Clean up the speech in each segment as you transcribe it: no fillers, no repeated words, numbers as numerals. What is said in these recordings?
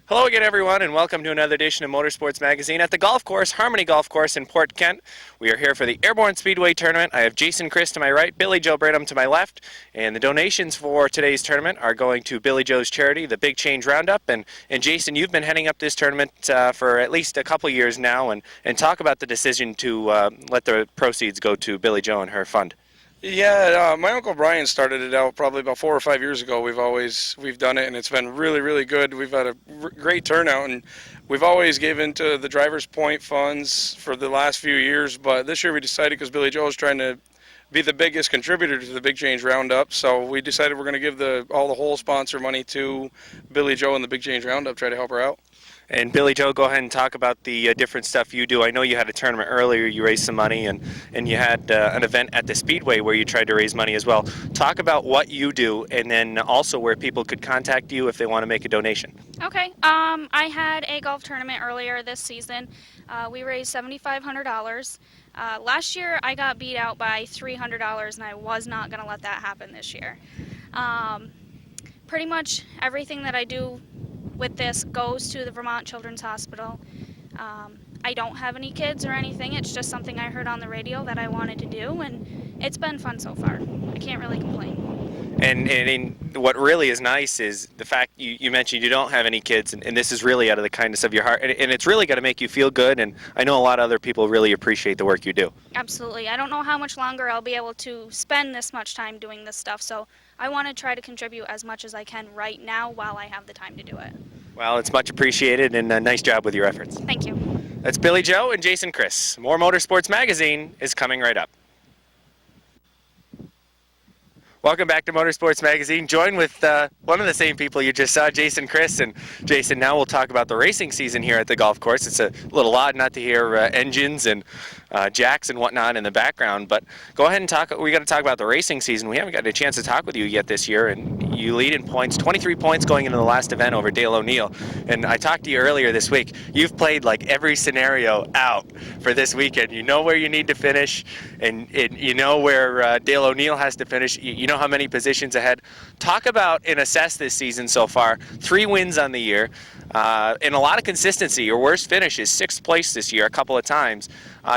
Hello again, everyone, and welcome to another edition of Motorsports Magazine at the golf course, Harmony Golf Course in Port Kent. We are here for the Airborne Speedway tournament. I have Jason Chris to my right, Billy Joe Branham to my left, and the donations for today's tournament are going to Billy Joe's charity, the Big Change Roundup. And Jason, you've been heading up this tournament for at least a couple years now, and talk about the decision to let the proceeds go to Billy Joe and her fund. Yeah, my Uncle Brian started it out probably about 4 or 5 years ago. We've done it, and it's been really, really good. We've had a great turnout, and we've always given to the Drivers' Point funds for the last few years. But this year we decided, because Billy Joe is trying to be the biggest contributor to the Big Change Roundup, so we decided we're going to give all the whole sponsor money to Billy Joe and the Big Change Roundup, try to help her out. And Billy Joe, go ahead and talk about the different stuff you do. I know you had a tournament earlier, you raised some money, and you had an event at the Speedway where you tried to raise money as well. Talk about what you do, and then also where people could contact you if they want to make a donation. Okay, I had a golf tournament earlier this season. We raised $7,500. Last year I got beat out by $300, and I was not going to let that happen this year. Pretty much everything that I do with this goes to the Vermont Children's Hospital. I don't have any kids or anything. It's just something I heard on the radio that I wanted to do, and it's been fun so far. I can't really complain. And what really is nice is the fact you mentioned you don't have any kids, and this is really out of the kindness of your heart, and it's really got to make you feel good, and I know a lot of other people really appreciate the work you do. Absolutely. I don't know how much longer I'll be able to spend this much time doing this stuff, so I want to try to contribute as much as I can right now while I have the time to do it. Well, it's much appreciated, and a nice job with your efforts. Thank you. That's Billy Joe and Jason Chris. More Motorsports Magazine is coming right up. Welcome back to Motorsports Magazine. Joined with one of the same people you just saw, Jason Chris. And Jason, now we'll talk about the racing season here at the golf course. It's a little odd not to hear engines and jacks and whatnot in the background, but go ahead and talk. We got to talk about the racing season. We haven't got a chance to talk with you yet this year, and you lead in points, 23 points going into the last event over Dale O'Neill. And I talked to you earlier this week. You've played like every scenario out for this weekend. You know where you need to finish, and you know where Dale O'Neill has to finish. You know how many positions ahead. Talk about and assess this season so far. 3 wins on the year, and a lot of consistency. Your worst finish is 6th place this year a couple of times.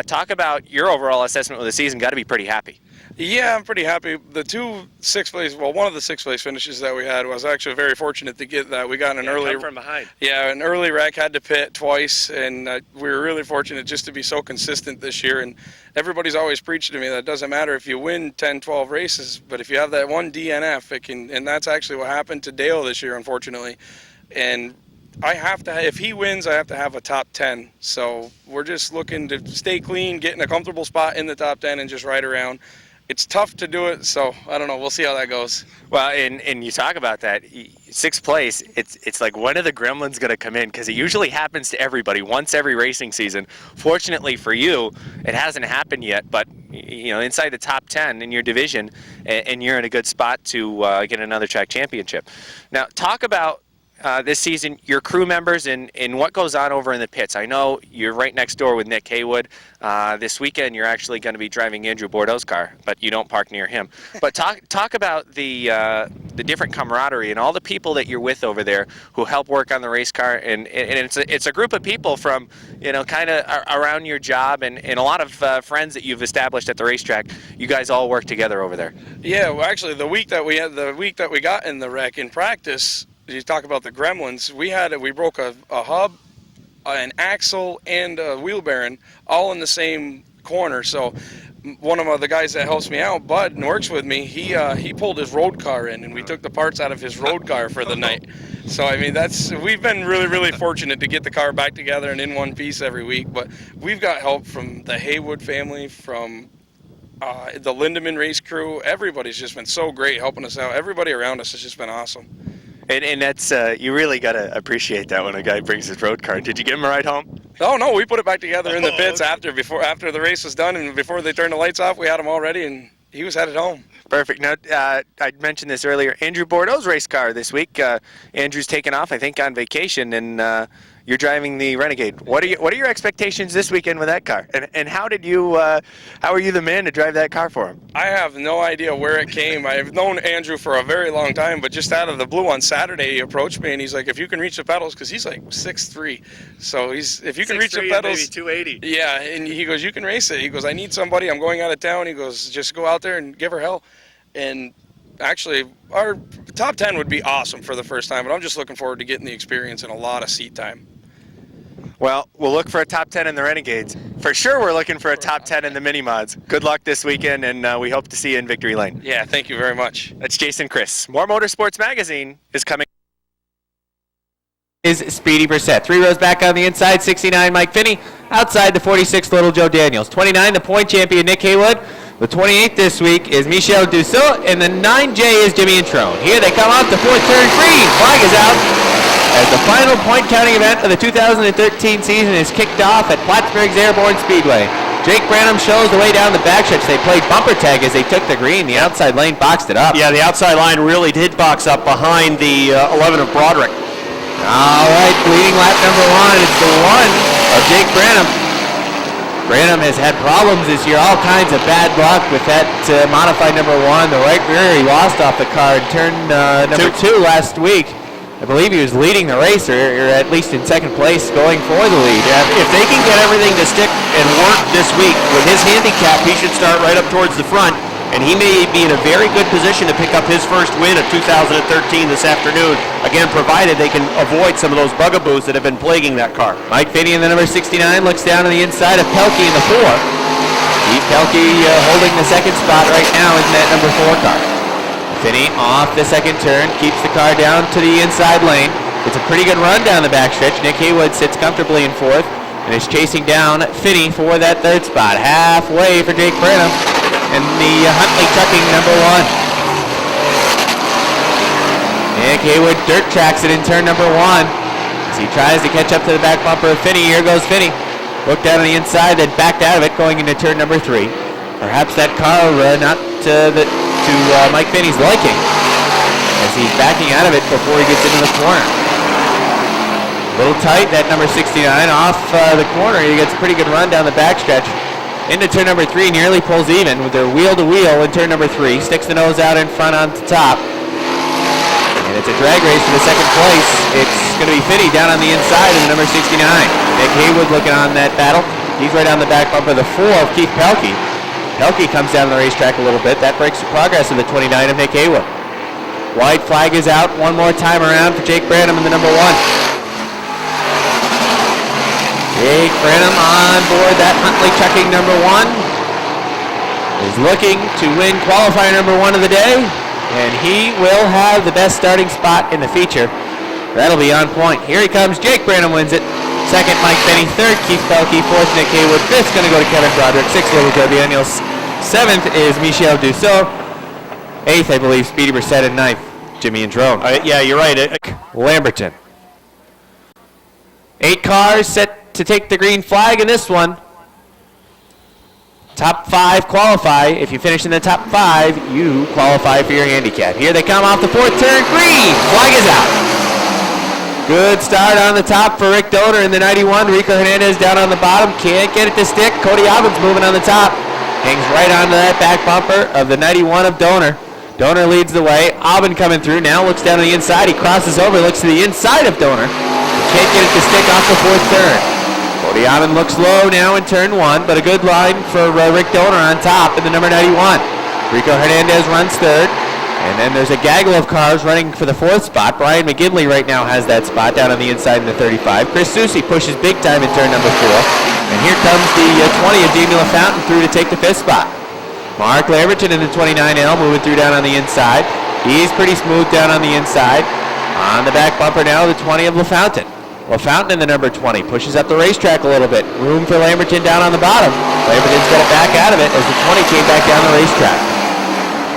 Talk about your overall assessment of the season. Got to be pretty happy. Yeah, I'm pretty happy. The 2 6th place, well, one of the 6th place finishes that we had was actually very fortunate to get that. We got an early come from behind. Yeah, an early wreck, had to pit twice, and we were really fortunate just to be so consistent this year. And everybody's always preached to me that it doesn't matter if you win 10, 12 races, but if you have that one DNF, it can. And that's actually what happened to Dale this year, unfortunately. And I have to, if he wins, I have to have a top 10. So we're just looking to stay clean, get in a comfortable spot in the top 10, and just ride around. It's tough to do it, so I don't know. We'll see how that goes. Well, and you talk about that, 6th place, it's like, when are the gremlins going to come in? Because it usually happens to everybody once every racing season. Fortunately for you, it hasn't happened yet, but you know, inside the top 10 in your division, and you're in a good spot to get another track championship. Now, talk about this season, your crew members and what goes on over in the pits. I know you're right next door with Nick Haywood. This weekend you're actually going to be driving Andrew Bordeaux's car, but you don't park near him. But talk about the different camaraderie and all the people that you're with over there who help work on the race car. And it's a group of people from, you know, kind of around your job and a lot of friends that you've established at the racetrack. You guys all work together over there. Yeah, well, actually, the week that we got in the wreck in practice, you talk about the gremlins, we broke a hub, an axle, and a wheel bearing all in the same corner. So one of the guys that helps me out, Bud, and works with me, he pulled his road car in, and we took the parts out of his road car for the night. So I mean, we've been really, really fortunate to get the car back together and in one piece every week. But we've got help from the Haywood family, from the Lindemann race crew. Everybody's just been so great helping us out. Everybody around us has just been awesome. And that's, you really got to appreciate that when a guy brings his road car. Did you give him a ride home? Oh, no, we put it back together in the pits after the race was done, and before they turned the lights off, we had him all ready, and he was headed home. Perfect. Now, I mentioned this earlier, Andrew Bordeaux's race car this week. Andrew's taken off, I think, on vacation, and you're driving the Renegade. What are your expectations this weekend with that car? And how are you the man to drive that car for him? I have no idea where it came. I've known Andrew for a very long time, but just out of the blue on Saturday, he approached me and he's like, if you can reach the pedals, because he's like 6'3", so if you can reach the pedals, maybe 280. yeah, and he goes, you can race it. He goes, I need somebody. I'm going out of town. He goes, just go out there and give her hell. And actually, our top 10 would be awesome for the first time, but I'm just looking forward to getting the experience and a lot of seat time. Well, we'll look for a top 10 in the Renegades. For sure, we're looking for a top 10 in the mini mods. Good luck this weekend, and we hope to see you in Victory Lane. Yeah, thank you very much. That's Jason Chris. More Motorsports Magazine is coming. Is Speedy Brissett. 3 rows back on the inside, 69 Mike Finney. Outside the 46 Little Joe Daniels. 29 the point champion Nick Haywood. The 28th this week is Michel Dussault, and the 9J is Jimmy Introne. Here they come off the 4th turn. Green flag is out as the final point counting event of the 2013 season is kicked off at Plattsburgh's Airborne Speedway. Jake Branham shows the way down the backstretch. They played bumper tag as they took the green. The outside lane boxed it up. Yeah, the outside line really did box up behind the 11 of Broderick. All right, leading lap number 1. It's the 1 of Jake Branham. Branham has had problems this year, all kinds of bad luck with that modified number 1. The right rear he lost off the car in turn number 2 last week. I believe he was leading the race, or at least in second place, going for the lead. If they can get everything to stick and work this week, with his handicap, he should start right up towards the front, and he may be in a very good position to pick up his first win of 2013 this afternoon, again, provided they can avoid some of those bugaboos that have been plaguing that car. Mike Finney in the number 69 looks down on the inside of Pelkey in the 4. Steve Pelkey holding the second spot right now in that number 4 car. Finney off the second turn, keeps the car down to the inside lane. It's a pretty good run down the backstretch. Nick Haywood sits comfortably in 4th and is chasing down Finney for that 3rd spot. Halfway for Jake Branham and the Huntley Trucking number 1. Nick Haywood dirt tracks it in turn number 1 as he tries to catch up to the back bumper of Finney. Here goes Finney. Looked down on the inside, then backed out of it going into turn number 3. Perhaps that car not to Mike Finney's liking as he's backing out of it before he gets into the corner. A little tight, that number 69 off the corner. He gets a pretty good run down the backstretch. Into turn number 3, nearly pulls even with their wheel-to-wheel in turn number 3. Sticks the nose out in front on the top. And it's a drag race for the second place. It's going to be Finney down on the inside of the number 69. Nick Haywood looking on that battle. He's right on the back bumper, the 4 of Keith Pelkey. Pelkey comes down the racetrack a little bit. That breaks the progress of the 29 of Nick Haywood. White flag is out one more time around for Jake Branham in the number 1. Jake Branham on board that Huntley Trucking number 1 is looking to win qualifier number 1 of the day, and he will have the best starting spot in the feature. That'll be on point. Here he comes. Jake Branham wins it. 2nd, Mike Finney. 3rd, Keith Pelkey. 4th, Nick Haywood. 5th, going to go to Kevin Broderick. 6th, Little Joe Daniels. 7th is Michel Dussault. 8th, I believe, Speedy Brissett. And 9th, Jimmy Introne. Yeah, you're right. Lamberton. 8 cars set to take the green flag in this one. Top 5 qualify. If you finish in the top 5, you qualify for your handicap. Here they come off the 4th turn. Green flag is out. Good start on the top for Rick Donor in the 91. Rico Hernandez down on the bottom. Can't get it to stick. Cody Obbins moving on the top. Hangs right onto that back bumper of the 91 of Donor. Donor leads the way. Obbin coming through now. Looks down on the inside. He crosses over. Looks to the inside of Donor. Can't get it to stick off the 4th turn. Cody Obbin looks low now in turn 1, but a good line for Rick Donor on top in the number 91. Rico Hernandez runs 3rd. And then there's a gaggle of cars running for the 4th spot. Brian McGinley right now has that spot down on the inside in the 35. Chris Susi pushes big time in turn number 4. And here comes the 20 of Jamie LaFountain through to take the 5th spot. Mark Lamberton in the 29L moving through down on the inside. He's pretty smooth down on the inside. On the back bumper now, the 20 of LaFountain. LaFountain in the number 20 pushes up the racetrack a little bit. Room for Lamberton down on the bottom. Lamberton's got it back out of it as the 20 came back down the racetrack.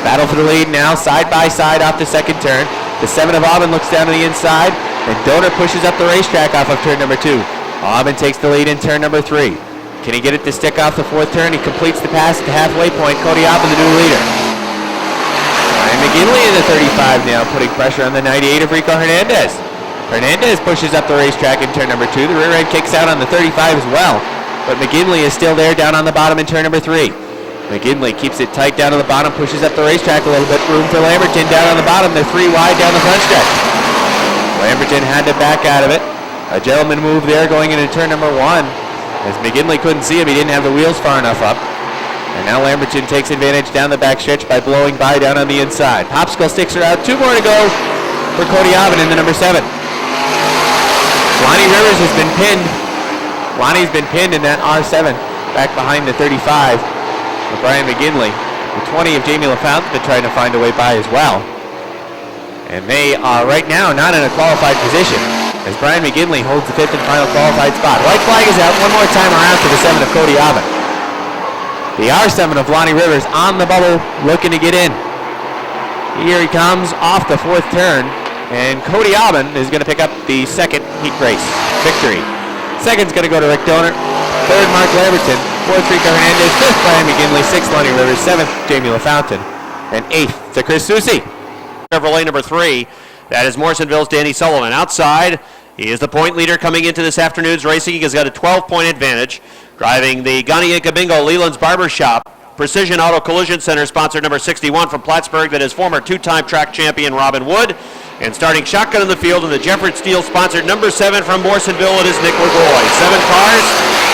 Battle for the lead now, side by side off the 2nd turn. The 7 of Aubin looks down to the inside, and Donor pushes up the racetrack off of turn number 2. Aubin takes the lead in turn number 3. Can he get it to stick off the 4th turn? He completes the pass at the halfway point. Cody Aubin, the new leader. Brian McGinley in the 35 now, putting pressure on the 98 of Rico Hernandez. Hernandez pushes up the racetrack in turn number 2. The rear end kicks out on the 35 as well. But McGinley is still there down on the bottom in turn number 3. McGinley keeps it tight down on the bottom, pushes up the racetrack a little bit. Room for Lamberton down on the bottom. They're 3 wide down the front stretch. Lamberton had to back out of it. A gentleman move there going into turn number 1. As McGinley couldn't see him, he didn't have the wheels far enough up. And now Lamberton takes advantage down the back stretch by blowing by down on the inside. Popsicle sticks are out. 2 more to go for Cody Alvin in the number 7. Lonnie Rivers has been pinned. Lonnie's been pinned in that R7 back behind the 35 of Brian McGinley. The 20 of Jamie LaFounte's been trying to find a way by as well. And they are right now not in a qualified position as Brian McGinley holds the 5th and final qualified spot. White flag is out one more time around for the 7 of Cody Alvin. The R7 of Lonnie Rivers on the bubble looking to get in. Here he comes off the 4th turn, and Cody Alvin is going to pick up the 2nd heat race victory. 2nd's going to go to Rick Donor. 3rd, Mark Lamberton. 4th, Rico Hernandez. 5th, Brian McGinley. 6th, Lonnie Rivers. 7th, Jamie LaFountain. And 8th to Chris Susi. Chevrolet number 3. That is Morrisonville's Danny Sullivan. Outside, he is the point leader coming into this afternoon's racing. He has got a 12-point advantage. Driving the Gunny Inca Bingo Leland's Barber Shop. Precision Auto Collision Center, sponsor number 61 from Plattsburgh. That is former 2-time track champion Robin Wood. And starting shotgun in the field in the Jefford Steel sponsored number 7 from Morrisonville, it is Nick LaGroy. 7 cars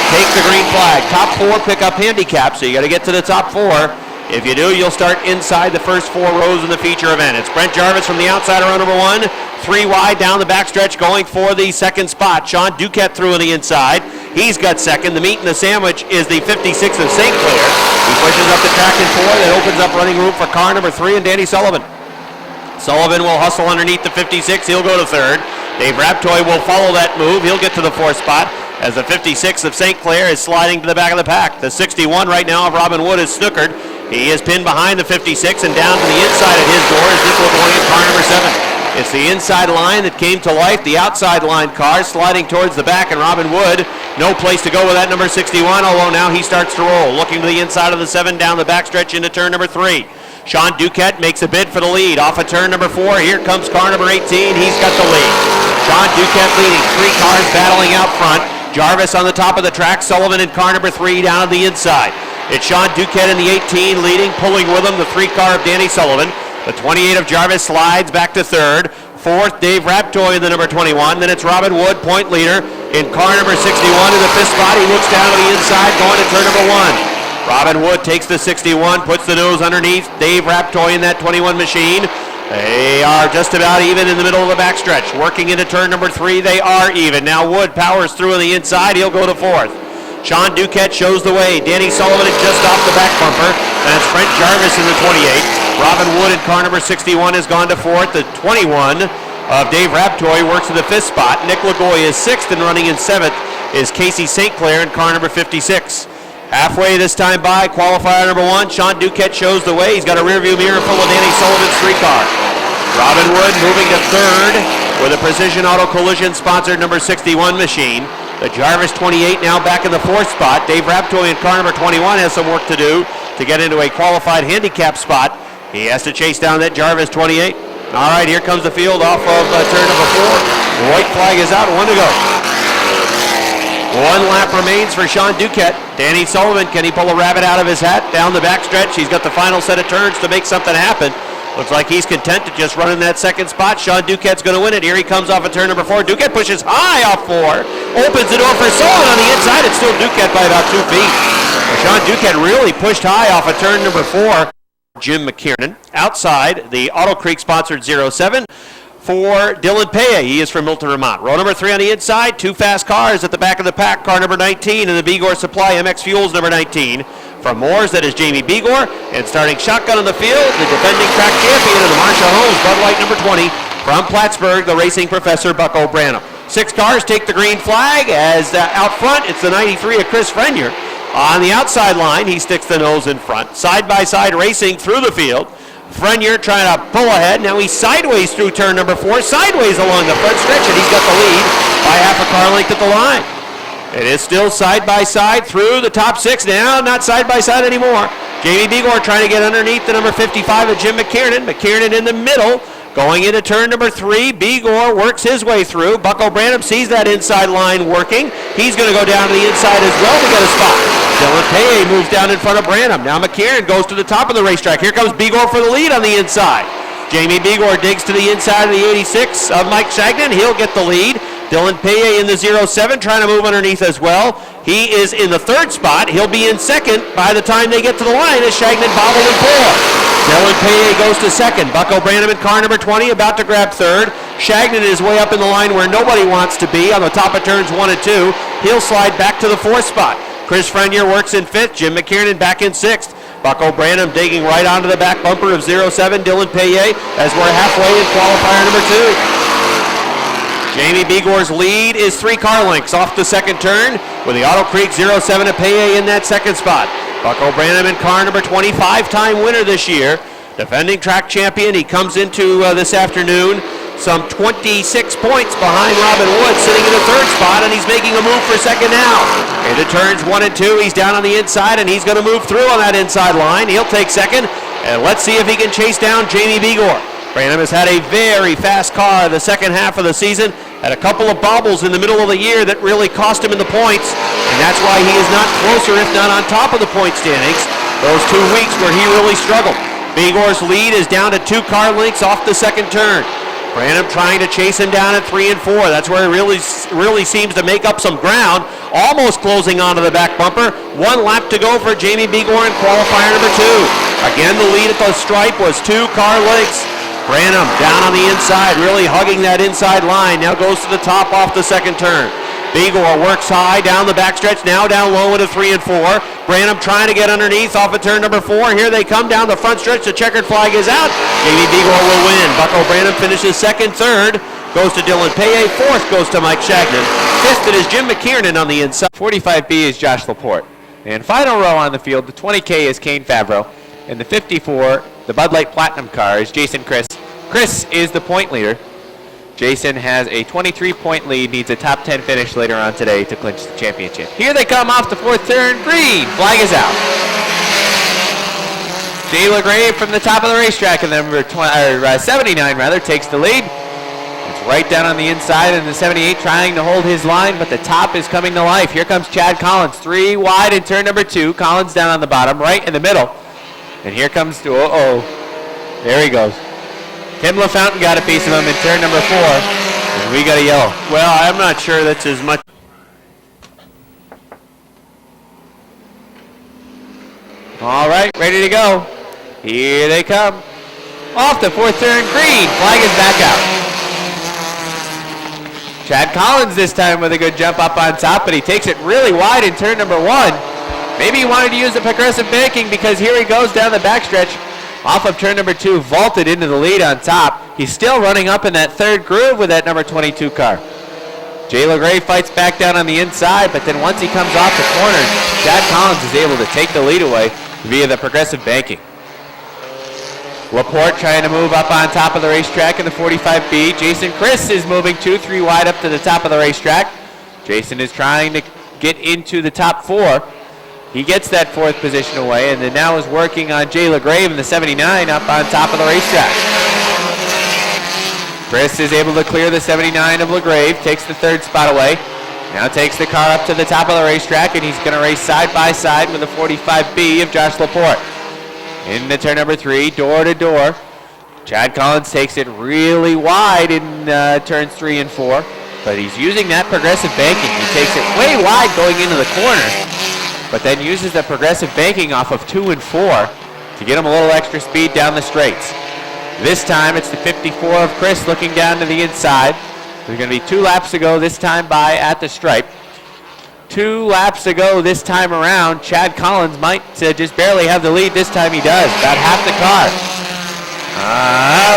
take the green flag. Top 4 pick up handicap, so you got to get to the top 4. If you do, you'll start inside the first 4 rows in the feature event. It's Brent Jarvis from the outside around number 1. 3 wide down the backstretch going for the 2nd spot. Sean Duquette through on the inside. He's got 2nd. The meat and the sandwich is the 56 of St. Clair. He pushes up the track in 4. That opens up running room for car number 3 and Danny Sullivan. Sullivan will hustle underneath the 56. He'll go to 3rd. Dave Raptoy will follow that move. He'll get to the 4th spot as the 56 of St. Clair is sliding to the back of the pack. The 61 right now of Robin Wood is snookered. He is pinned behind the 56 and down to the inside of his door is Nick LaGroy in car number 7. It's the inside line that came to life. The outside line car sliding towards the back, and Robin Wood, no place to go with that number 61, although now he starts to roll. Looking to the inside of the 7 down the backstretch into turn number 3. Sean Duquette makes a bid for the lead. Off of turn number 4, here comes car number 18. He's got the lead. Sean Duquette leading. 3 cars battling out front. Jarvis on the top of the track. Sullivan in car number 3 down on the inside. It's Sean Duquette in the 18 leading, pulling with him the 3 car of Danny Sullivan. The 28 of Jarvis slides back to 3rd. 4th, Dave Raptoy in the number 21. Then it's Robin Wood, point leader, in car number 61 in the 5th spot. He looks down to the inside, going to turn number 1. Robin Wood takes the 61, puts the nose underneath. Dave Raptoy in that 21 machine. They are just about even in the middle of the backstretch. Working into turn number 3, they are even. Now Wood powers through on the inside. He'll go to 4th. Sean Duquette shows the way. Danny Sullivan is just off the back bumper. And it's Brent Jarvis in the 28. Robin Wood in car number 61 has gone to 4th. The 21 of Dave Raptoy works in the 5th spot. Nick LaGroy is 6th, and running in 7th is Casey St. Clair in car number 56. Halfway this time by, qualifier number 1, Sean Duquette shows the way. He's got a rearview mirror full of Danny Sullivan's 3 car. Robin Wood moving to 3rd with a Precision Auto Collision sponsored number 61 machine. The Jarvis 28 now back in the 4th spot. Dave Raptoy in car number 21 has some work to do to get into a qualified handicap spot. He has to chase down that Jarvis 28. All right, here comes the field off of turn number 4. The white flag is out, 1 to go. 1 lap remains for Sean Duquette. Danny Sullivan, can he pull a rabbit out of his hat? Down the backstretch, he's got the final set of turns to make something happen. Looks like he's content to just run in that 2nd spot. Sean Duquette's going to win it. Here he comes off of turn number 4. Duquette pushes high off 4. Opens the door for Sullivan on the inside. It's still Duquette by about 2 feet. Sean Duquette really pushed high off of turn number 4. Jim McKiernan. Outside, the Auto Creek sponsored 07. For Dylan Paya. He is from Milton, Vermont. Row number 3 on the inside. 2 fast cars at the back of the pack. Car number 19 and the Bigor Supply MX Fuels number 19. From Moores, that is Jamie Bigor. And starting shotgun on the field, the defending track champion of the Marshall Holmes Bud Light number 20. From Plattsburgh, the racing professor Bucko Branham. 6 cars take the green flag as out front, it's the 93 of Chris Frenier. On the outside line, he sticks the nose in front. Side-by-side racing through the field. Frenier trying to pull ahead. Now he's sideways through turn number 4, sideways along the front stretch, and he's got the lead by half a car length at the line. It is still side-by-side through the top 6 now, not side-by-side anymore. Jamie Bigor trying to get underneath the number 55 of Jim McKiernan. McKiernan in the middle Going into turn number 3, Bigor works his way through. Bucko Branham sees that inside line working. He's going to go down to the inside as well to get a spot. Dylan Paye moves down in front of Branham. Now McKiernan goes to the top of the racetrack. Here comes Bigor for the lead on the inside. Jamie Bigor digs to the inside of the 86 of Mike Shagnon. He'll get the lead. Dylan Paye in the 07 trying to move underneath as well. He is in the 3rd spot. He'll be in 2nd by the time they get to the line as Shagnon bobbled in 4th. Dylan Paye goes to 2nd. Bucko Branham in car number 20 about to grab 3rd. Shagnon is way up in the line where nobody wants to be on the top of turns 1 and 2. He'll slide back to the 4th spot. Chris Frenier works in 5th. Jim McKiernan back in 6th. Bucko Branham digging right onto the back bumper of 07, Dylan Paye, as we're halfway in qualifier number 2. Jamie Bigor's lead is 3 car lengths off the 2nd turn, with the Auto Creek 07 of Paye in that 2nd spot. Bucko Branham in car number 20, 5-time winner this year, defending track champion. He comes into this afternoon some 26 points behind Robin Wood, sitting in the 3rd spot, and he's making a move for 2nd now. Into turns 1 and 2, he's down on the inside, and he's going to move through on that inside line. He'll take 2nd, and let's see if he can chase down Jamie Bigor. Branham has had a very fast car the 2nd half of the season, had a couple of bobbles in the middle of the year that really cost him in the points, and that's why he is not closer, if not on top of the point standings, those 2 weeks where he really struggled. Bigor's lead is down to 2 car lengths off the 2nd turn. Branham trying to chase him down at 3 and 4. That's where he really seems to make up some ground, almost closing onto the back bumper. 1 lap to go for Jamie Bigor in qualifier number 2. Again, the lead at the stripe was 2 car lengths. Branham down on the inside, really hugging that inside line. Now goes to the top off the 2nd turn. Bigor works high down the backstretch, now down low into 3 and 4. Branham trying to get underneath off of turn number 4. Here they come down the front stretch. The checkered flag is out. Jamie Bigor will win. Bucko Branham finishes 2nd, 3rd goes to Dylan Paye, 4th goes to Mike Shagnon, 5th it is Jim McKiernan on the inside. 45B is Josh Laporte. And final row on the field, the 20K is Kane Favreau. And the 54, the Bud Light Platinum car, is Jason Chris. Chris is the point leader. Jason has a 23-point lead, needs a top 10 finish later on today to clinch the championship. Here they come off the 4th turn. Green flag is out. Jay LaGrave from the top of the racetrack, and number 79 takes the lead. It's right down on the inside, and the 78 trying to hold his line, but the top is coming to life. Here comes Chad Collins, 3 wide in turn number 2. Collins down on the bottom, right in the middle. And here comes, there he goes. Tim LaFountain got a piece of him in turn number 4. And we got a yellow. Well, I'm not sure that's as much. All right, ready to go. Here they come. Off the 4th turn, green. Flag is back out. Chad Collins this time with a good jump up on top, but he takes it really wide in turn number 1. Maybe he wanted to use the progressive banking because here he goes down the backstretch. Off of turn number 2, vaulted into the lead on top. He's still running up in that 3rd groove with that number 22 car. Jay LaGrave fights back down on the inside, but then once he comes off the corner, Chad Collins is able to take the lead away via the progressive banking. Laporte trying to move up on top of the racetrack in the 45B. Jason Chris is moving 2-3 wide up to the top of the racetrack. Jason is trying to get into the top 4. He gets that 4th position away, and then now is working on Jay LaGrave in the 79 up on top of the racetrack. Chris is able to clear the 79 of LaGrave, takes the 3rd spot away. Now takes the car up to the top of the racetrack, and he's going to race side by side with the 45B of Josh Laporte. Into turn number 3, door to door. Chad Collins takes it really wide in turns 3 and 4, but he's using that progressive banking. He takes it way wide going into the corner, but then uses the progressive banking off of 2 and 4 to get him a little extra speed down the straights. This time it's the 54 of Chris looking down to the inside. There's going to be 2 laps to go this time by at the stripe. 2 laps to go this time around. Chad Collins might just barely have the lead. This time he does, about half the car.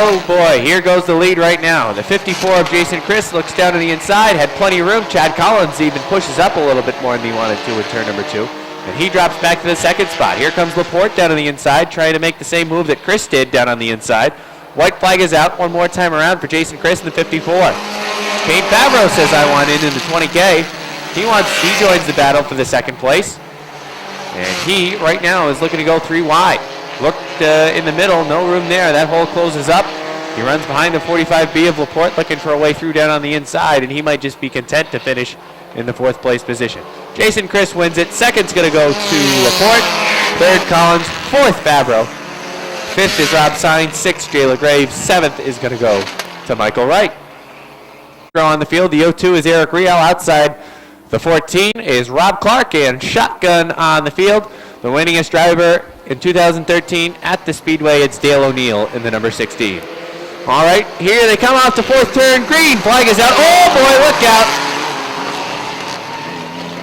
Oh boy, here goes the lead right now. The 54 of Jason Chris looks down to the inside, had plenty of room. Chad Collins even pushes up a little bit more than he wanted to in turn number 2. And he drops back to the 2nd spot. Here comes Laporte down on the inside, trying to make the same move that Chris did down on the inside. White flag is out one more time around for Jason Chris in the 54. Kane Favreau says I want in the 20K. He joins the battle for the 2nd place. And he, right now, is looking to go 3 wide. Looked in the middle, no room there. That hole closes up. He runs behind the 45B of LaPorte looking for a way through down on the inside, and he might just be content to finish in the 4th place position. Jason Chris wins it. 2nd's going to go to LaPorte. 3rd, Collins. 4th, Favreau. 5th is Rob Sines. 6th, Jayla Graves. 7th is going to go to Michael Wright. On the field, the 02 is Eric Riel. Outside the 14 is Rob Clark, and shotgun on the field. The winningest driver in 2013 at the Speedway, it's Dale O'Neill in the number 16. All right, here they come off the 4th turn. Green flag is out. Oh boy, look out.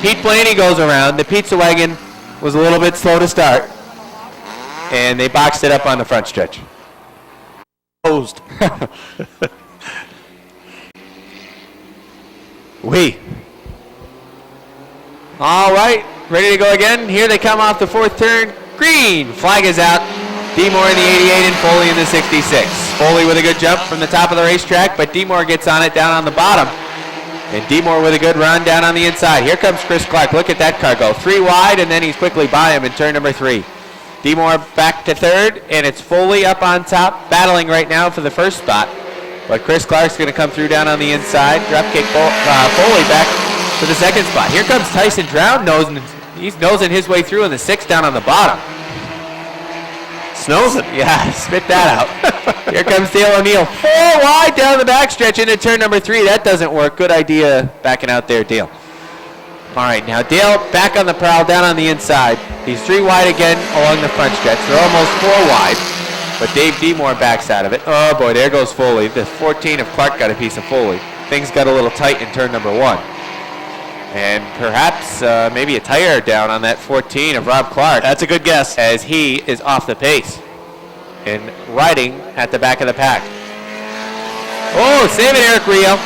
Pete Blaney goes around. The pizza wagon was a little bit slow to start, and they boxed it up on the front stretch. Closed. All right, ready to go again. Here they come off the 4th turn. Green flag is out. D-Moore in the 88 and Foley in the 66. Foley with a good jump from the top of the racetrack, but D-Moore gets on it down on the bottom. And D-Moore with a good run down on the inside. Here comes Chris Clark. Look at that car go. 3 wide, and then he's quickly by him in turn number 3. D-Moore back to 3rd, and it's Foley up on top, battling right now for the 1st spot. But Chris Clark's going to come through down on the inside. Dropkick Foley back to the 2nd spot. Here comes Tyson Drown. He's nosing his way through in the 6th down on the bottom. Snows it. Yeah, spit that out. Here comes Dale O'Neill. 4 wide down the backstretch into turn number 3. That doesn't work. Good idea backing out there, Dale. All right, now Dale back on the prowl down on the inside. He's 3 wide again along the front stretch. They're almost 4 wide, but Dave D-Moore backs out of it. Oh boy, there goes Foley. The 14 of Clark got a piece of Foley. Things got a little tight in turn number 1. And perhaps maybe a tire down on that 14 of Rob Clark. That's a good guess. As he is off the pace and riding at the back of the pack. Oh, save it, Eric Riel.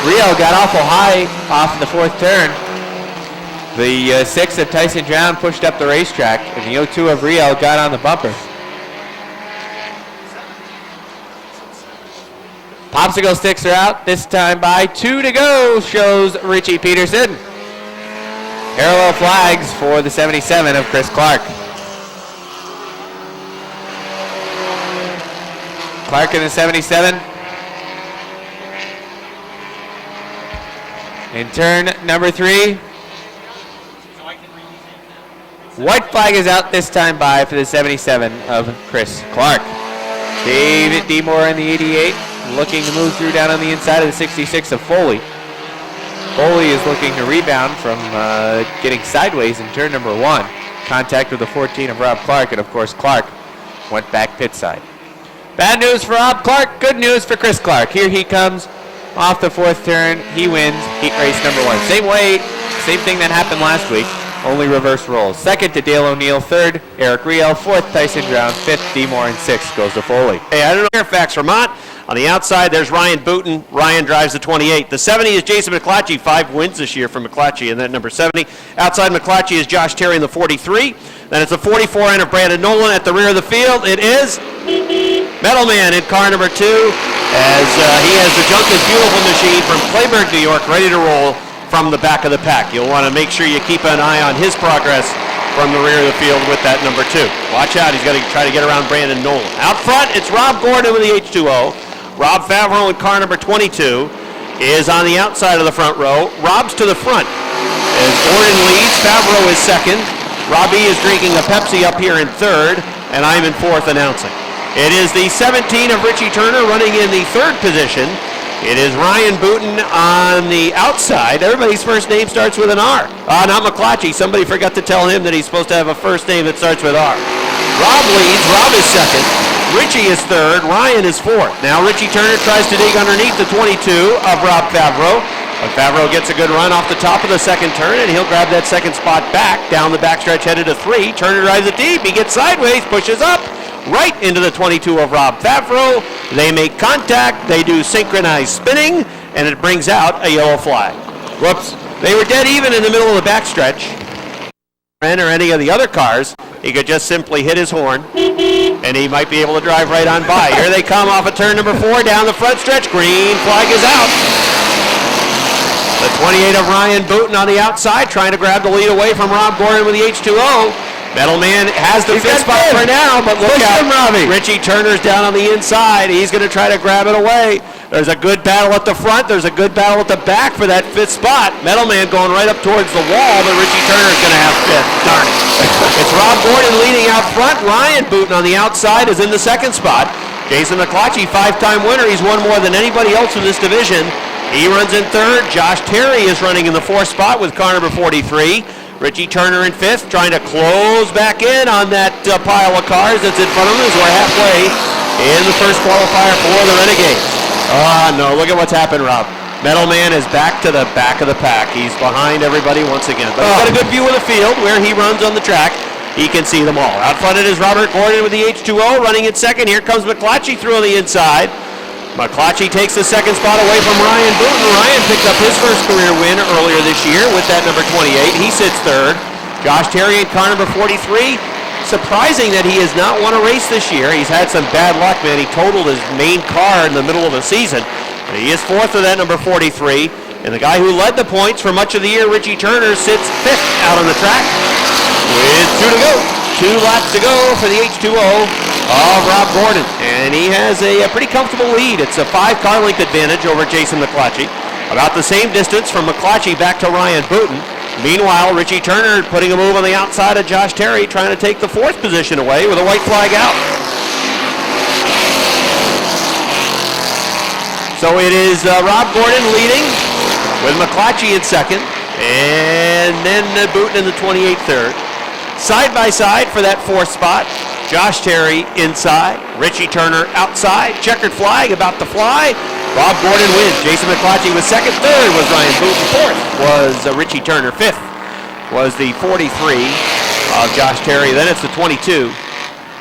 Riel got awful high off the 4th turn. The 6 of Tyson Drown pushed up the racetrack, and the 02 of Riel got on the bumper. Popsicle sticks are out, this time by 2 to go, shows Richie Peterson. Parallel flags for the 77 of Chris Clark. Clark in the 77. In turn number 3. White flag is out, this time by for the 77 of Chris Clark. David D-Moore in the 88. Looking to move through down on the inside of the 66 of Foley. Foley is looking to rebound from getting sideways in turn number 1. Contact with the 14 of Rob Clark, and of course Clark went back pit side. Bad news for Rob Clark, good news for Chris Clark. Here he comes off the 4th turn. He wins heat race number 1. Same way, same thing that happened last week, only reverse roles. 2nd to Dale O'Neill, 3rd Eric Riel, 4th Tyson Drown, 5th D-Moore, and 6th goes to Foley. Hey, I don't know. Fairfax, Vermont. On the outside, there's Ryan Booten. Ryan drives the 28. The 70 is Jason McClatchy. 5 wins this year for McClatchy in that number 70. Outside McClatchy is Josh Terry in the 43. Then it's the 44 and of Brandon Nolan at the rear of the field. It is Metal Man in car number 2 as he has the Junk is Beautiful machine from Clayburgh, New York, ready to roll from the back of the pack. You'll want to make sure you keep an eye on his progress from the rear of the field with that number 2. Watch out, he's got to try to get around Brandon Nolan. Out front, it's Rob Gordon with the H2O. Rob Favreau in car number 22 is on the outside of the front row. Rob's to the front. As Gordon leads, Favreau is 2nd. Robbie is drinking a Pepsi up here in 3rd, and I'm in 4th announcing. It is the 17 of Richie Turner running in the 3rd position. It is Ryan Booten on the outside. Everybody's first name starts with an R. Not McClatchy. Somebody forgot to tell him that he's supposed to have a first name that starts with R. Rob leads. Rob is 2nd. Richie is 3rd. Ryan is 4th. Now Richie Turner tries to dig underneath the 22 of Rob Favreau. But Favreau gets a good run off the top of the 2nd turn, and he'll grab that 2nd spot back down the backstretch headed to 3. Turner drives it deep. He gets sideways, pushes up, right into the 22 of Rob Favreau. They make contact, they do synchronized spinning, and it brings out a yellow flag. Whoops. They were dead even in the middle of the backstretch. Or any of the other cars, he could just simply hit his horn, and he might be able to drive right on by. Here they come off of turn number 4 down the front stretch. Green flag is out. The 28 of Ryan Booten on the outside, trying to grab the lead away from Rob Gordon with the H2O. Metalman has the He's fifth got spot fifth. for now, but look Push out. him, Robbie. Richie Turner's down on the inside. He's going to try to grab it away. There's a good battle at the front. There's a good battle at the back for that fifth spot. Metalman going right up towards the wall, but Richie Turner's going to have fifth. Darn it. It's Rob Gordon leading out front. Ryan Booten on the outside is in the second spot. Jason McClatchy, 5-time winner. He's won more than anybody else in this division. He runs in third. Josh Terry is running in the fourth spot with car number 43. Richie Turner in fifth, trying to close back in on that pile of cars that's in front of him as we're halfway in the first qualifier for the Renegades. Oh, no, look at what's happened, Rob. Metalman is back to the back of the pack. He's behind everybody once again. But he's got a good view of the field where he runs on the track. He can see them all. Out front it is Robert Gordon with the H2O running in second. Here comes McClatchy through on the inside. McClatchy takes the second spot away from Ryan Booten. Ryan picked up his first career win earlier this year with that number 28. He sits third. Josh Terry in car number 43. Surprising that he has not won a race this year. He's had some bad luck, man. He totaled his main car in the middle of the season. But he is fourth with that number 43. And the guy who led the points for much of the year, Richie Turner, sits fifth out on the track with 2 to go. 2 laps to go for the H2O of Rob Gordon. And he has a pretty comfortable lead. It's a 5-car length advantage over Jason McClatchy. About the same distance from McClatchy back to Ryan Booten. Meanwhile, Richie Turner putting a move on the outside of Josh Terry, trying to take the fourth position away with a white flag out. So it is Rob Gordon leading with McClatchy in second. And then Booten in the 28th third. Side by side for that fourth spot. Josh Terry inside, Richie Turner outside, checkered flag about to fly. Rob Gordon wins. Jason McClatchy was second, third was Ryan Booten, fourth was Richie Turner, fifth was the 43 of Josh Terry. Then it's the 22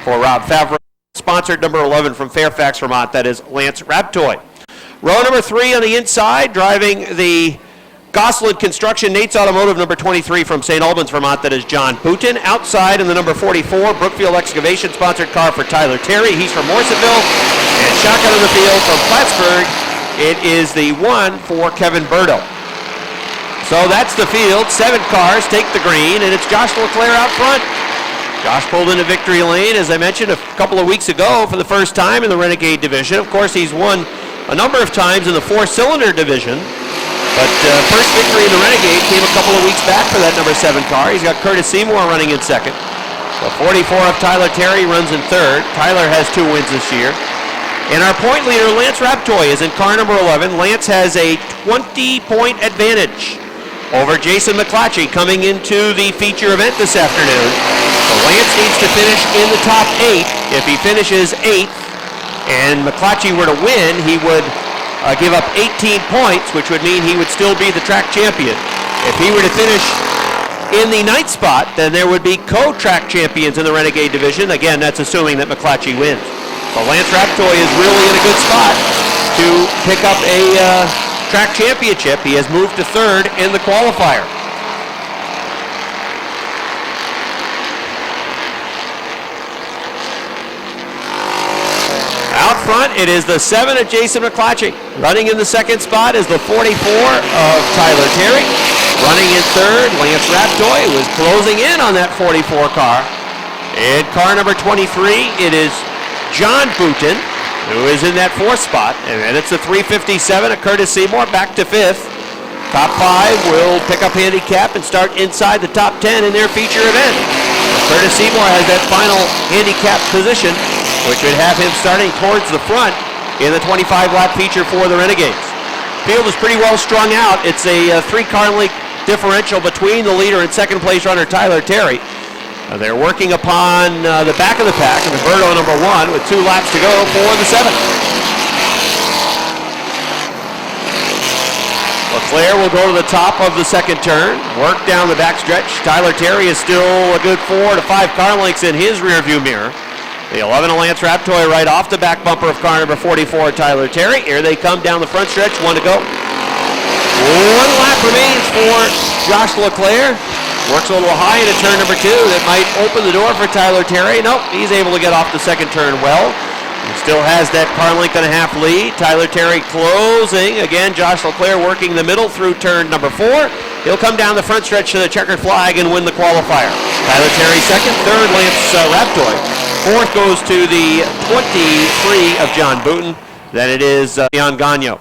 for Rob Favreau. Sponsored number 11 from Fairfax, Vermont, that is Lance Raptoy. Row number 3 on the inside, driving the Gosselin Construction, Nate's Automotive, number 23 from St. Albans, Vermont, that is John Booten. Outside in the number 44, Brookfield Excavation, sponsored car for Tyler Terry. He's from Morrisonville. And shotgun in the field from Plattsburgh, it is the 1 for Kevin Burdo. So that's the field. 7 cars take the green, and it's Josh Leclerc out front. Josh pulled into victory lane, as I mentioned, a couple of weeks ago for the first time in the Renegade division. Of course, he's won a number of times in the 4-cylinder division. But first victory in the Renegade came a couple of weeks back for that number 7 car. He's got Curtis Seymour running in second. The 44 of Tyler Terry runs in third. Tyler has 2 wins this year. And our point leader, Lance Raptoy, is in car number 11. Lance has a 20-point advantage over Jason McClatchy coming into the feature event this afternoon. So Lance needs to finish in the top 8. If he finishes 8th and McClatchy were to win, he would give up 18 points, which would mean he would still be the track champion. If he were to finish in the 9th spot, then there would be co-track champions in the Renegade division. Again, that's assuming that McClatchy wins. So Lance Raptoy is really in a good spot to pick up a track championship. He has moved to 3rd in the qualifier. Out front, it is the 7 of Jason McClatchy. Running in the 2nd spot is the 44 of Tyler Terry. Running in 3rd, Lance Raptoy was closing in on that 44 car. In car number 23, it is John Booten, who is in that 4th spot. And then it's the 357 of Curtis Seymour, back to 5th. Top 5 will pick up handicap and start inside the top 10 in their feature event. Curtis Seymour has that final handicap position, which would have him starting towards the front in the 25-lap feature for the Renegades. Field is pretty well strung out. It's a 3-car length differential between the leader and second-place runner Tyler Terry. They're working upon the back of the pack, and Roberto number 1 with 2 laps to go for the 7th. Leclerc will go to the top of the second turn, work down the backstretch. Tyler Terry is still a good 4 to 5 car lengths in his rearview mirror. The 11 of Lance Raptoy right off the back bumper of car number 44, Tyler Terry. Here they come down the front stretch, 1 to go. 1 lap remains for Josh Leclerc. Works a little high into turn number 2. That might open the door for Tyler Terry. Nope, he's able to get off the second turn well. He still has that car length and a half lead. Tyler Terry closing. Again, Josh Leclerc working the middle through turn number 4. He'll come down the front stretch to the checkered flag and win the qualifier. Tyler Terry second, third Lance Raptoy. Fourth goes to the 23 of John Booten. Then it is Leon Gagno.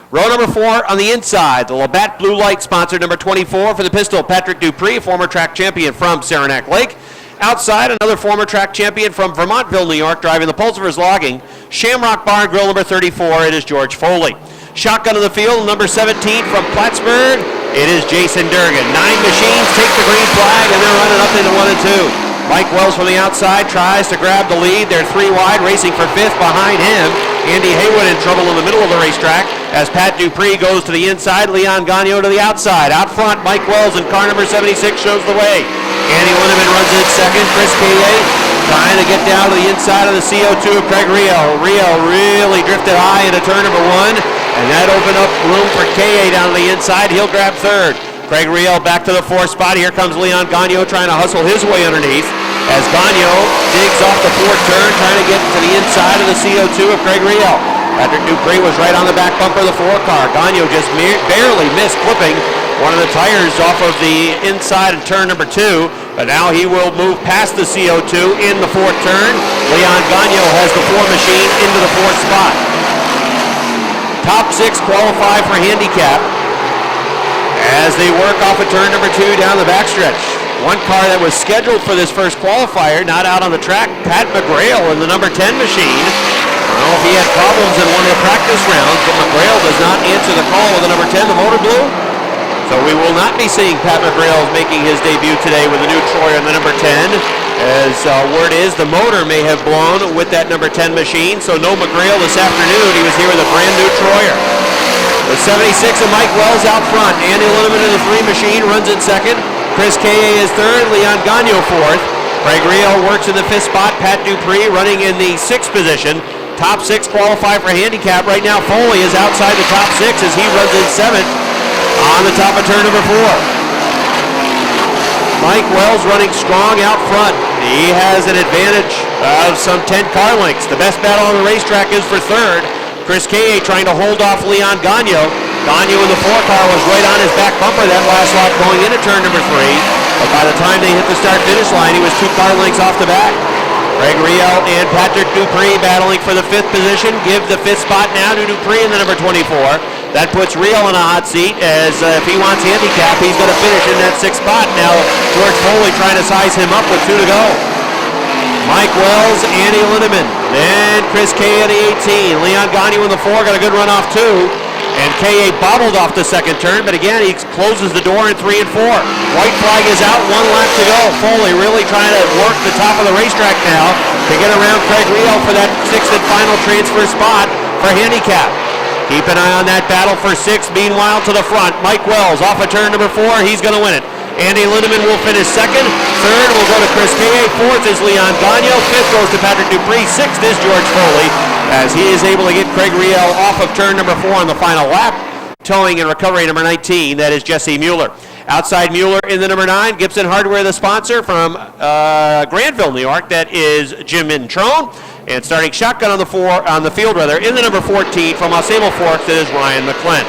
Row number 4 on the inside, the Labatt Blue Light sponsor, number 24 for the pistol, Patrick Dupree, former track champion from Saranac Lake. Outside, another former track champion from Vermontville, New York, driving the Pulsar's Logging. Shamrock Bar and Grill number 34, it is George Foley. Shotgun of the field, number 17 from Plattsburgh, it is Jason Durgan. 9 machines take the green flag, and they're running up into 1 and 2. Mike Wells from the outside tries to grab the lead. They're 3 wide, racing for 5th behind him. Andy Haywood in trouble in the middle of the racetrack as Pat Dupree goes to the inside, Leon Gagno to the outside. Out front, Mike Wells in car number 76 shows the way. Andy Linneman runs in second. Chris Kaye trying to get down to the inside of the CO2 of Craig Rio. Rio really drifted high into turn number 1, and that opened up room for Kaye down to the inside. He'll grab third. Craig Riel back to the 4th spot. Here comes Leon Gagno trying to hustle his way underneath as Gagno digs off the 4th turn, trying to get to the inside of the CO2 of Craig Riel. Patrick Dupree was right on the back bumper of the 4 car. Gagno just barely missed clipping one of the tires off of the inside of turn number 2, but now he will move past the CO2 in the 4th turn. Leon Gagno has the 4 machine into the 4th spot. Top 6 qualify for handicap as they work off of turn number 2 down the backstretch. One car that was scheduled for this first qualifier, not out on the track, Pat McGrail in the number 10 machine. I don't know if he had problems in one of the practice rounds, but McGrail does not answer the call with the number 10, the motor blue. So we will not be seeing Pat McGrail making his debut today with the new Troyer in the number 10. As word is, the motor may have blown with that number 10 machine, so no McGrail this afternoon. He was here with a brand new Troyer. The 76 of Mike Wells out front. Andy Linneman in the 3 machine runs in second. Chris Kaye is third. Leon Gagno 4th. Craig Rio works in the 5th spot. Pat Dupree running in the 6th position. Top 6 qualify for handicap. Right now Foley is outside the top 6 as he runs in 7th on the top of turn number 4. Mike Wells running strong out front. He has an advantage of some 10 car lengths. The best battle on the racetrack is for 3rd. Chris Kaye trying to hold off Leon Gagno. Gagno in the 4 car was right on his back bumper that last lap going into turn number 3. But by the time they hit the start-finish line, he was 2 car lengths off the back. Craig Rio and Patrick Dupree battling for the 5th position. Give the 5th spot now to Dupree in the number 24. That puts Rio in a hot seat as if he wants handicap, he's going to finish in that 6th spot. Now George Foley trying to size him up with 2 to go. Mike Wells, Andy Linneman, then Chris Kaye in the 18. Leon Gagno in the 4, got a good run off 2. And Kaye bobbled off the 2nd turn, but again, he closes the door in 3 and 4. White flag is out, 1 lap to go. Foley really trying to work the top of the racetrack now to get around Craig Rio for that 6th and final transfer spot for handicap. Keep an eye on that battle for 6th. Meanwhile, to the front, Mike Wells off of turn number 4. He's going to win it. Andy Linneman will finish 2nd. 3rd will go to Chris Kaye. 4th is Leon Gagno. 5th goes to Patrick Dupree. 6th is George Foley as he is able to get Craig Riel off of turn number 4 on the final lap. Towing and recovery number 19, that is Jesse Mueller. Outside Mueller in the number 9. Gibson Hardware, the sponsor from Granville, New York. That is Jim Introne. And starting shotgun on the field in the number 14 from Osable Forks, it is Ryan McClellan.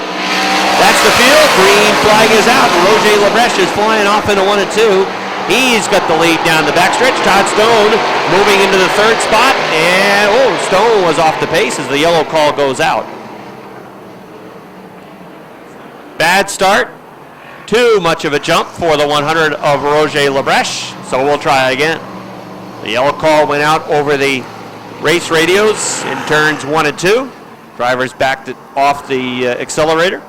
That's the field. Green flag is out. Roger Labreche is flying off into 1 and 2. He's got the lead down the backstretch. Todd Stone moving into the 3rd spot. And, Stone was off the pace as the yellow call goes out. Bad start. Too much of a jump for the 100 of Roger Labreche. So we'll try again. The yellow call went out over the race radios in turns 1 and 2. Drivers backed it off the accelerator.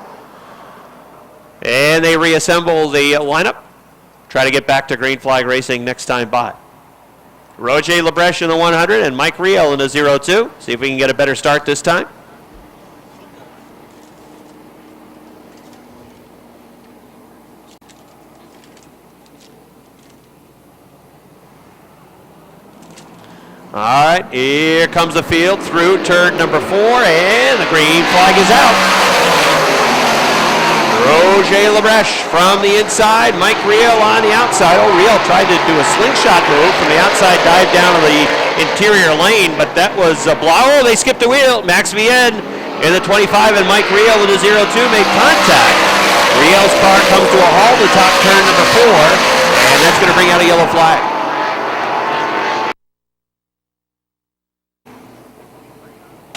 And they reassemble the lineup. Try to get back to green flag racing next time by. Roger Labreche in the 100 and Mike Riel in the 02. See if we can get a better start this time. All right, here comes the field through turn number 4, and the green flag is out. Roger Labreche from the inside, Mike Riel on the outside. Riel tried to do a slingshot move from the outside, dive down to the interior lane, but that was a blow. They skipped the wheel. Max Vienne in the 25 and Mike Riel in the 02 made contact. Riel's car comes to a halt at top turn number 4, and that's going to bring out a yellow flag.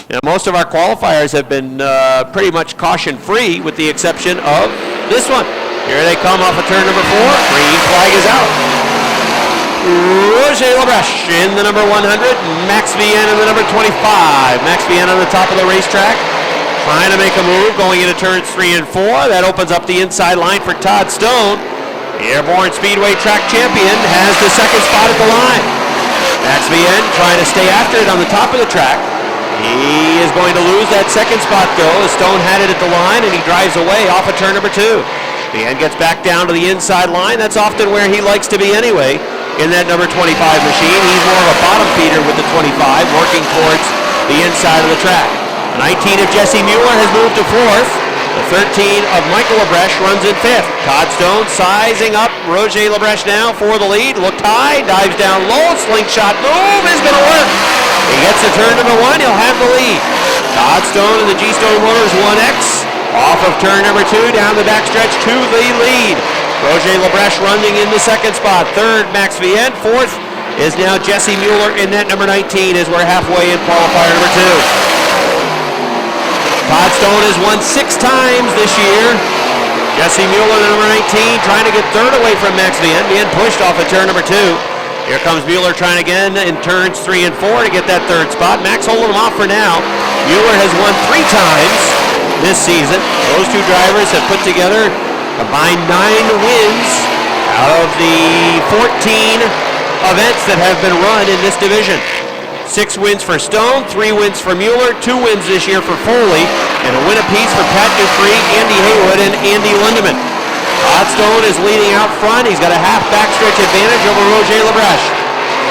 Now, most of our qualifiers have been pretty much caution-free, with the exception of this one. Here they come off of turn number 4. Green flag is out. Roger Lebrecht in the number 100. Max Vienne in the number 25. Max Vienne on the top of the racetrack, trying to make a move, going into turns 3 and 4. That opens up the inside line for Todd Stone. The Airborne Speedway track champion has the second spot at the line. Max Vienne trying to stay after it on the top of the track. He is going to lose that second spot, though, as Stone had it at the line, and he drives away off of turn number 2. Vienne gets back down to the inside line. That's often where he likes to be anyway, in that number 25 machine. He's more of a bottom feeder with the 25, working towards the inside of the track. The 19 of Jesse Mueller has moved to 4th. The 13 of Michael Lebrecht runs in 5th. Todd Stone sizing up Roger Lebrecht now for the lead. Looked high, dives down low. Slingshot move is going to work. He gets to turn number 1. He'll have the lead. Todd Stone and the G-Stone Motors 1X off of turn number 2 down the backstretch to the lead. Roger Lebrecht running in the second spot. 3rd, Max Vienne. 4th is now Jesse Mueller in that number 19 as we're halfway in qualifier number 2. Todd Stone has won 6 times this year. Jesse Mueller, the number 19, trying to get 3rd away from Max Vienne, being pushed off of turn number 2. Here comes Mueller trying again in turns 3 and 4 to get that 3rd spot. Max holding him off for now. Mueller has won 3 times this season. Those two drivers have put together combined 9 wins out of the 14 events that have been run in this division. 6 wins for Stone, 3 wins for Mueller, 2 wins this year for Foley, and a win apiece for Pat Dupree, Andy Haywood, and Andy Lindemann. Todd Stone is leading out front. He's got a half backstretch advantage over Roger Lebrecht.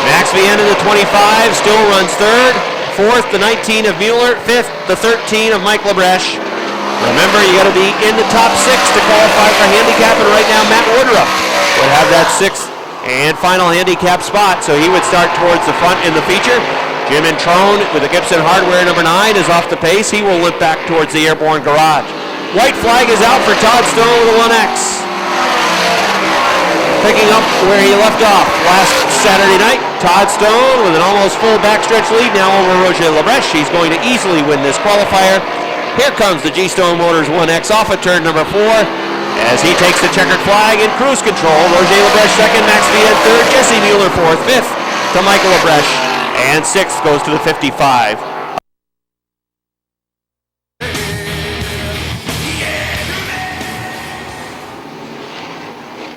Max Vienne in the 25 still runs 3rd. 4th, the 19 of Mueller. 5th, the 13 of Mike Lebrecht. Remember, you got to be in the top 6 to qualify for handicap, and right now Matt Woodruff would have that 6th and final handicap spot, so he would start towards the front in the feature. Jim Introne with the Gibson Hardware number 9 is off the pace. He will limp back towards the Airborne garage. White flag is out for Todd Stone with a 1X. Picking up where he left off last Saturday night, Todd Stone with an almost full backstretch lead now over Roger Lebrecht. He's going to easily win this qualifier. Here comes the G-Stone Motors 1X off of turn number 4 as he takes the checkered flag in cruise control. Roger Lebrecht 2nd, Max Vienne 3rd, Jesse Mueller 4th, 5th to Michael Lebrecht, and 6th goes to the 55.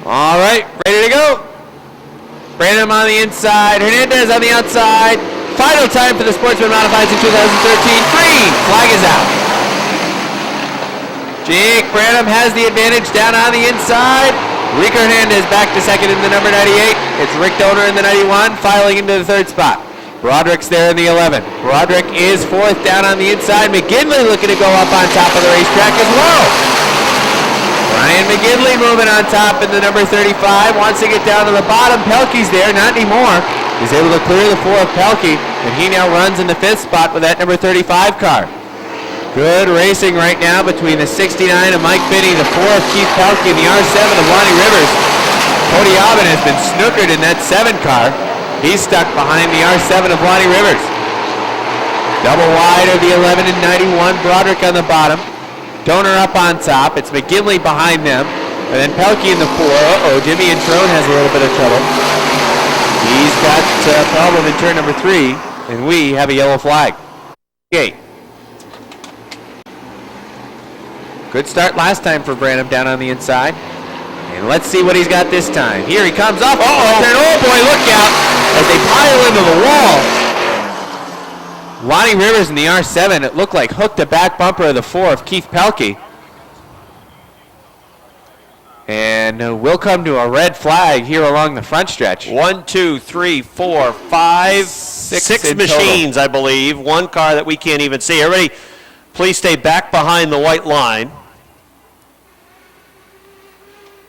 All right, ready to go. Brandon on the inside, Hernandez on the outside. Final time for the Sportsman Modifieds in 2013. Green flag is out. Jake Branham has the advantage down on the inside. Rico Hernandez back to 2nd in the number 98. It's Rick Donor in the 91, filing into the 3rd spot. Broderick's there in the 11. Broderick is 4th down on the inside. McGinley looking to go up on top of the racetrack as well. Ryan McGinley moving on top in the number 35. Wants to get down to the bottom. Pelkey's there, not anymore. He's able to clear the 4 of Pelkey, and he now runs in the 5th spot with that number 35 car. Good racing right now between the 69 of Mike Binney, the 4 of Keith Pelkey, and the R7 of Lonnie Rivers. Cody Aubin has been snookered in that 7 car. He's stuck behind the R7 of Lonnie Rivers. Double wide of the 11 and 91. Broderick on the bottom. Donor up on top. It's McGinley behind them. And then Pelkey in the 4. Uh-oh, Jimmy Introne has a little bit of trouble. He's got a problem in turn number 3, and we have a yellow flag. Okay. Good start last time for Branham down on the inside. And let's see what he's got this time. Here he comes up. Uh-oh. Oh boy, look out as they pile into the wall. Lonnie Rivers in the R7, it looked like hooked the back bumper of the 4 of Keith Pelkey. And we'll come to a red flag here along the front stretch. 1, 2, 3, 4, 5, 6 machines, total. I believe. 1 car that we can't even see. Everybody, please stay back behind the white line.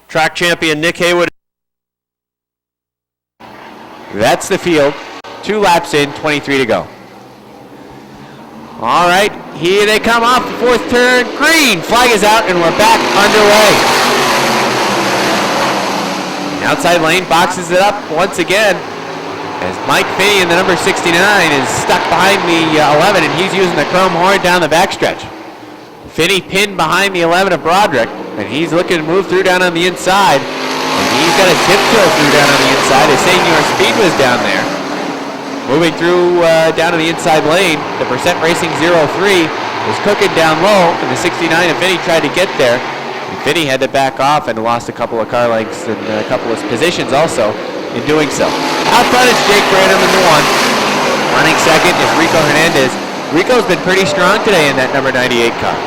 Track champion Nick Haywood. That's the field. 2 laps in, 23 to go. All right, here they come off the 4th turn. Green flag is out, and we're back underway. Outside lane boxes it up once again as Mike Finney in the number 69 is stuck behind the 11, and he's using the chrome horn down the backstretch. Finney pinned behind the 11 of Broderick, and he's looking to move through down on the inside. And he's got a tiptoe through down on the inside as Senior Speedway's down there. Moving through down to the inside lane, the Percent Racing 03 was cooking down low, and the 69 of Finney tried to get there. And Finney had to back off and lost a couple of car lengths and a couple of positions also in doing so. Out front is Jake Branham in the 1. Running second is Rico Hernandez. Rico's been pretty strong today in that number 98 car.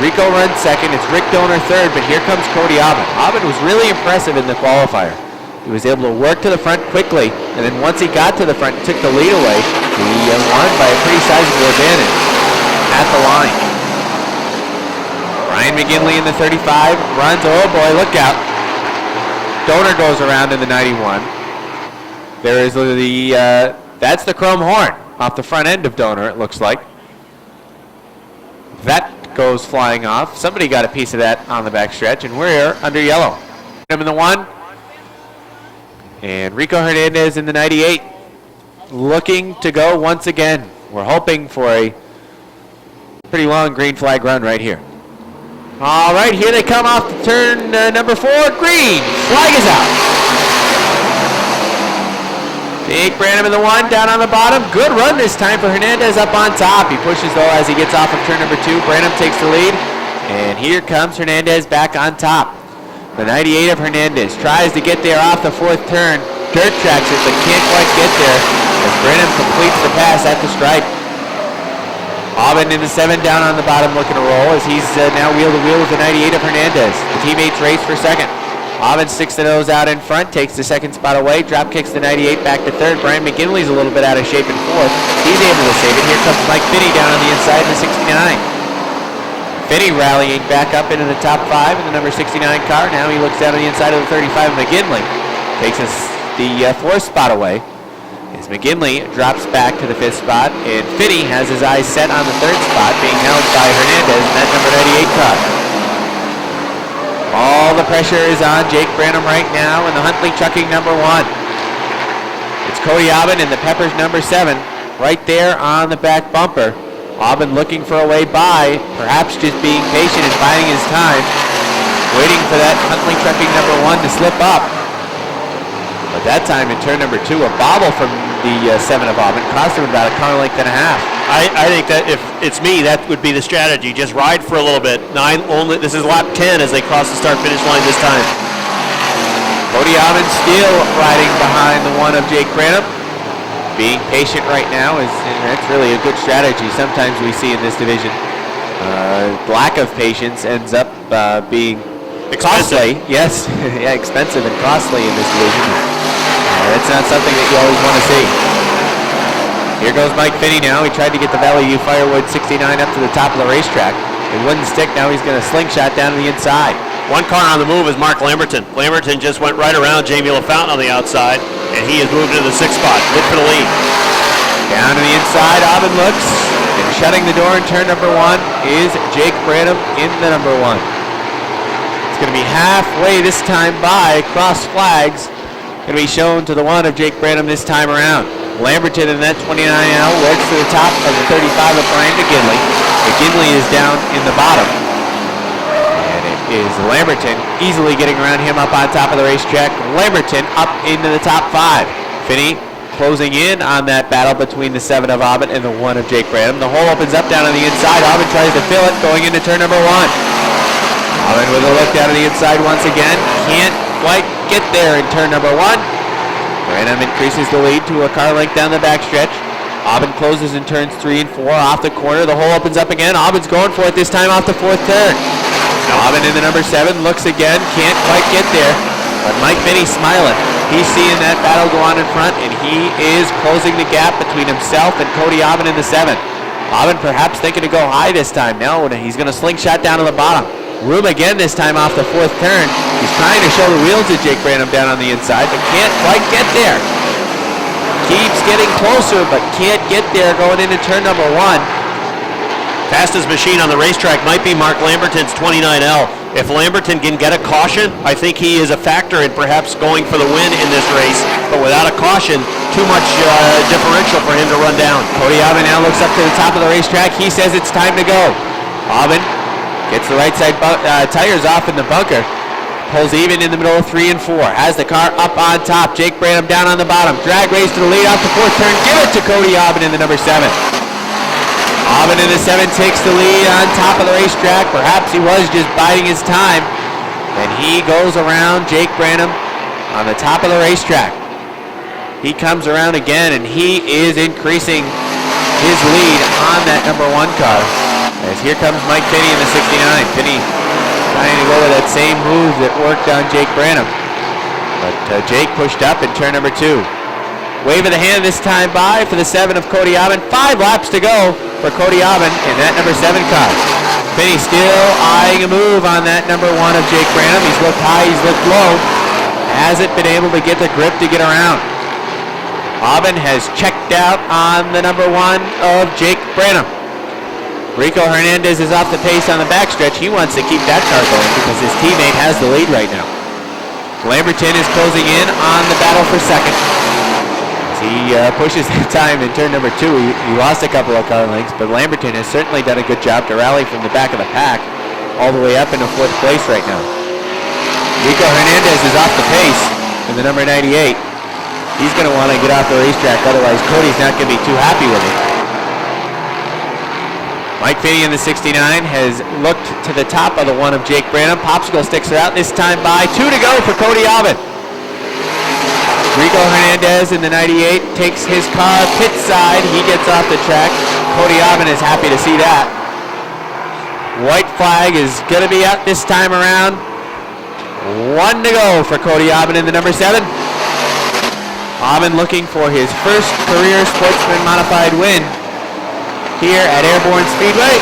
Rico runs second, it's Rick Donor third, but here comes Cody Aubin. Aubin was really impressive in the qualifier. He was able to work to the front quickly, and then once he got to the front and took the lead away, he won by a pretty sizable advantage at the line. Ryan McGinley in the 35 runs, oh boy, look out. Donor goes around in the 91. There is that's the chrome horn off the front end of Donor, it looks like. That goes flying off. Somebody got a piece of that on the backstretch, and we're under yellow. Him in the 1. And Rico Hernandez in the 98. Looking to go once again. We're hoping for a pretty long green flag run right here. All right, here they come off the turn number 4. Green flag is out. Jake Branham in the 1, down on the bottom. Good run this time for Hernandez up on top. He pushes though as he gets off of turn number 2. Branham takes the lead. And here comes Hernandez back on top. The 98 of Hernandez tries to get there off the 4th turn. Dirt tracks it, but can't quite get there as Branham completes the pass at the stripe. Aubin in the 7 down on the bottom looking to roll as he's now wheel to wheel with the 98 of Hernandez. The teammates race for second. Aubin sticks the nose out in front, takes the second spot away, drop kicks the 98 back to third. Brian McGinley's a little bit out of shape in 4th. He's able to save it. Here comes Mike Finney down on the inside in the 69. Finney rallying back up into the top 5 in the number 69 car. Now he looks down on the inside of the 35 of McGinley. Takes us the 4th spot away as McGinley drops back to the 5th spot, and Finney has his eyes set on the 3rd spot, being held by Hernandez in that number 98 car. All the pressure is on Jake Branham right now in the Huntley Trucking number 1. It's Cody Aubin in the Peppers number 7 right there on the back bumper. Aubin looking for a way by, perhaps just being patient and biding his time, waiting for that Huntley Trucking number 1 to slip up. But that time in turn number 2, a bobble from the 7 of Aubin cost him about a car length and a half. I think that if it's me, that would be the strategy. Just ride for a little bit. This is lap 10 as they cross the start-finish line this time. Cody Aubin still riding behind the 1 of Jake Branham. Being patient right now and that's really a good strategy. Sometimes we see in this division, lack of patience ends up being costly. Yes, yeah, expensive and costly in this division. That's not something that you always want to see. Here goes Mike Finney now. He tried to get the Valley View Firewood 69 up to the top of the racetrack. It wouldn't stick. Now he's going to slingshot down to the inside. 1 car on the move is Mark Lamberton. Lamberton just went right around Jamie LaFountain on the outside, and he has moved into the 6th spot. Good for the lead. Down to the inside, Aubin looks, and shutting the door in turn number 1 is Jake Branham in the number 1. It's going to be halfway this time by. Cross flags going to be shown to the 1 of Jake Branham this time around. Lamberton in that 29 now works to the top of the 35 of Brian McGinley. McGinley is down in the bottom. And it is Lamberton easily getting around him up on top of the racetrack. Lamberton up into the top 5. Finney closing in on that battle between the 7 of Aubin and the 1 of Jake Branham. The hole opens up down on the inside. Aubin tries to fill it going into turn number 1. Aubin with a look down to the inside once again. Can't quite get there in turn number 1. Branham increases the lead to a car length down the backstretch. Aubin closes in turns 3 and 4 off the corner. The hole opens up again. Aubin's going for it this time off the 4th turn. Aubin in the number 7 looks again. Can't quite get there. But Mike Finney smiling. He's seeing that battle go on in front, and he is closing the gap between himself and Cody Aubin in the 7. Aubin perhaps thinking to go high this time. No, he's going to slingshot down to the bottom. Room again this time off the 4th turn. He's trying to show the wheels to Jake Branham down on the inside, but can't quite get there. Keeps getting closer, but can't get there going into turn number 1. Fastest machine on the racetrack might be Mark Lamberton's 29L. If Lamberton can get a caution, I think he is a factor in perhaps going for the win in this race. But without a caution, too much differential for him to run down. Cody Aubin now looks up to the top of the racetrack. He says it's time to go. Aubin gets the right side tires off in the bunker. Pulls even in the middle of 3 and 4. Has the car up on top. Jake Branham down on the bottom. Drag race to the lead off the fourth turn. Give it to Cody Aubin in the number 7. Aubin in the 7 takes the lead on top of the racetrack. Perhaps he was just biding his time. And he goes around Jake Branham on the top of the racetrack. He comes around again, and he is increasing his lead on that number 1 car. As here comes Mike Finney in the 69. Finney trying to go with that same move that worked on Jake Branham. But Jake pushed up in turn number 2. Wave of the hand this time by for the 7 of Cody Aubin. 5 laps to go for Cody Aubin in that number 7 car. Finney still eyeing a move on that number 1 of Jake Branham. He's looked high, he's looked low. Hasn't been able to get the grip to get around. Aubin has checked out on the number 1 of Jake Branham. Rico Hernandez is off the pace on the backstretch. He wants to keep that car going because his teammate has the lead right now. Lamberton is closing in on the battle for second. As he pushes the time in turn number 2. He lost a couple of car lengths, but Lamberton has certainly done a good job to rally from the back of the pack all the way up into 4th place right now. Rico Hernandez is off the pace in the number 98. He's going to want to get off the racetrack, otherwise Cody's not going to be too happy with it. Mike Finney in the 69 has looked to the top of the 1 of Jake Branham. Popsicle sticks are out this time by. 2 to go for Cody Aubin. Rico Hernandez in the 98 takes his car pit side. He gets off the track. Cody Aubin is happy to see that. White flag is going to be out this time around. 1 to go for Cody Aubin in the number 7. Aubin looking for his first career Sportsman Modified win here at Airborne Speedway.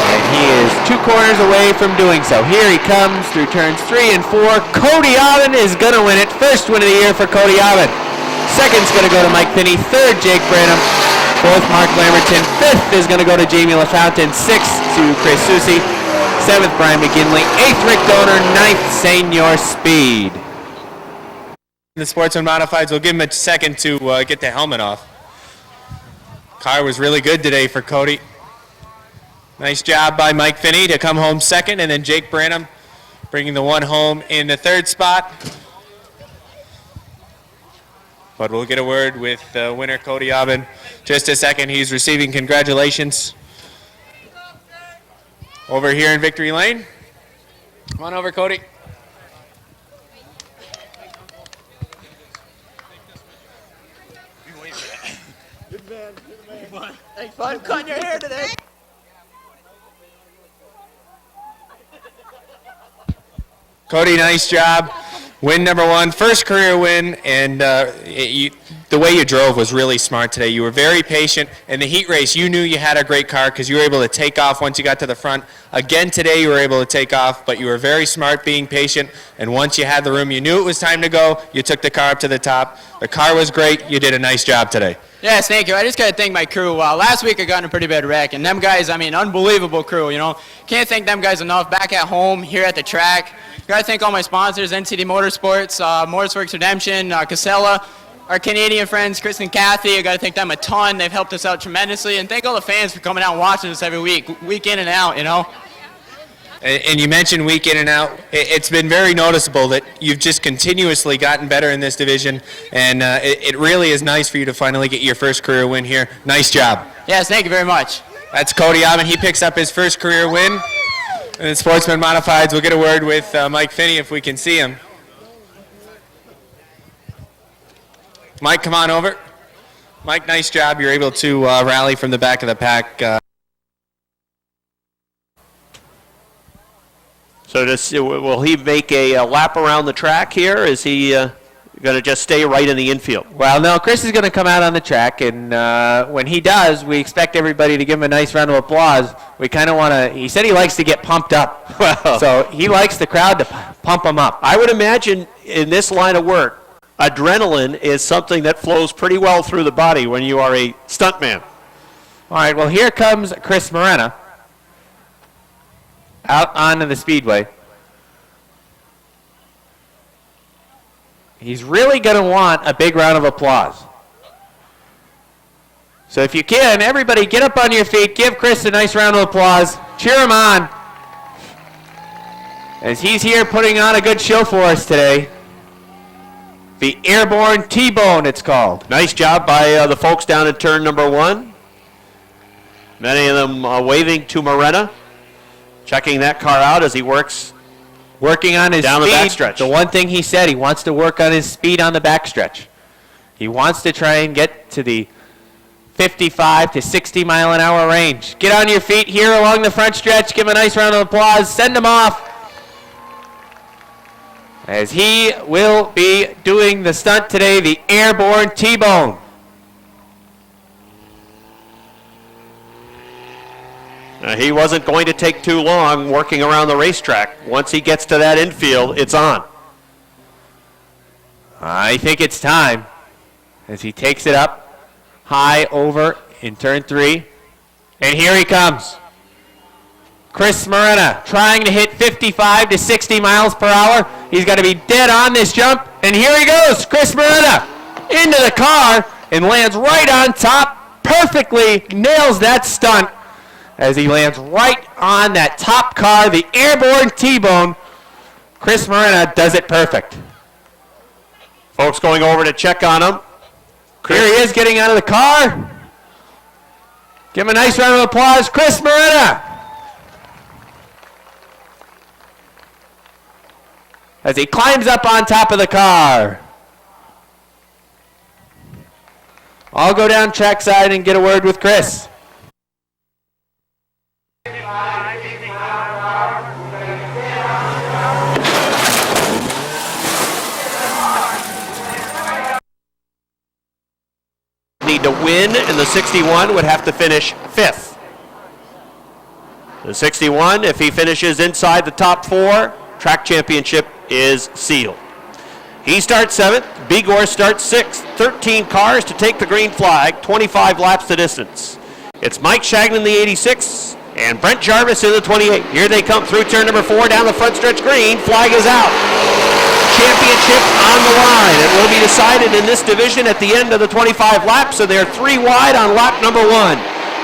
And he is 2 corners away from doing so. Here he comes through turns 3 and 4. Cody Aubin is going to win it. First win of the year for Cody Aubin. Second's going to go to Mike Finney. 3rd, Jake Branham. 4th, Mark Lamberton. 5th is going to go to Jamie LaFountain. 6th to Chris Susi. 7th, Brian McGinley. 8th, Rick Donor. 9th, Senior Speed. The Sportsman Modifieds will give him a second to get the helmet off. Car was really good today for Cody. Nice job by Mike Finney to come home second, and then Jake Branham bringing the 1 home in the 3rd spot. But we'll get a word with winner Cody Aubin just a second. He's receiving congratulations over here in Victory Lane. Come on over, Cody. Thanks, bud. I'm cutting your hair today. Cody, nice job. Win number 1, first career win, and the way you drove was really smart today. You were very patient. In the heat race, you knew you had a great car because you were able to take off once you got to the front. Again today, you were able to take off, but you were very smart being patient, and once you had the room, you knew it was time to go. You took the car up to the top. The car was great. You did a nice job today. Yes, thank you. I just got to thank my crew. Last week I got in a pretty bad wreck, and them guys, I mean, unbelievable crew, you know. Can't thank them guys enough. Back at home, here at the track. Got to thank all my sponsors, NCD Motorsports, Motorsports Redemption, Casella, our Canadian friends, Chris and Kathy. I got to thank them a ton. They've helped us out tremendously. And thank all the fans for coming out and watching us every week in and out, you know. And you mentioned week in and out. It's been very noticeable that you've just continuously gotten better in this division, and it really is nice for you to finally get your first career win here. Nice job. Yes, thank you very much. That's Cody Aubin. He picks up his first career win. And the Sportsman Modifieds, we'll get a word with Mike Finney if we can see him. Mike, come on over. Mike, nice job. You're able to rally from the back of the pack. So will he make a lap around the track here? Is he going to just stay right in the infield? Well, no, Chris is going to come out on the track, and when he does, we expect everybody to give him a nice round of applause. We kind of want to, he said he likes to get pumped up. Well, so he likes the crowd to pump him up. I would imagine in this line of work, adrenaline is something that flows pretty well through the body when you are a stuntman. All right, well, here comes Chris Morena. out onto the speedway. He's really going to want a big round of applause. So if you can, everybody get up on your feet, give Chris a nice round of applause, cheer him on, as he's here putting on a good show for us today. The Airborne T-Bone, it's called. Nice job by the folks down at turn number 1. Many of them waving to Morena, checking that car out as he working on his down speed. The backstretch. The one thing he said, he wants to work on his speed on the backstretch. He wants to try and get to the 55 to 60 mile an hour range. Get on your feet here along the front stretch. Give him a nice round of applause. Send him off, as he will be doing the stunt today, the Airborne T-Bone. He wasn't going to take too long working around the racetrack. Once he gets to that infield, it's on. I think it's time, as he takes it up high over in turn 3. And here he comes. Chris Morena trying to hit 55 to 60 miles per hour. He's got to be dead on this jump. And here he goes, Chris Morena into the car and lands right on top. Perfectly nails that stunt as he lands right on that top car, the Airborne T-Bone. Chris Morena does it perfect. Folks going over to check on him. Here he is getting out of the car. Give him a nice round of applause, Chris Morena, as he climbs up on top of the car. I'll go down trackside and get a word with Chris. Need to win, and the 61 would have to finish 5th. The 61, if he finishes inside the top 4, track championship is sealed. He starts 7th, Bigor starts 6th. 13 cars to take the green flag, 25 laps the distance. It's Mike Shagnon in the 86 and Brent Jarvis in the 28. Here they come through turn number 4 down the front stretch green. Flag is out. Championship on the line. It will be decided in this division at the end of the 25 laps, so they're 3 wide on lap number 1.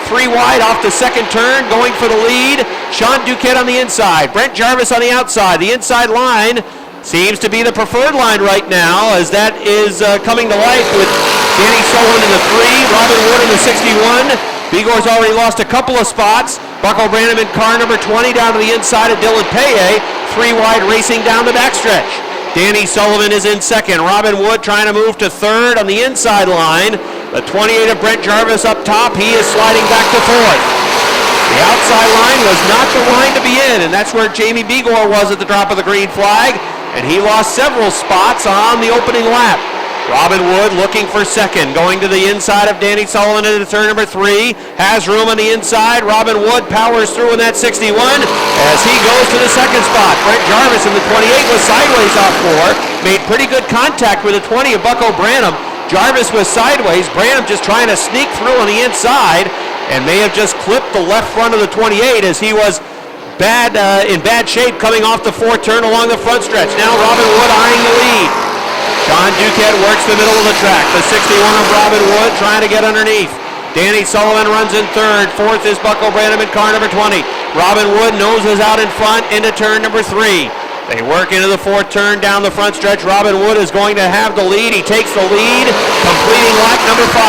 3 wide off the second turn, going for the lead. Sean Duquette on the inside, Brent Jarvis on the outside. The inside line seems to be the preferred line right now, as that is coming to life with Danny Sullivan in the 3, Robin Wood in the 61. Bigor's already lost a couple of spots. Bucko Branham in car number 20 down to the inside of Dylan Paye. 3 wide racing down the backstretch. Danny Sullivan is in second. Robin Wood trying to move to third on the inside line. The 28 of Brent Jarvis up top. He is sliding back to fourth. The outside line was not the line to be in, and that's where Jamie Bigor was at the drop of the green flag, and he lost several spots on the opening lap. Robin Wood looking for second, going to the inside of Danny Sullivan into turn number 3. Has room on the inside. Robin Wood powers through in that 61 as he goes to the second spot. Brent Jarvis in the 28 was sideways off 4. Made pretty good contact with the 20 of Bucko Branham. Jarvis was sideways. Branham just trying to sneak through on the inside and may have just clipped the left front of the 28 as he was in bad shape coming off the 4th turn along the front stretch. Now Robin Wood eyeing the lead. Sean Duquette works the middle of the track. The 61 of Robin Wood trying to get underneath. Danny Sullivan runs in third. 4th is Bucko Branham in car number 20. Robin Wood noses out in front into turn number 3. They work into the 4th turn down the front stretch. Robin Wood is going to have the lead. He takes the lead, completing lap number 5.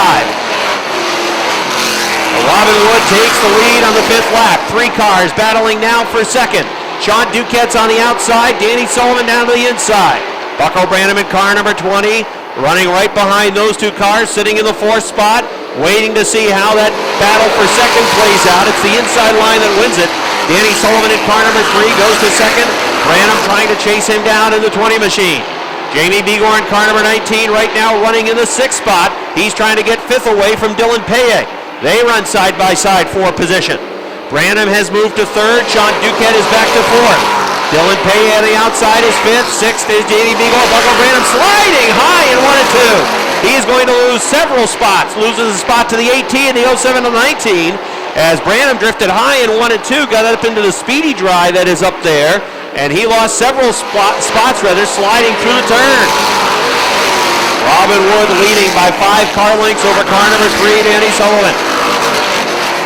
Robin Wood takes the lead on the 5th lap. 3 cars battling now for second. Sean Duquette's on the outside. Danny Sullivan down to the inside. Bucko Branham in car number 20, running right behind those 2 cars, sitting in the 4th spot, waiting to see how that battle for second plays out. It's the inside line that wins it. Danny Sullivan in car number 3 goes to second. Branham trying to chase him down in the 20 machine. Jamie Bigor in car number 19 right now running in the 6th spot. He's trying to get 5th away from Dylan Paye. They run side by side for position. Branham has moved to 3rd. Sean Duquette is back to 4th. Dylan Paye on the outside is 5th. 6th is Jamie Bigor. Bucko Branham sliding high in 1 and 2. He is going to lose several spots. Loses a spot to the 18, the 07 to 19, as Branham drifted high in 1 and 2, got up into the speedy dry that is up there, and he lost several spots, sliding through the turn. Robin Wood leading by 5 car lengths over car number 3, Danny Sullivan.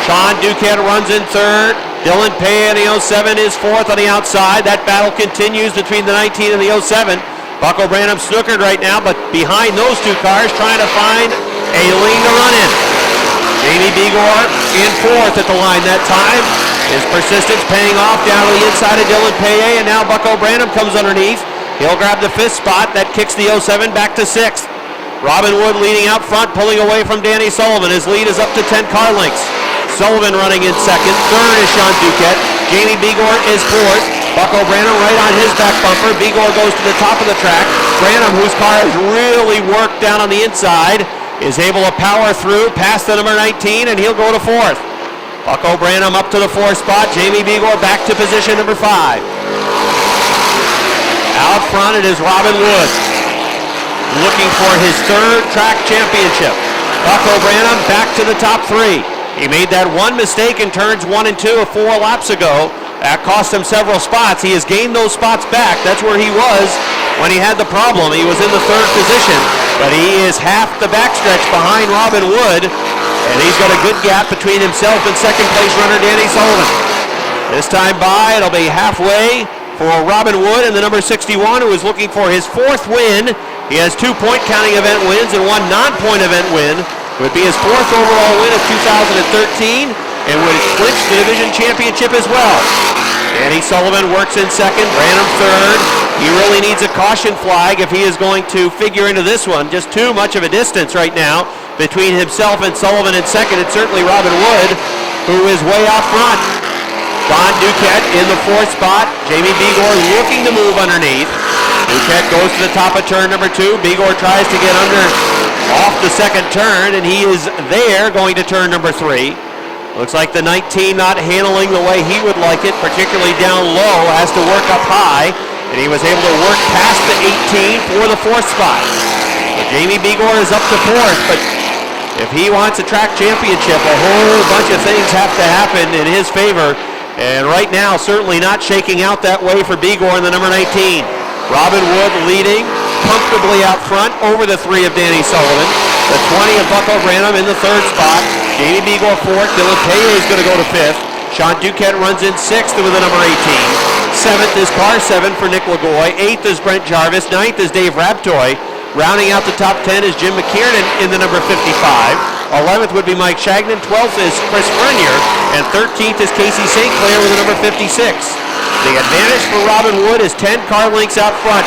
Sean Duquette runs in third. Dylan Pay in the 07 is fourth on the outside. That battle continues between the 19 and the 07. Bucko Branham snookered right now, but behind those 2 cars trying to find a lane to run in. Jamie Begor in fourth at the line that time. His persistence paying off down to the inside of Dylan Pay, and now Bucko Branham comes underneath. He'll grab the 5th spot. That kicks the 07 back to 6th. Robin Wood leading out front, pulling away from Danny Sullivan. His lead is up to 10 car lengths. Sullivan running in second. Third is Sean Duquette. Jamie Begor is fourth. Bucko Branham right on his back bumper. Begor goes to the top of the track. Branham, whose car has really worked down on the inside, is able to power through past the number 19, and he'll go to 4th. Bucko Branham up to the 4th spot. Jamie Begor back to position number 5. Out front it is Robin Wood, looking for his 3rd track championship. Bucko Branham back to the top 3. He made that one mistake in turns 1 and 2 of 4 laps ago. That cost him several spots. He has gained those spots back. That's where he was when he had the problem. He was in the 3rd position, but he is half the backstretch behind Robin Wood, and he's got a good gap between himself and second place runner Danny Sullivan. This time by, it'll be halfway for Robin Wood and the number 61, who is looking for his 4th win. He has 2 point counting event wins and 1 non-point event win. It would be his 4th overall win of 2013 and would clinch the division championship as well. Danny Sullivan works in second, Branham third. He really needs a caution flag if he is going to figure into this one. Just too much of a distance right now between himself and Sullivan in second, and certainly Robin Wood, who is way out front. Don Duquette in the 4th spot. Jamie Begor looking to move underneath. Duquette goes to the top of turn number 2. Begor tries to get under off the second turn, and he is there going to turn number 3. Looks like the 19 not handling the way he would like it, particularly down low, has to work up high, and he was able to work past the 18 for the 4th spot. So Jamie Begor is up to 4th, but if he wants a track championship, a whole bunch of things have to happen in his favor, and right now certainly not shaking out that way for Begor in the number 19. Robin Wood leading comfortably out front over the 3 of Danny Sullivan. The 20 of Bucko Branham in the 3rd spot. Jamie Begor 4th. Dylan Paye is going to go to 5th. Sean Duquette runs in 6th with the number 18. 7th is car 7 for Nick Lagoy. 8th is Brent Jarvis. 9th is Dave Rabtoy. Rounding out the top 10 is Jim McKiernan in the number 55. 11th would be Mike Shagnon. 12th is Chris Fernier. And 13th is Casey St. Clair with the number 56. The advantage for Robin Wood is 10 car lengths out front.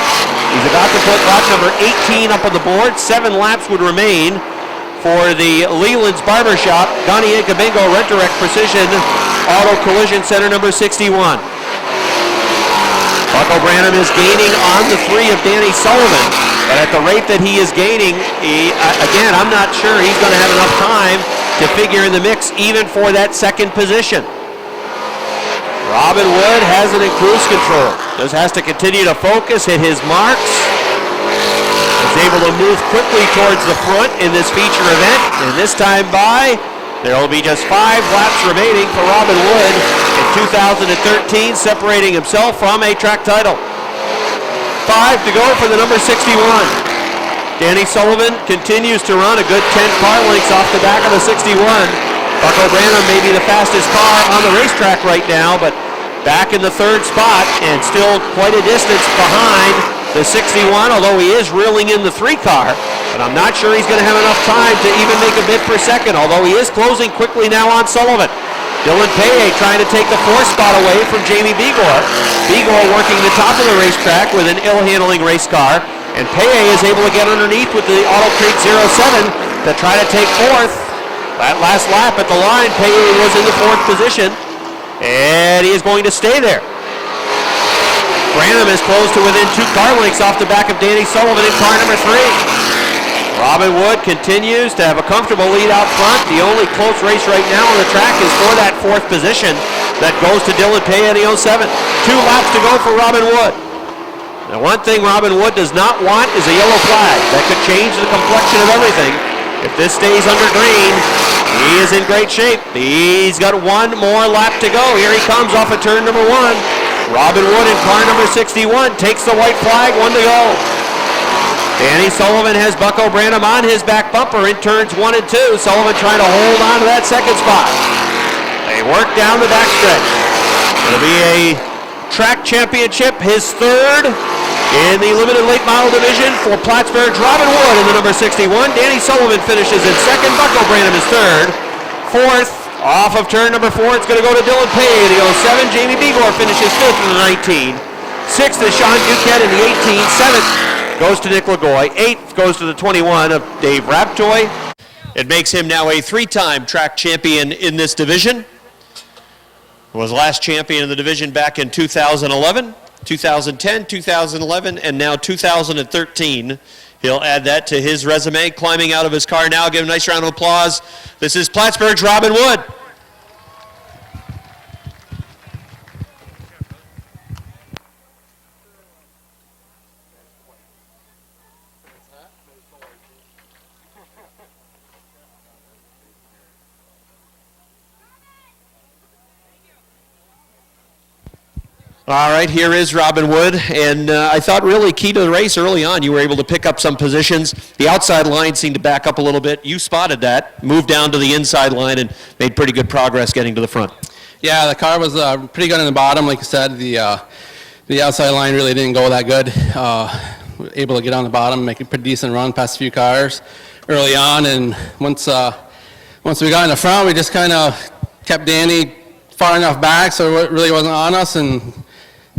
He's about to put lap number 18 up on the board. 7 laps would remain for the Leland's Barbershop, Donnie Incabingo Rent-A-Wreck Precision Auto Collision Center number 61. Bucko Branham is gaining on the 3 of Danny Sullivan, but at the rate that he is gaining, again, I'm not sure he's going to have enough time to figure in the mix even for that 2nd position. Robin Wood has it in cruise control. Just has to continue to focus, hit his marks. Is able to move quickly towards the front in this feature event. And this time by, there will be just 5 laps remaining for Robin Wood in 2013, separating himself from a track title. 5 to go for the number 61. Danny Sullivan continues to run a good 10 car lengths off the back of the 61. Bucko Branham may be the fastest car on the racetrack right now, but back in the 3rd spot and still quite a distance behind the 61, although he is reeling in the 3 car. But I'm not sure he's going to have enough time to even make a bid for 2nd, although he is closing quickly now on Sullivan. Dylan Paye trying to take the 4th spot away from Jamie Begor. Begor working the top of the racetrack with an ill-handling race car, and Paye is able to get underneath with the Auto Crate 07 to try to take 4th. That last lap at the line, Paye was in the 4th position, and he is going to stay there. Branham is close to within 2 car lengths off the back of Danny Sullivan in car number 3. Robin Wood continues to have a comfortable lead out front. The only close race right now on the track is for that 4th position that goes to Dylan Paye in the 07. 2 laps to go for Robin Wood. Now, one thing Robin Wood does not want is a yellow flag. That could change the complexion of everything. If this stays under green, He is in great shape. He's got one more lap to go. Here he comes off of turn number 1. Robin Wood in car number 61 takes the white flag, 1 to go. Danny Sullivan has Bucko Branham on his back bumper in turns 1 and 2. Sullivan trying to hold on to that second spot. They work down the backstretch. It'll be a track championship, his third in the limited late model division for Plattsburgh's Robin Wood in the number 61. Danny Sullivan finishes in second. Bucko Branham is third. Fourth, off of turn number 4, it's going to go to Dylan Pay, the 07. Jamie Begor finishes fifth in the 19. Sixth is Sean Duquette in the 18. Seventh goes to Nick Lagoy. Eighth goes to the 21 of Dave Raptoy. It makes him now a 3-time track champion in this division. Was last champion in the division back in 2011, 2010, 2011, and now 2013. He'll add that to his resume. Climbing out of his car now. Give him a nice round of applause. This is Plattsburgh's Robin Wood. All right, here is Robin Wood, and I thought really key to the race early on, you were able to pick up some positions. The outside line seemed to back up a little bit. You spotted that, moved down to the inside line, and made pretty good progress getting to the front. Yeah, the car was pretty good in the bottom. Like you said, the outside line really didn't go that good. Able to get on the bottom, make a pretty decent run past a few cars early on, and once we got in the front, we just kind of kept Danny far enough back so it really wasn't on us, and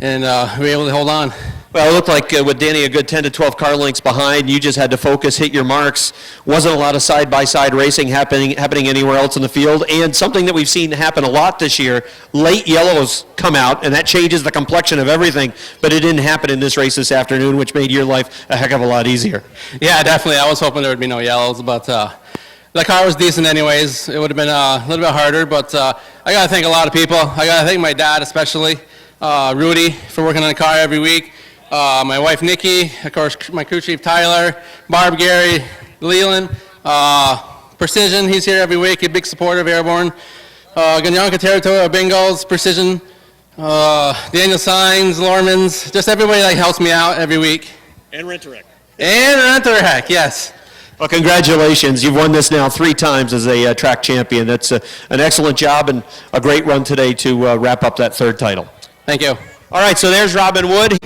we were able to hold on. Well, it looked like with Danny a good 10 to 12 car lengths behind, you just had to focus, hit your marks. Wasn't a lot of side-by-side racing happening anywhere else in the field, and something that we've seen happen a lot this year, late yellows come out, and that changes the complexion of everything, but it didn't happen in this race this afternoon, which made your life a heck of a lot easier. Yeah, definitely. I was hoping there would be no yellows, but the car was decent anyways. It would have been a little bit harder, but I got to thank a lot of people. I got to thank my dad especially, Rudy, for working on the car every week. My wife Nikki, of course my crew chief Tyler, Barb, Gary, Leland, Precision, he's here every week, a big supporter of Airborne. Ganyanka Territory, Bingos, Precision, Daniel Signs, Lormans, just everybody that helps me out every week. And Rent-A-Wreck. And Rent-A-Wreck, yes. Well, congratulations. You've won this now 3 times as a track champion. That's an excellent job and a great run today to wrap up that 3rd title. Thank you. All right, so there's Robin Wood.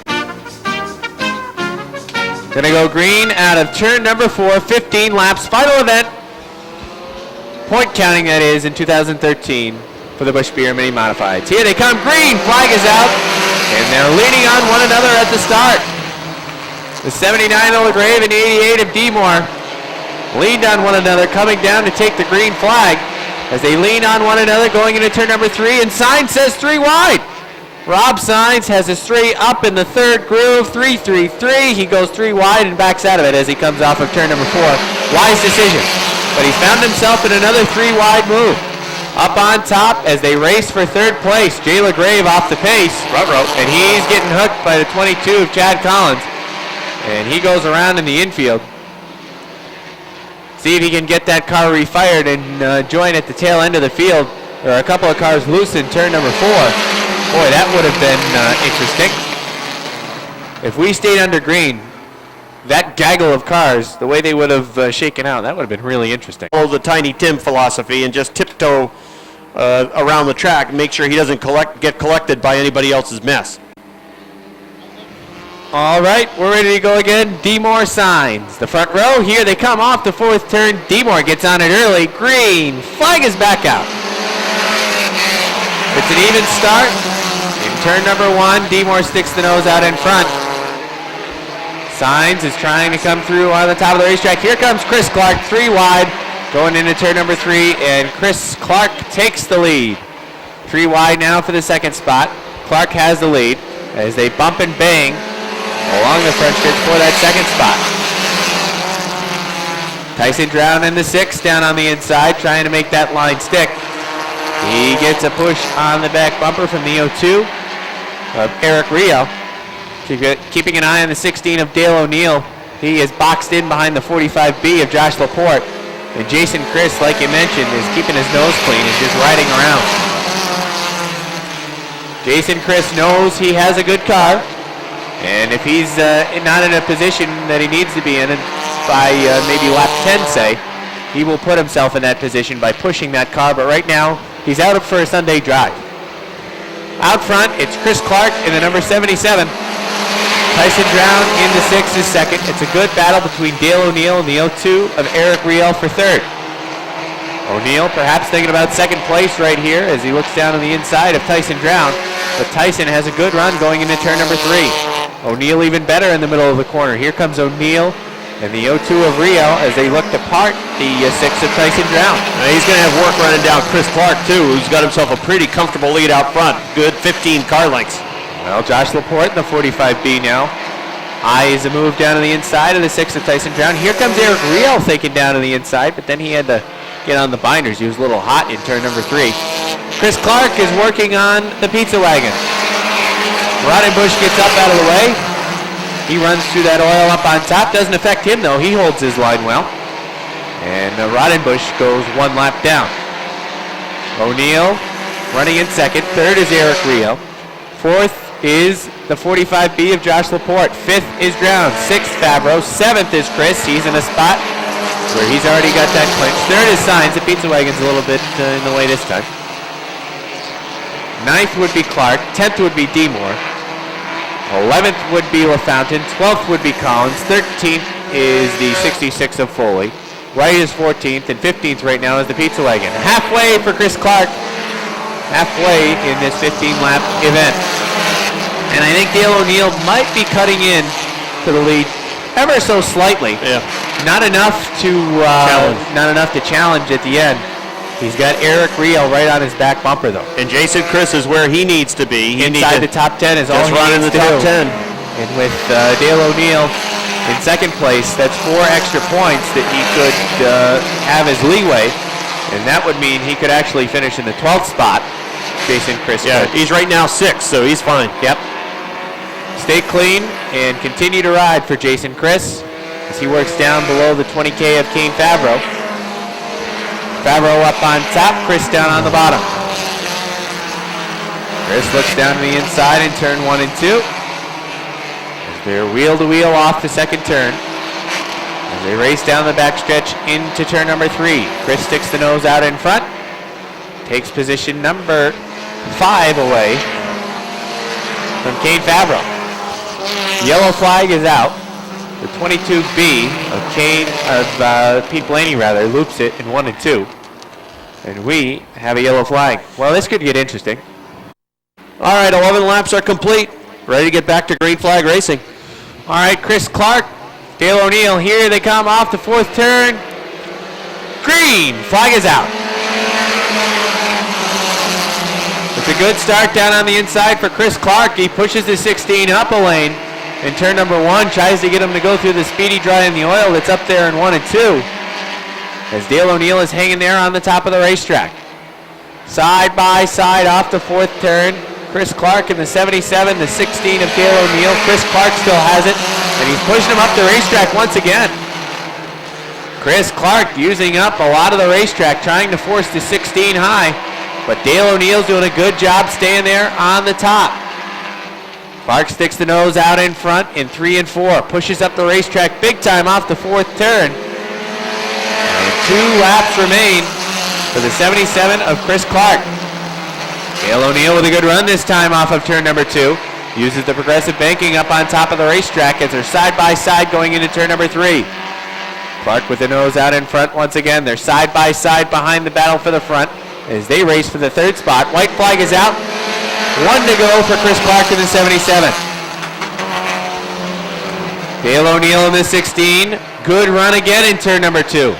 Gonna go green out of turn number 4, 15 laps, final event. Point counting, that is, in 2013 for the Busch Beer Mini Modifieds. Here they come, green, flag is out, and they're leaning on one another at the start. The 79 of LaGrave and the 88 of D-Moore leaned on one another, coming down to take the green flag as they lean on one another going into turn number 3, and Sainz says 3 wide. Rob Sainz has his 3 up in the 3rd groove, 3-3-3. He goes 3 wide and backs out of it as he comes off of turn number 4. Wise decision, but he's found himself in another 3 wide move. Up on top as they race for 3rd place, Jay LaGrave off the pace, and he's getting hooked by the 22 of Chad Collins, and he goes around in the infield. See if he can get that car refired and join at the tail end of the field. There are a couple of cars loose in turn number 4. Boy, that would have been interesting. If we stayed under green, that gaggle of cars, the way they would have shaken out, that would have been really interesting. Follow the Tiny Tim philosophy and just tiptoe around the track and make sure he doesn't get collected by anybody else's mess. All right, we're ready to go again. D-Moore Signs. The front row, here they come off the 4th turn. D-Moore gets on it early. Green, flag is back out. It's an even start. In turn number 1, D-Moore sticks the nose out in front. Signs is trying to come through on the top of the racetrack. Here comes Chris Clark, 3 wide, going into turn number 3, and Chris Clark takes the lead. 3 wide now for the 2nd spot. Clark has the lead as they bump and bang along the front stretch for that 2nd spot. Tyson Drown in the 6th, down on the inside, trying to make that line stick. He gets a push on the back bumper from the 02 of Eric Rio. Keeping an eye on the 16 of Dale O'Neill. He is boxed in behind the 45B of Josh Laporte. And Jason Chris, like you mentioned, is keeping his nose clean and just riding around. Jason Chris knows he has a good car, and if he's not in a position that he needs to be in by maybe lap 10, say, he will put himself in that position by pushing that car, but right now, he's out for a Sunday drive. Out front, it's Chris Clark in the number 77. Tyson Brown in the 6 is second. It's a good battle between Dale O'Neill and the 02 of Eric Riel for third. O'Neill perhaps thinking about second place right here as he looks down on the inside of Tyson Brown, but Tyson has a good run going into turn number 3. O'Neill even better in the middle of the corner. Here comes O'Neill and the 02 of Riel as they look to part the 6 of Tyson Brown. He's going to have work running down Chris Clark, too, who's got himself a pretty comfortable lead out front. Good 15 car lengths. Well, Josh Laporte in the 45B now. Eyes a move down to the inside of the 6 of Tyson Brown. Here comes Eric Riel thinking down to the inside, but then he had to get on the binders. He was a little hot in turn number 3. Chris Clark is working on the pizza wagon. Roddenbush gets up out of the way. He runs through that oil up on top. Doesn't affect him, though. He holds his line well. And Roddenbush goes 1 lap down. O'Neill running in second. Third is Eric Riel. Fourth is the 45B of Josh Laporte. Fifth is Drown. Sixth, Favreau. Seventh is Chris. He's in a spot where he's already got that clinched. Third is Signs. The pizza wagon's a little bit in the way this time. Ninth would be Clark. 10th would be Demore. 11th would be LaFountain. 12th would be Collins. 13th is the 66 of Foley. Wright is 14th, and 15th right now is the pizza wagon. Halfway for Chris Clark. Halfway in this 15-lap event. And I think Dale O'Neill might be cutting in to the lead ever so slightly. Yeah. Not enough to challenge at the end. He's got Eric Riel right on his back bumper, though. And Jason Chris is where he needs to be. Inside the top 10 is all he running needs the to top do. 10. And with Dale O'Neill in second place, that's 4 extra points that he could have as leeway. And that would mean he could actually finish in the 12th spot. Jason Chris. Yeah, he's right now 6, so he's fine. Yep. Stay clean and continue to ride for Jason Chris as he works down below the 20K of Kane Favreau. Favreau up on top, Chris down on the bottom. Chris looks down to the inside in turn 1 and 2. As they're wheel to wheel off the second turn. As they race down the backstretch into turn number 3. Chris sticks the nose out in front. Takes position number 5 away from Kane Favreau. Yellow flag is out. The 22B of Pete Blaney loops it in 1 and 2. And we have a yellow flag. Well, this could get interesting. All right, 11 laps are complete. Ready to get back to green flag racing. All right, Chris Clark, Dale O'Neill, here they come off the 4th turn. Green flag is out. It's a good start down on the inside for Chris Clark. He pushes the 16 up a lane in turn number 1, tries to get him to go through the speedy dry in the oil that's up there in 1 and 2. As Dale O'Neill is hanging there on the top of the racetrack. Side by side off the 4th turn. Chris Clark in the 77, the 16 of Dale O'Neill. Chris Clark still has it, and he's pushing him up the racetrack once again. Chris Clark using up a lot of the racetrack, trying to force the 16 high, but Dale O'Neill's doing a good job staying there on the top. Clark sticks the nose out in front in 3 and 4, pushes up the racetrack big time off the 4th turn. And 2 laps remain for the 77 of Chris Clark. Dale O'Neill with a good run this time off of turn number 2. Uses the progressive banking up on top of the racetrack as they're side by side going into turn number 3. Clark with the nose out in front once again. They're side by side behind the battle for the front as they race for the 3rd spot. White flag is out. 1 to go for Chris Clark in the 77. Dale O'Neill in the 16. Good run again in turn number 2.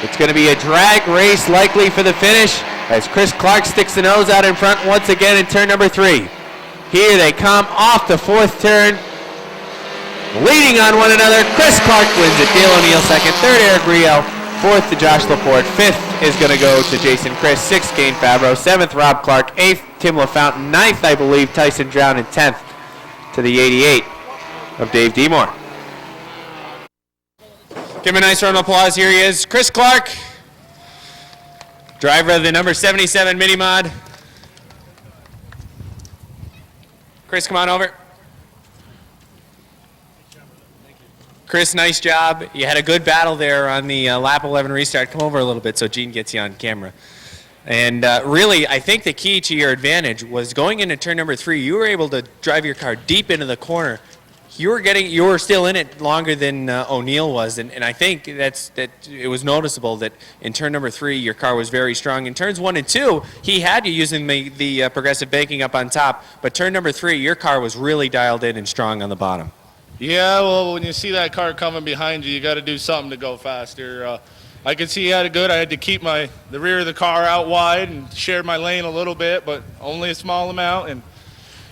It's going to be a drag race likely for the finish as Chris Clark sticks the nose out in front once again in turn number 3. Here they come off the 4th turn, leading on one another. Chris Clark wins it. Dale O'Neill second, 3rd Eric Riel, 4th to Josh Laporte, 5th is going to go to Jason Chris, 6th Kane Favreau, 7th Rob Clark, 8th Tim LaFountain, 9th I believe Tyson Drown, and 10th to the 88 of Dave Demore. Give him a nice round of applause. Here he is, Chris Clark, driver of the number 77 Mini Mod. Chris, come on over. Chris, nice job. You had a good battle there on the lap 11 restart. Come over a little bit so Gene gets you on camera. And really, I think the key to your advantage was going into turn number 3. You were able to drive your car deep into the corner. You were still in it longer than O'Neill was, and I think that it was noticeable that in turn number 3 your car was very strong. In turns 1 and 2, he had you using the progressive banking up on top, but turn number 3 your car was really dialed in and strong on the bottom. Yeah, well, when you see that car coming behind you, you got to do something to go faster. I could see he had it good. I had to keep the rear of the car out wide and share my lane a little bit, but only a small amount, and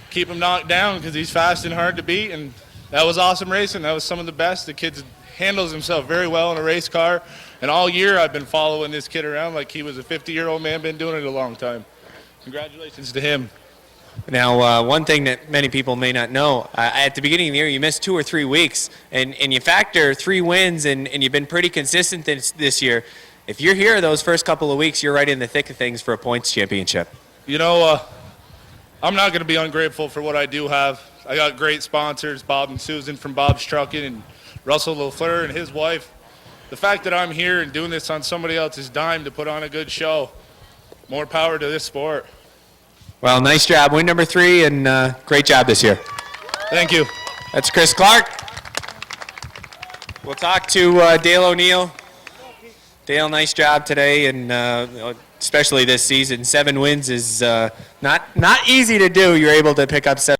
keep him knocked down because he's fast and hard to beat. And that was awesome racing. That was some of the best. The kid handles himself very well in a race car, and all year I've been following this kid around like he was a 50-year-old man, been doing it a long time. Congratulations to him. Now, one thing that many people may not know, at the beginning of the year, you missed 2 or 3 weeks, and you factor 3 wins, and you've been pretty consistent this year. If you're here those first couple of weeks, you're right in the thick of things for a points championship. You know, I'm not going to be ungrateful for what I do have. I got great sponsors, Bob and Susan from Bob's Trucking, and Russell LaFleur and his wife. The fact that I'm here and doing this on somebody else's dime to put on a good show, more power to this sport. Well, nice job. Win number 3, and great job this year. Thank you. That's Chris Clark. We'll talk to Dale O'Neill. Dale, nice job today, and especially this season. 7 wins is not easy to do. You're able to pick up 7.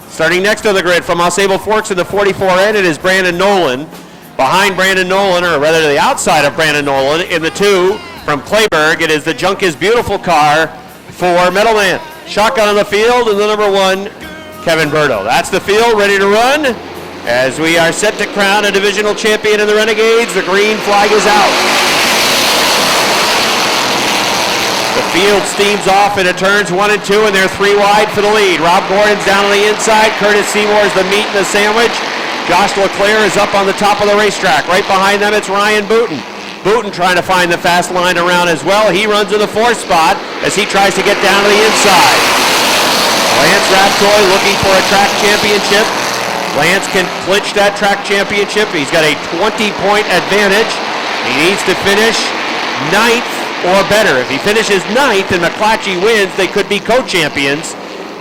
Starting next to the grid from Ausable Forks in the 44N, it is Brandon Nolan. Behind Brandon Nolan, or rather to the outside of Brandon Nolan, in the 2 from Clayburg, it is the Junk is Beautiful car for Middleman. Shotgun on the field, and the number 1, Kevin Berto. That's the field, ready to run. As we are set to crown a divisional champion in the Renegades, the green flag is out. The field steams off into turns 1 and 2, and they're 3 wide for the lead. Rob Gordon's down on the inside. Curtis Seymour's the meat and the sandwich. Josh LeClaire is up on the top of the racetrack. Right behind them, it's Ryan Booten. Booten trying to find the fast line around as well. He runs in the 4th spot as he tries to get down to the inside. Lance Raptoy looking for a track championship. Lance can clinch that track championship. He's got a 20-point advantage. He needs to finish 9th or better. If he finishes 9th and McClatchy wins, they could be co-champions.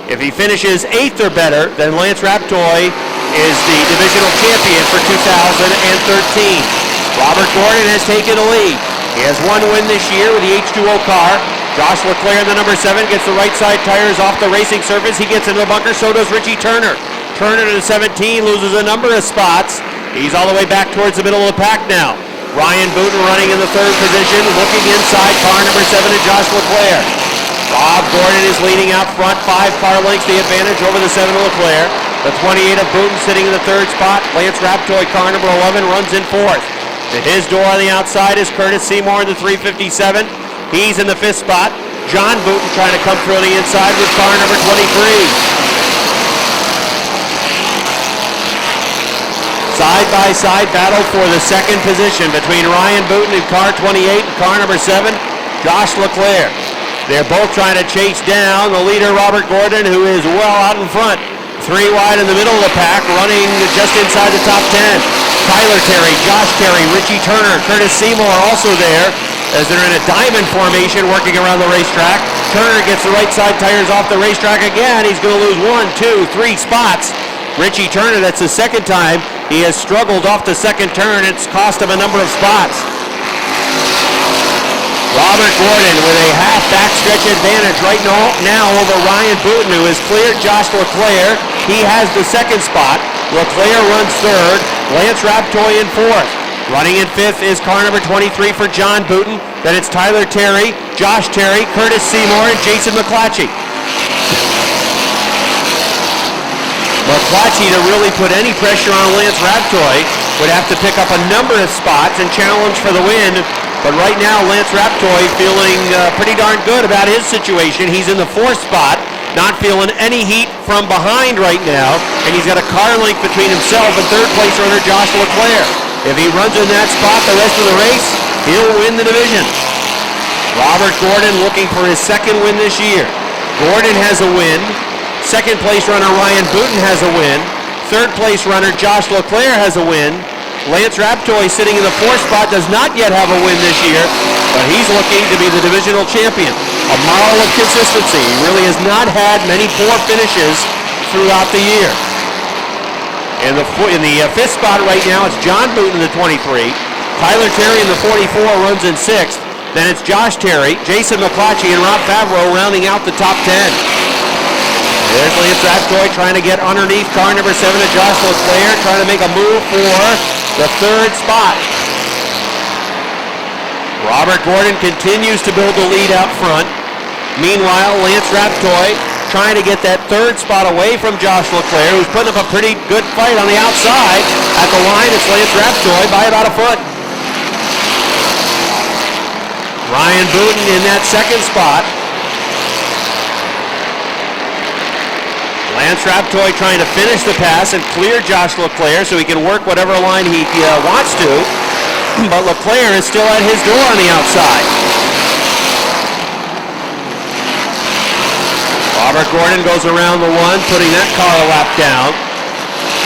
If he finishes 8th or better, then Lance Raptoy is the divisional champion for 2013. Robert Gordon has taken the lead. He has 1 win this year with the H2O car. Josh LeClaire in the number 7 gets the right side tires off the racing surface. He gets into the bunker, so does Richie Turner. Turner to 17 loses a number of spots. He's all the way back towards the middle of the pack now. Ryan Booten running in the 3rd position, looking inside car number 7 to Josh LeClaire. Rob Gordon is leading out front, 5 car lengths the advantage over the 7 of LeClaire. The 28 of Booten sitting in the 3rd spot. Lance Raptoy, car number 11, runs in 4th. To his door on the outside is Curtis Seymour in the 357. He's in the 5th spot. John Booten trying to come through on the inside with car number 23. Side-by-side battle for the 2nd position between Ryan Booten and car 28 and car number 7, Josh LeClaire. They're both trying to chase down the leader, Robert Gordon, who is well out in front. 3 wide in the middle of the pack, running just inside the top 10. Tyler Terry, Josh Terry, Richie Turner, Curtis Seymour also there as they're in a diamond formation working around the racetrack. Turner gets the right side tires off the racetrack again. He's going to lose 1, 2, 3 spots. Richie Turner, that's the 2nd time he has struggled off the 2nd turn. It's cost him a number of spots. Robert Gordon with a half backstretch advantage right now over Ryan Booten, who has cleared Josh LeClaire. He has the 2nd spot. LeClaire runs 3rd. Lance Raptoy in 4th. Running in 5th is car number 23 for John Booten. Then it's Tyler Terry, Josh Terry, Curtis Seymour, and Jason McClatchy. McClatchy, to really put any pressure on Lance Raptoy, would have to pick up a number of spots and challenge for the win. But right now, Lance Raptoy feeling pretty darn good about his situation. He's in the 4th spot not feeling any heat from behind right now, and he's got a car length between himself and third place runner Josh Leclerc. If he runs in that spot the rest of the race, he'll win the division. Robert Gordon looking for his second win this year. Gordon has a win. Second place runner Ryan Booten has a win. Third place runner Josh Leclerc has a win. Lance Raptoy, sitting in the fourth spot, does not yet have a win this year, but he's looking to be the divisional champion. A model of consistency. He really has not had many poor finishes throughout the year. In the fifth spot right now, it's John Booten in the 23. Tyler Terry in the 44 runs in sixth. Then it's Josh Terry, Jason McClatchy, and Rob Favreau rounding out the top 10. There's Lance Raptoy trying to get underneath car number 7 of Josh Leclerc, trying to make a move for the third spot. Robert Gordon continues to build the lead out front. Meanwhile, Lance Raptoy trying to get that third spot away from Josh Leclerc, who's putting up a pretty good fight on the outside. At the line, it's Lance Raptoy by about a foot. Ryan Booten in that second spot. Lance Raptoy trying to finish the pass and clear Josh Leclerc so he can work whatever line he wants to. But Leclerc is still at his door on the outside. Robert Gordon goes around the one, putting that car a lap down.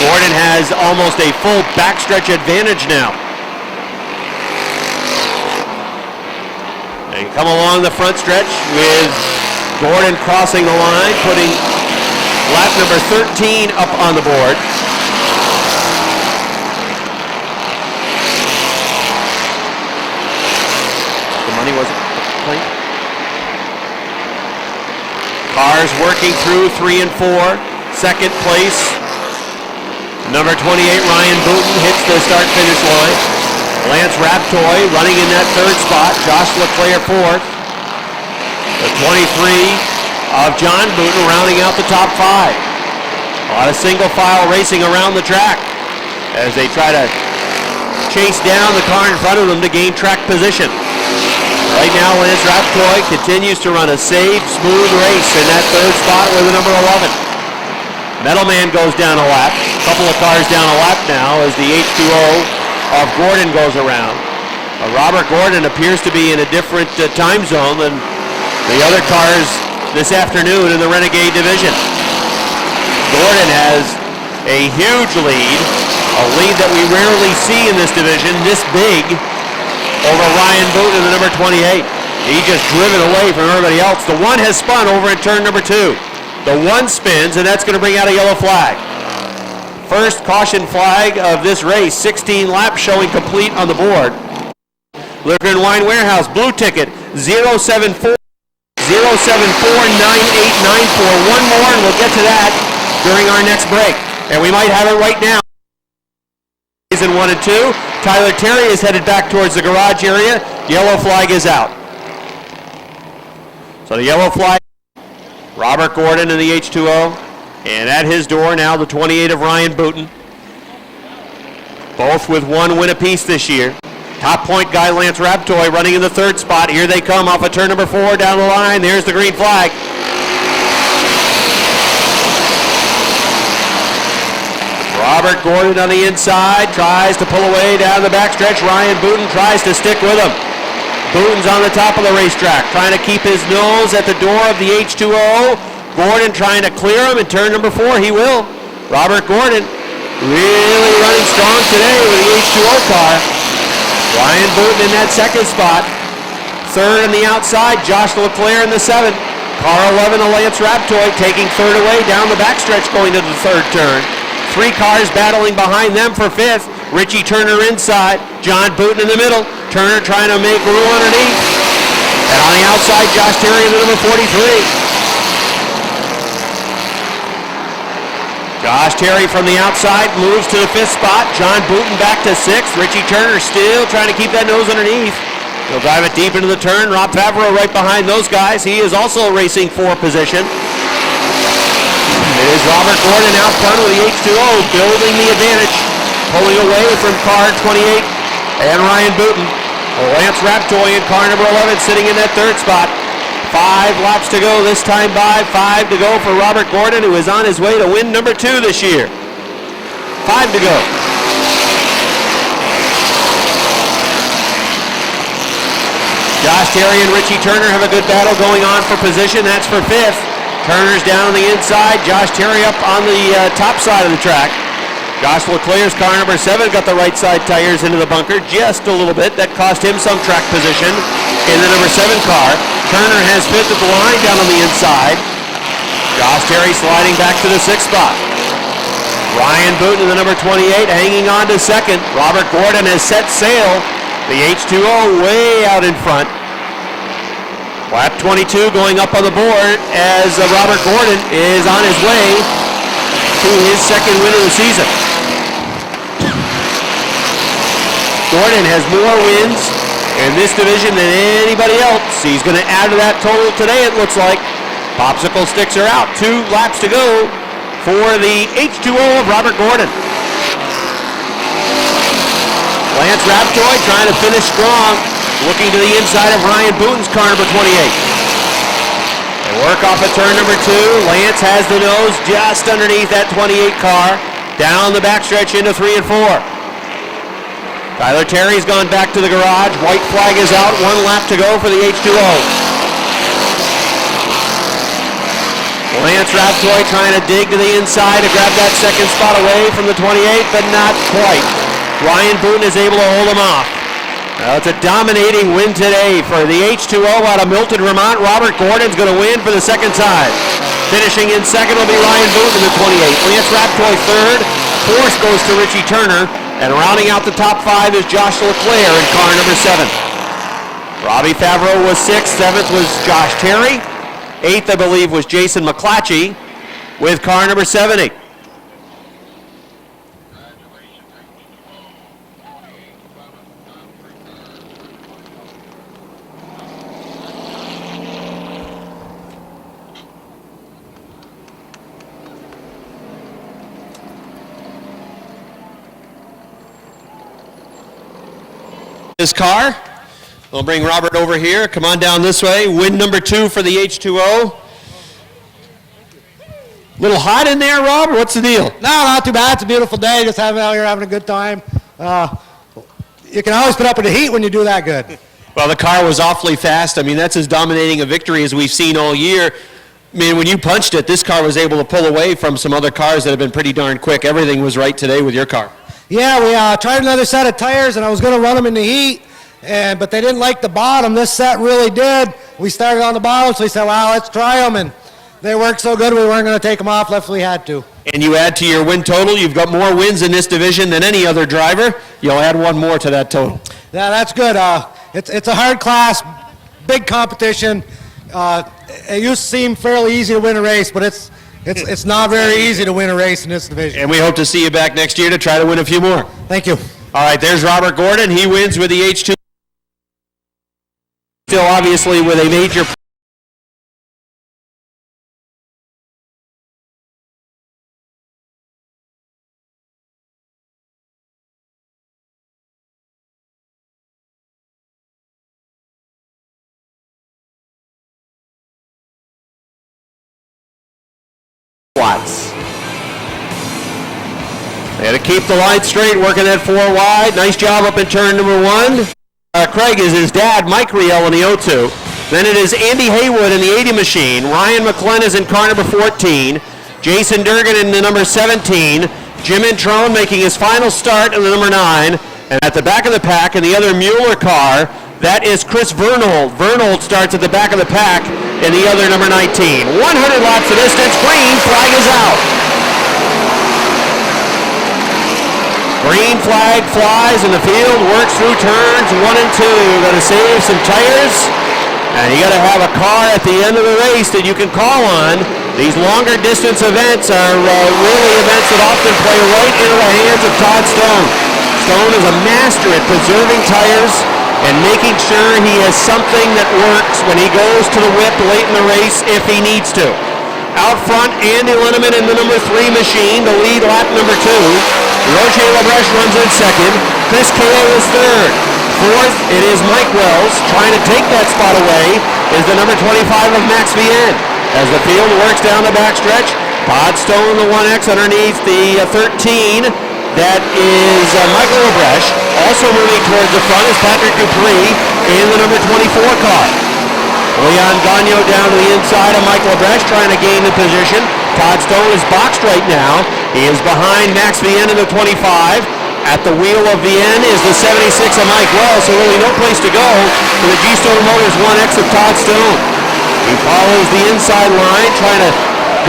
Gordon has almost a full backstretch advantage now. And come along the front stretch with Gordon crossing the line, putting lap number 13 up on the board. The money wasn't playing. Cars working through 3 and 4. Second place, number 28, Ryan Booten, hits the start-finish line. Lance Raptoy running in that third spot. Josh Leclerc fourth. The 23 of John Booten rounding out the top 5. A lot of single file racing around the track as they try to chase down the car in front of them to gain track position. Right now, Lance Raptoy continues to run a safe, smooth race in that third spot with the number 11. Metal Man goes down a lap. A couple of cars down a lap now as the H2O of Gordon goes around. Robert Gordon appears to be in a different time zone than the other cars this afternoon in the Renegade division. Gordon has a huge lead, a lead that we rarely see in this division, this big, over Ryan Booten, the number 28. He just driven away from everybody else. The one has spun over in turn number 2. The one spins, and that's going to bring out a yellow flag. First caution flag of this race, 16 laps showing complete on the board. Liquor and Wine Warehouse, blue ticket, 074. 074-9894. One more, and we'll get to that during our next break. And we might have it right now. In 1 and 2. Tyler Terry is headed back towards the garage area. Yellow flag is out. So the yellow flag, Robert Gordon in the H2O. And at his door now, the 28 of Ryan Booten. Both with 1 win apiece this year. Top point guy Lance Raptoy running in the third spot. Here they come off of turn number 4 down the line. There's the green flag. Robert Gordon on the inside tries to pull away down the backstretch. Ryan Booten tries to stick with him. Booten's on the top of the racetrack trying to keep his nose at the door of the H2O. Gordon trying to clear him in turn number 4. He will. Robert Gordon really running strong today with the H2O car. Ryan Booten in that second spot. Third on the outside, Josh Leclerc in the 7. Car 11 of Lance Raptoy taking third away down the backstretch going to the third turn. 3 cars battling behind them for 5th. Richie Turner inside, John Booten in the middle. Turner trying to make room underneath. And on the outside, Josh Terry in the number 43. Josh Terry from the outside moves to the 5th spot. John Booten back to 6th. Richie Turner still trying to keep that nose underneath. He'll drive it deep into the turn. Rob Favreau right behind those guys. He is also racing for position. It is Robert Gordon out front with the H2O building the advantage. Pulling away from car 28 and Ryan Booten. Lance Raptoy in car number 11 sitting in that third spot. 5 laps to go this time by. 5 to go for Robert Gordon, who is on his way to win number 2 this year. 5 to go. Josh Terry and Richie Turner have a good battle going on for position. That's for 5th. Turner's down on the inside. Josh Terry up on the top side of the track. Josh Leclerc's car number 7 got the right side tires into the bunker just a little bit. That cost him some track position in the number 7 car. Turner has 5th at the line down on the inside. Josh Terry sliding back to the 6th spot. Ryan Booten in the number 28 hanging on to 2nd. Robert Gordon has set sail. The H2O way out in front. Lap 22 going up on the board as Robert Gordon is on his way to his 2nd win of the season. Gordon has more wins in this division than anybody else. He's going to add to that total today, it looks like. Popsicle sticks are out. 2 laps to go for the H2O of Robert Gordon. Lance Raptoy trying to finish strong, looking to the inside of Ryan Booten's car number 28. They work off of turn number 2. Lance has the nose just underneath that 28 car, down the backstretch into 3 and 4. Tyler Terry's gone back to the garage. White flag is out. 1 lap to go for the H2O. Lance Raptoy trying to dig to the inside to grab that 2nd spot away from the 28, but not quite. Ryan Booten is able to hold him off. It's a dominating win today for the H2O out of Milton, Vermont. Robert Gordon's going to win for the 2nd time. Finishing in 2nd will be Ryan Booten in the 28. Lance Raptoy 3rd. 4th goes to Richie Turner. And rounding out the top 5 is Josh Leclerc in car number 7. Robbie Favreau was 6th. 7th was Josh Terry. 8th, I believe, was Jason McClatchy with car number 70. This car. We'll bring Robert over here. Come on down this way. Win number 2 for the H2O. Little hot in there, Rob? What's the deal? No, not too bad. It's a beautiful day. Just out here having a good time. You can always put up with the heat when you do that good. Well, the car was awfully fast. I mean, that's as dominating a victory as we've seen all year. I mean, when you punched it, this car was able to pull away from some other cars that have been pretty darn quick. Everything was right today with your car. Yeah, we tried another set of tires, and I was going to run them in the heat, but they didn't like the bottom. This set really did. We started on the bottom, so we said, well, let's try them, and they worked so good we weren't going to take them off if we had to. And you add to your win total. You've got more wins in this division than any other driver. You'll add 1 more to that total. Yeah, that's good. It's a hard class, big competition. It used to seem fairly easy to win a race, but it's not very easy to win a race in this division. And we hope to see you back next year to try to win a few more. Thank you. All right, there's Robert Gordon. He wins with the H2. Still obviously with a major Watts. They had to keep the line straight, working that 4 wide. Nice job up in turn number 1. Craig is his dad, Mike Riel, in the 02. Then it is Andy Haywood in the 80 machine. Ryan McClenn is in car number 14. Jason Durgan in the number 17. Jim Introne making his final start in the number 9. And at the back of the pack in the other Mueller car, that is Chris Vernold. Vernold starts at the back of the pack in the other number 19. 100 laps of distance. Green flag is out. Green flag flies in the field, works through turns 1 and 2. Got to save some tires, and you got to have a car at the end of the race that you can call on. These longer distance events are really events that often play right into the hands of Todd Stone. Stone is a master at preserving tires and making sure he has something that works when he goes to the whip late in the race if he needs to. Out front, Andy Linneman in the number 3 machine to lead lap number 2. Roger Labreche runs in 2nd. Chris Cahill is 3rd. 4th, it is Mike Wells trying to take that spot away. is the number 25 of Max Vienne. As the field works down the backstretch, Todd Stone, the 1X underneath the 13. That is Michael Lebrecht. Also moving towards the front is Patrick Dupree in the number 24 car. Leon Gagnon down to the inside of Michael Lebrecht trying to gain the position. Todd Stone is boxed right now. He is behind Max Vienne in the 25. At the wheel of Vienne is the 76 of Mike Wells, so really no place to go for the G-Stone Motors 1X of Todd Stone. He follows the inside line, trying to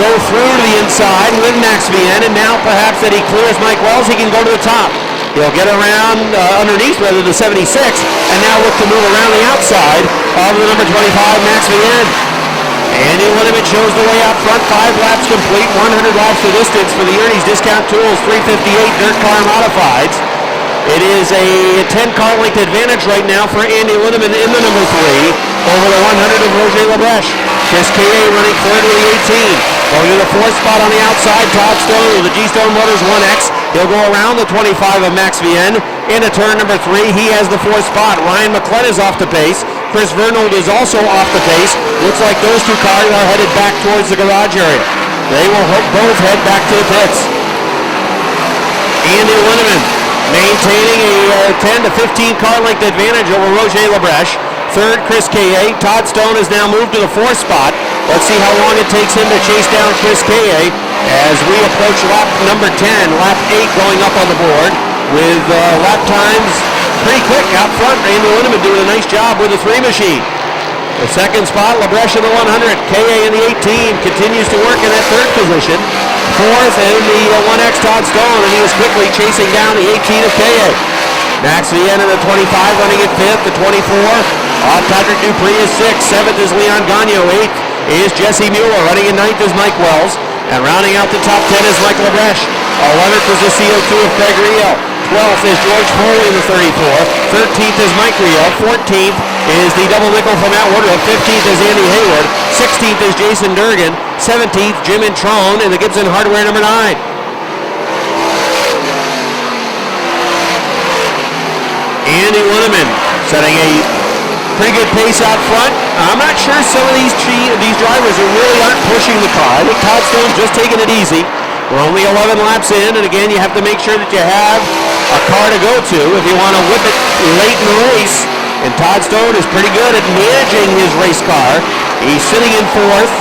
go through to the inside with Max Vienne, and now perhaps that he clears Mike Wells, he can go to the top. He'll get around underneath rather the 76, and now look to move around the outside of the number 25, Max Vienne. Andy Linneman shows the way out front, 5 laps complete, 100 laps of distance for the Ernie's Discount Tools 358 Dirt Car Modifieds. It is a 10-car length advantage right now for Andy Linneman in the number 3 over the 100 of Roger Lebrecht. Chris K.A. running third with the 18. Going to the 4th spot on the outside, Todd Stone with the G-Stone Motors 1X. He'll go around the 25 of Max Vienne into turn number 3. He has the 4th spot. Ryan McClellan is off the pace. Chris Vernold is also off the pace. Looks like those two cars are headed back towards the garage area. They will both head back to the pits. Andy Linneman maintaining a 10 to 15 car length advantage over Roger Lebrecht. Third, Chris K.A. Todd Stone has now moved to the 4th spot. Let's see how long it takes him to chase down Chris K.A. as we approach lap number 10, lap 8 going up on the board with lap times pretty quick out front. Andy Linneman doing a nice job with the 3 machine. The 2nd spot, Lebrecht in the 100. K.A. in the 18 continues to work in that 3rd position. 4th in the 1X, Todd Stone, and he is quickly chasing down the 18 of K.A. Max Vienne in the 25 running at 5th. The 24 Patrick Dupree is 6th. 7th is Leon Gagnon. 8th is Jesse Mueller. Running in 9th is Mike Wells. And rounding out the top 10 is Michael Lebrecht. 11th is the CO2 of Craig Riel. 12th is George Foley in the 34. 13th is Mike Riel. 14th is the double nickel from Matt Woodruff. 15th is Andy Hayward. 16th is Jason Durgan. 17th, Jim Introne in the Gibson Hardware number 9. Andy Linneman setting a pretty good pace out front. I'm not sure some of these drivers really aren't pushing the car. I think Todd Stone's just taking it easy. We're only 11 laps in, and again, you have to make sure that you have a car to go to if you want to whip it late in the race. And Todd Stone is pretty good at managing his race car. He's sitting in 4th,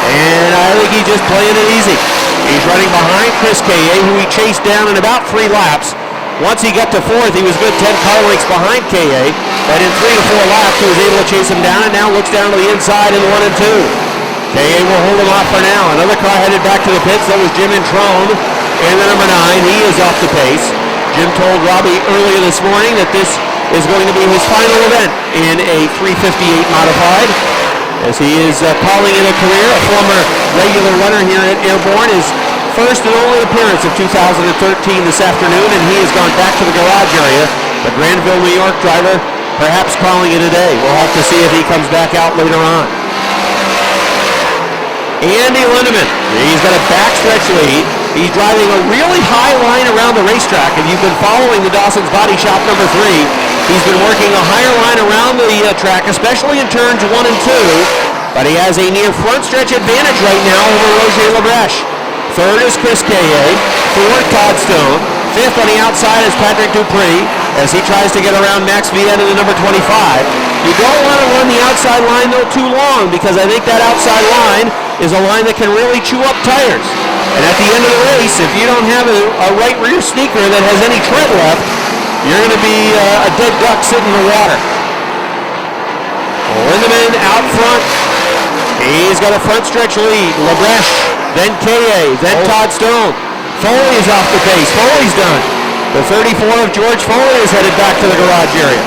and I think he's just playing it easy. He's running behind Chris K.A., who he chased down in about 3 laps. Once he got to 4th, he was good 10 car lengths behind K.A., but in 3 to 4 laps, he was able to chase him down, and now looks down to the inside in 1 and 2. K.A. will hold him off for now. Another car headed back to the pits. That was Jim Introne in the number 9. He is off the pace. Jim told Robbie earlier this morning that this is going to be his final event in a 358 modified, as he is calling it a career. A former regular runner here at Airborne, his first and only appearance of 2013 this afternoon, and he has gone back to the garage area. The Granville, New York driver perhaps calling it a day. We'll have to see if he comes back out later on. Andy Linneman, he's got a backstretch lead. He's driving a really high line around the racetrack. If you've been following the Dawson's Body Shop number 3, he's been working a higher line around the track, especially in turns 1 and 2. But he has a near front stretch advantage right now over Roger Lebrecht. 3rd is Chris K.A., 4th Todd Stone, 5th on the outside is Patrick Dupree as he tries to get around Max Vienne in the number 25. You don't want to run the outside line though too long, because I think that outside line is a line that can really chew up tires. And at the end of the race, if you don't have a right rear sneaker that has any tread left, you're going to be a dead duck sitting in the water. Lindemann out front. He's got a front stretch lead. Lebrecht, then K.A., then Todd Stone. Foley's off the pace. Foley's done. The 34 of George Foley is headed back to the garage area.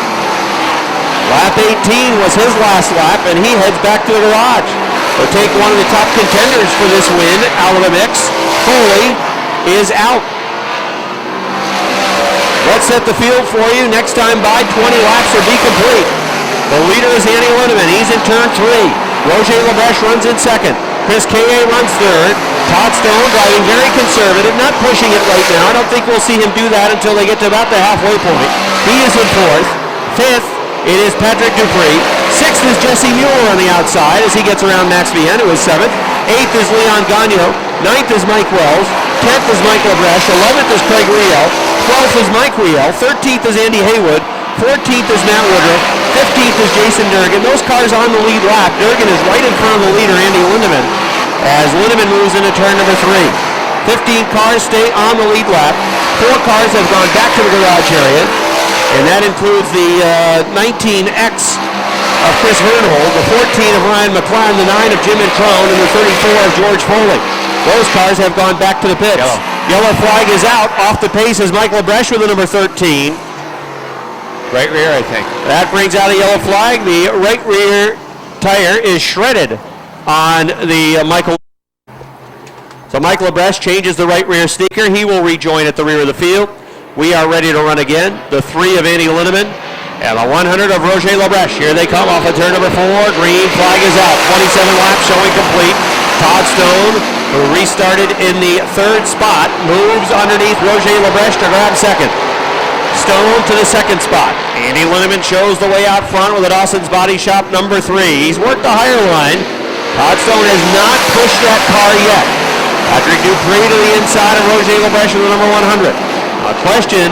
Lap 18 was his last lap, and he heads back to the garage. We'll take one of the top contenders for this win out of the mix. Foley is out. Let's set the field for you. Next time by, 20 laps will be complete. The leader is Andy Linneman. He's in turn 3. Roger Lebrecht runs in 2nd. Chris K.A. runs 3rd. Todd Stone driving very conservative, not pushing it right now. I don't think we'll see him do that until they get to about the halfway point. He is in 4th. 5th, it is Patrick Dupree. 6th Sixth is Jesse Mueller on the outside as he gets around Max Vienne, who is seventh. Eighth is Leon Gagno. Ninth is Mike Wells. 10th is Mike LaBreche. 11th is Craig Riel. 12th is Mike Riel. 13th is Andy Haywood. 14th is Matt Woodruff. 15th is Jason Durgan. Those cars on the lead lap. Durgan is right in front of the leader, Andy Lindemann, as Lindemann moves into turn number 3. 15 cars stay on the lead lap. 4 cars have gone back to the garage area, and that includes the 19X of Chris Hernhold, the 14 of Ryan McLaren, the 9 of Jim Introne, and the 34 of George Foley. Those cars have gone back to the pits. Yellow flag is out. Off the pace is Mike LaBreche with the number 13. Right rear, I think. That brings out a yellow flag. The right rear tire is shredded on the Michael. So Mike LaBreche changes the right rear sticker. He will rejoin at the rear of the field. We are ready to run again. The 3 of Andy Lindemann and the 100 of Roger LaBreche. Here they come off of turn number 4. Green flag is out. 27 laps showing complete. Todd Stone, who restarted in the 3rd spot, moves underneath Roger LaBreche to grab 2nd. Stone to the 2nd spot. Andy Lindemann shows the way out front with a Dawson's Body Shop number 3. He's worked the higher line. Todd Stone has not pushed that car yet. Patrick Dupree to the inside of Roger LaBreche with the number 100. Question,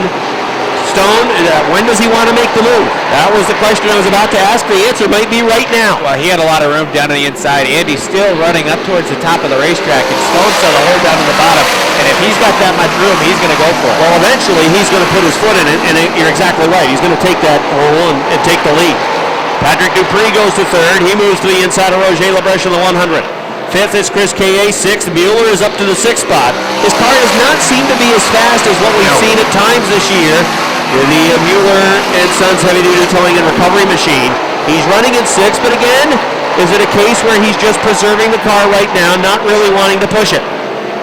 Stone, when does he want to make the move? That was the question I was about to ask. The answer might be right now. Well, he had a lot of room down on the inside. Andy's still running up towards the top of the racetrack, and Stone's still the hole down in the bottom. And if he's got that much room, he's going to go for it. Well, eventually he's going to put his foot in it, and you're exactly right. He's going to take that hole and take the lead. Patrick Dupree goes to 3rd. He moves to the inside of Roger LaBreche in the 100. 5th is Chris K.A. 6th. Mueller is up to the 6th spot. His car does not seem to be as fast as what we've seen at times this year in the Mueller and Sons heavy-duty towing and recovery machine. He's running in 6th, but again, is it a case where he's just preserving the car right now, not really wanting to push it?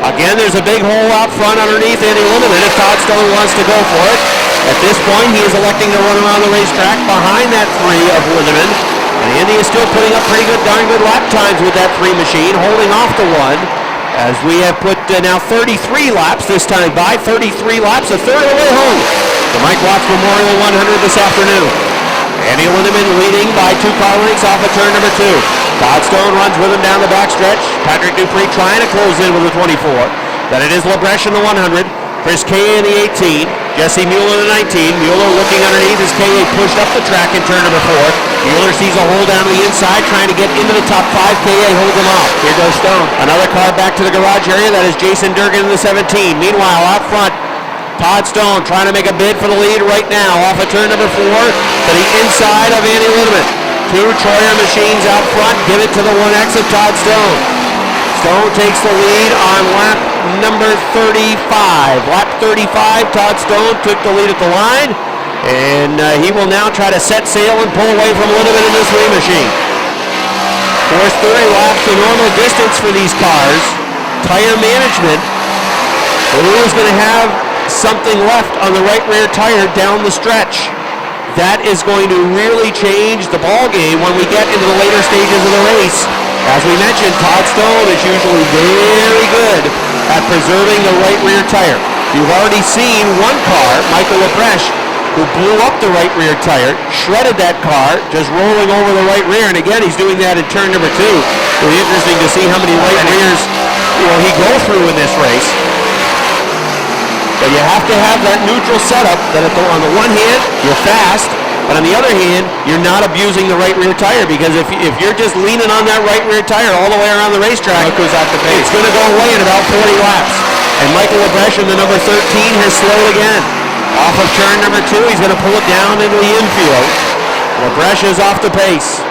Again, there's a big hole out front underneath Andy Lindemann if Todd Stone wants to go for it. At this point, he is electing to run around the racetrack behind that 3 of Lindemann. And Andy is still putting up pretty good, darn good lap times with that 3 machine, holding off the 1, as we have put now 33 laps this time by. 33 laps, a third of the way home. The Mike Watts Memorial 100 this afternoon. Andy Lindemann leading by 2 car lengths off of turn number 2. Todd Stone runs with him down the backstretch. Patrick Dupree trying to close in with the 24. Then it is LaBreche in the 100. Chris K.A. in the 18. Jesse Mueller in the 19. Mueller looking underneath as K.A. pushed up the track in turn number 4. Mueller sees a hole down the inside trying to get into the top 5. K.A. holds him off. Here goes Stone. Another car back to the garage area. That is Jason Durgan in the 17. Meanwhile, out front, Todd Stone trying to make a bid for the lead right now off of turn number 4 to the inside of Andy Lindemann. 2 Troyer machines out front. Give it to the 1X of Todd Stone. Stone takes the lead on lap number 35. Lap 35, Todd Stone took the lead at the line, and he will now try to set sail and pull away from Lindemann in this 3 machine. Course 30 laps, the normal distance for these cars. Tire management, who is going to have something left on the right rear tire down the stretch. That is going to really change the ball game when we get into the later stages of the race. As we mentioned, Todd Stone is usually very good at preserving the right rear tire. You've already seen one car, Michael LaBreche, who blew up the right rear tire, shredded that car, just rolling over the right rear, and again, he's doing that in turn number 2. It'll be interesting to see how many right rears will he go through in this race. But you have to have that neutral setup that on the one hand, you're fast, but on the other hand, you're not abusing the right rear tire, because if you're just leaning on that right rear tire all the way around the racetrack, it goes off the pace. It's going to go away in about 40 laps. And Michael LaBreche in the number 13 has slowed again. Off of turn number 2, he's going to pull it down into the infield. LaBreche is off the pace.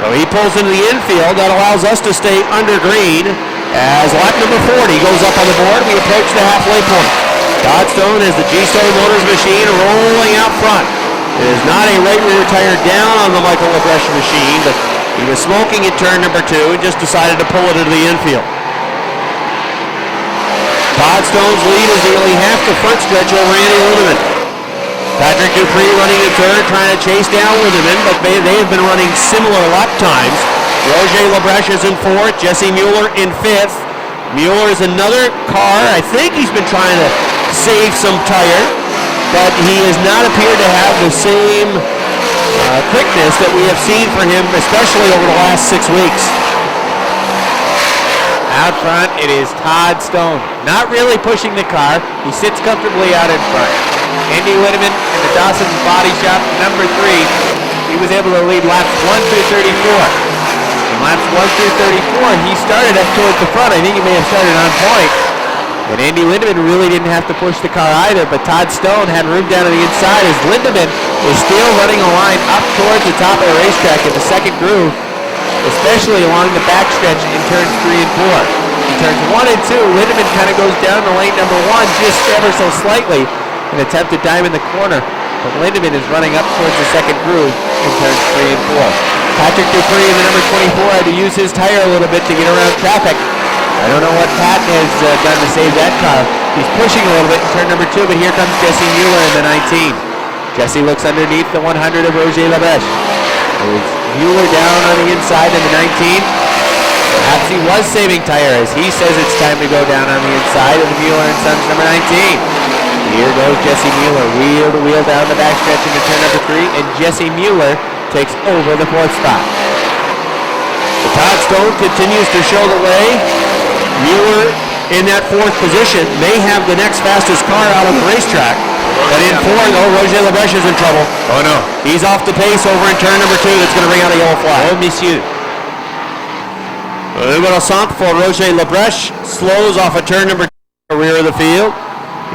So he pulls into the infield. That allows us to stay under green as lap number 40 goes up on the board. We approach the halfway point. Todd Stone has the G-Stone Motors machine rolling out front. It is not a right rear tire down on the Michael LaBreche machine, but he was smoking at turn number 2 and just decided to pull it into the infield. Todd Stone's lead is nearly half the front stretch over Andy Lindemann. Patrick Dupree running in third, trying to chase down Lindemann, but they have been running similar lap times. Roger LaBreche is in 4th, Jesse Mueller in 5th. Mueller is another car. I think he's been trying to save some tire, but he has not appeared to have the same quickness that we have seen for him, especially over the last 6 weeks. Out front, it is Todd Stone. Not really pushing the car. He sits comfortably out in front. Andy Linneman in the Dawson Body Shop, number 3. He was able to lead laps 1 through 34. In laps 1 through 34, he started up towards the front. I think he may have started on point. And Andy Lindemann really didn't have to push the car either, but Todd Stone had room down on the inside as Lindemann was still running a line up towards the top of the racetrack in the second groove, especially along the backstretch in turns 3 and 4. In turns 1 and 2, Lindemann kind of goes down to lane number 1 just ever so slightly in an attempt to dive in the corner, but Lindemann is running up towards the second groove in turns 3 and 4. Patrick Dupree in the number 24 had to use his tire a little bit to get around traffic. I don't know what Pat has done to save that car. He's pushing a little bit in turn number 2, but here comes Jesse Mueller in the 19. Jesse looks underneath the 100 of Roger Labeche. There's Mueller down on the inside in the 19. Perhaps he was saving tire as he says it's time to go down on the inside of the Mueller and Sons number 19. Here goes Jesse Mueller, wheel to wheel down the backstretch into turn number 3, and Jesse Mueller takes over the 4th spot. So Todd Stone continues to show the way. Mueller in that 4th position may have the next fastest car out on the racetrack, but in 4th, Roger Labeche is in trouble. Oh no. He's off the pace over in turn number 2. That's going to bring out a yellow flag. Oh, monsieur. Numéro 5 for Roger Labeche. Slows off of turn number 2, rear of the field.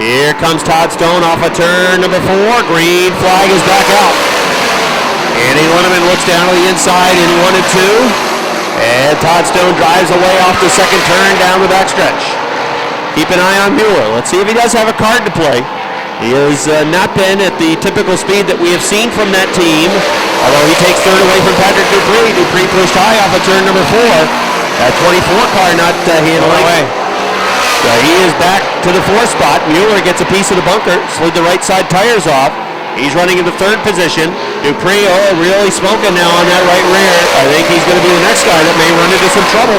Here comes Todd Stone off of turn number 4. Green flag is back out. Andy Linneman looks down to the inside in 1 and 2. And Todd Stone drives away off the second turn down the backstretch. Keep an eye on Mueller. Let's see if he does have a card to play. He has not been at the typical speed that we have seen from that team, although he takes third away from Patrick Dupree. Dupree pushed high off of turn number 4. That 24 car not handling. Away. So he is back to the 4th spot. Mueller gets a piece of the bunker, slid the right side tires off. He's running into 3rd position. Dupree, really smoking now on that right rear. I think he's going to be the next guy that may run into some trouble.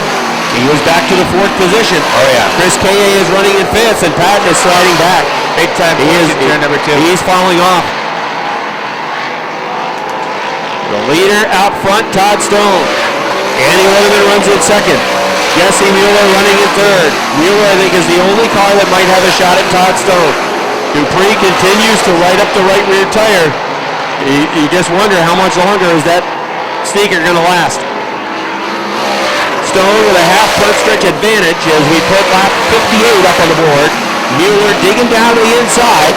He was back to the 4th position. Oh yeah. Chris Kaye is running in 5th, and Patton is sliding back. Big time turn number 2. He's falling off. The leader out front, Todd Stone. Andy Linneman runs in 2nd. Jesse Mueller running in 3rd. Mueller, I think, is the only car that might have a shot at Todd Stone. Dupree continues to light up the right rear tire. You just wonder how much longer is that sneaker going to last. Stone with a half front stretch advantage as we put lap 58 up on the board. Mueller digging down to the inside.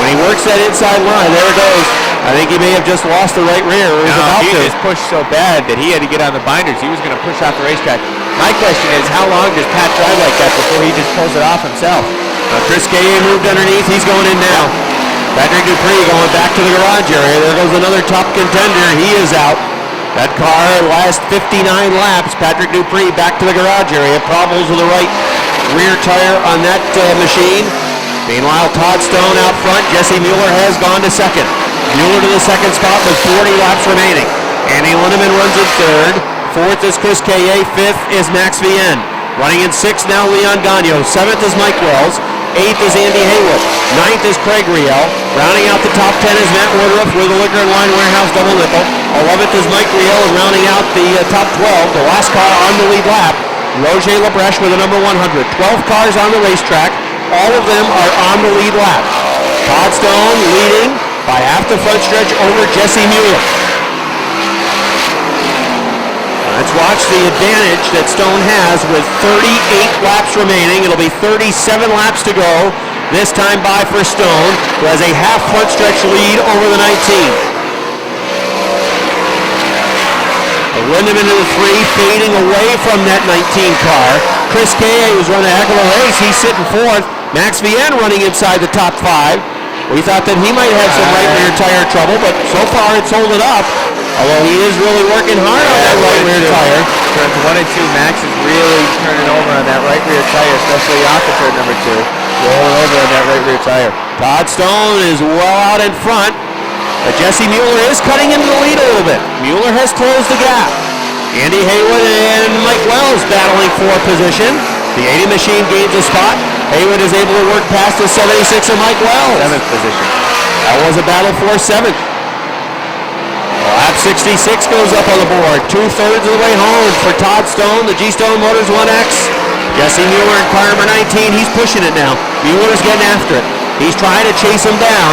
When he works that inside line, there it goes. I think he may have just lost the right rear. He just pushed so bad that he had to get on the binders. He was going to push off the racetrack. My question is, how long does Pat drive like that before he just pulls it off himself? Chris Kaye moved underneath. He's going in now. Patrick Dupree going back to the garage area. There goes another top contender. He is out. That car last 59 laps. Patrick Dupree back to the garage area. Problems with the right rear tire on that machine. Meanwhile, Todd Stone out front. Jesse Mueller has gone to 2nd. Mueller to the 2nd spot with 40 laps remaining. Andy Linneman runs in 3rd. 4th is Chris Kaye. 5th is Max Vienne. Running in 6th now, Leon Gagnon. 7th is Mike Wells. 8th is Andy Haywood. 9th is Craig Riel. Rounding out the top 10 is Matt Woodruff with a Liquor and Wine Warehouse double nickel. 11th is Mike Riel, and rounding out the top 12, the last car on the lead lap, Roger Labeche with a number 100. 12 cars on the racetrack. All of them are on the lead lap. Todd Stone leading by half the front stretch over Jesse Mueller. Let's watch the advantage that Stone has with 38 laps remaining. It'll be 37 laps to go. This time by for Stone, who has a half front stretch lead over the 19. Lindemann in the 3, fading away from that 19 car. Chris Kaye, who's run a heck of a race, he's sitting 4th. Max Vienne running inside the top 5. We thought that he might have some right rear tire trouble, but so far it's holding up. Although he is really working hard on that right rear tire. Turns 1 and 2, Max is really turning over on that right rear tire, especially off of turn number 2. Rolling over on that right rear tire. Todd Stone is well out in front, but Jesse Mueller is cutting into the lead a little bit. Mueller has closed the gap. Andy Haywood and Mike Wells battling for position. The 80 machine gains a spot. Haywood is able to work past the 76 of Mike Wells. 7th position. That was a battle for 7th. 66 goes up on the board. 2/3 of the way home for Todd Stone, the G-Stone Motors 1X. Jesse Mueller in car number 19. He's pushing it now. Mueller's getting after it. He's trying to chase him down.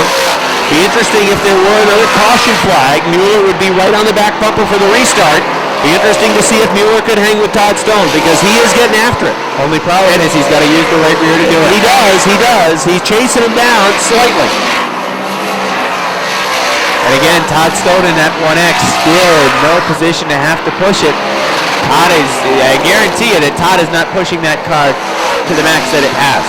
Be interesting if there were another caution flag. Mueller would be right on the back bumper for the restart. Be interesting to see if Mueller could hang with Todd Stone because he is getting after it. Only problem is he's got to use the right rear to do it. He does. He's chasing him down slightly. And again, Todd Stone in that 1X still in no position to have to push it. Todd is, I guarantee you that Todd is not pushing that car to the max that it has.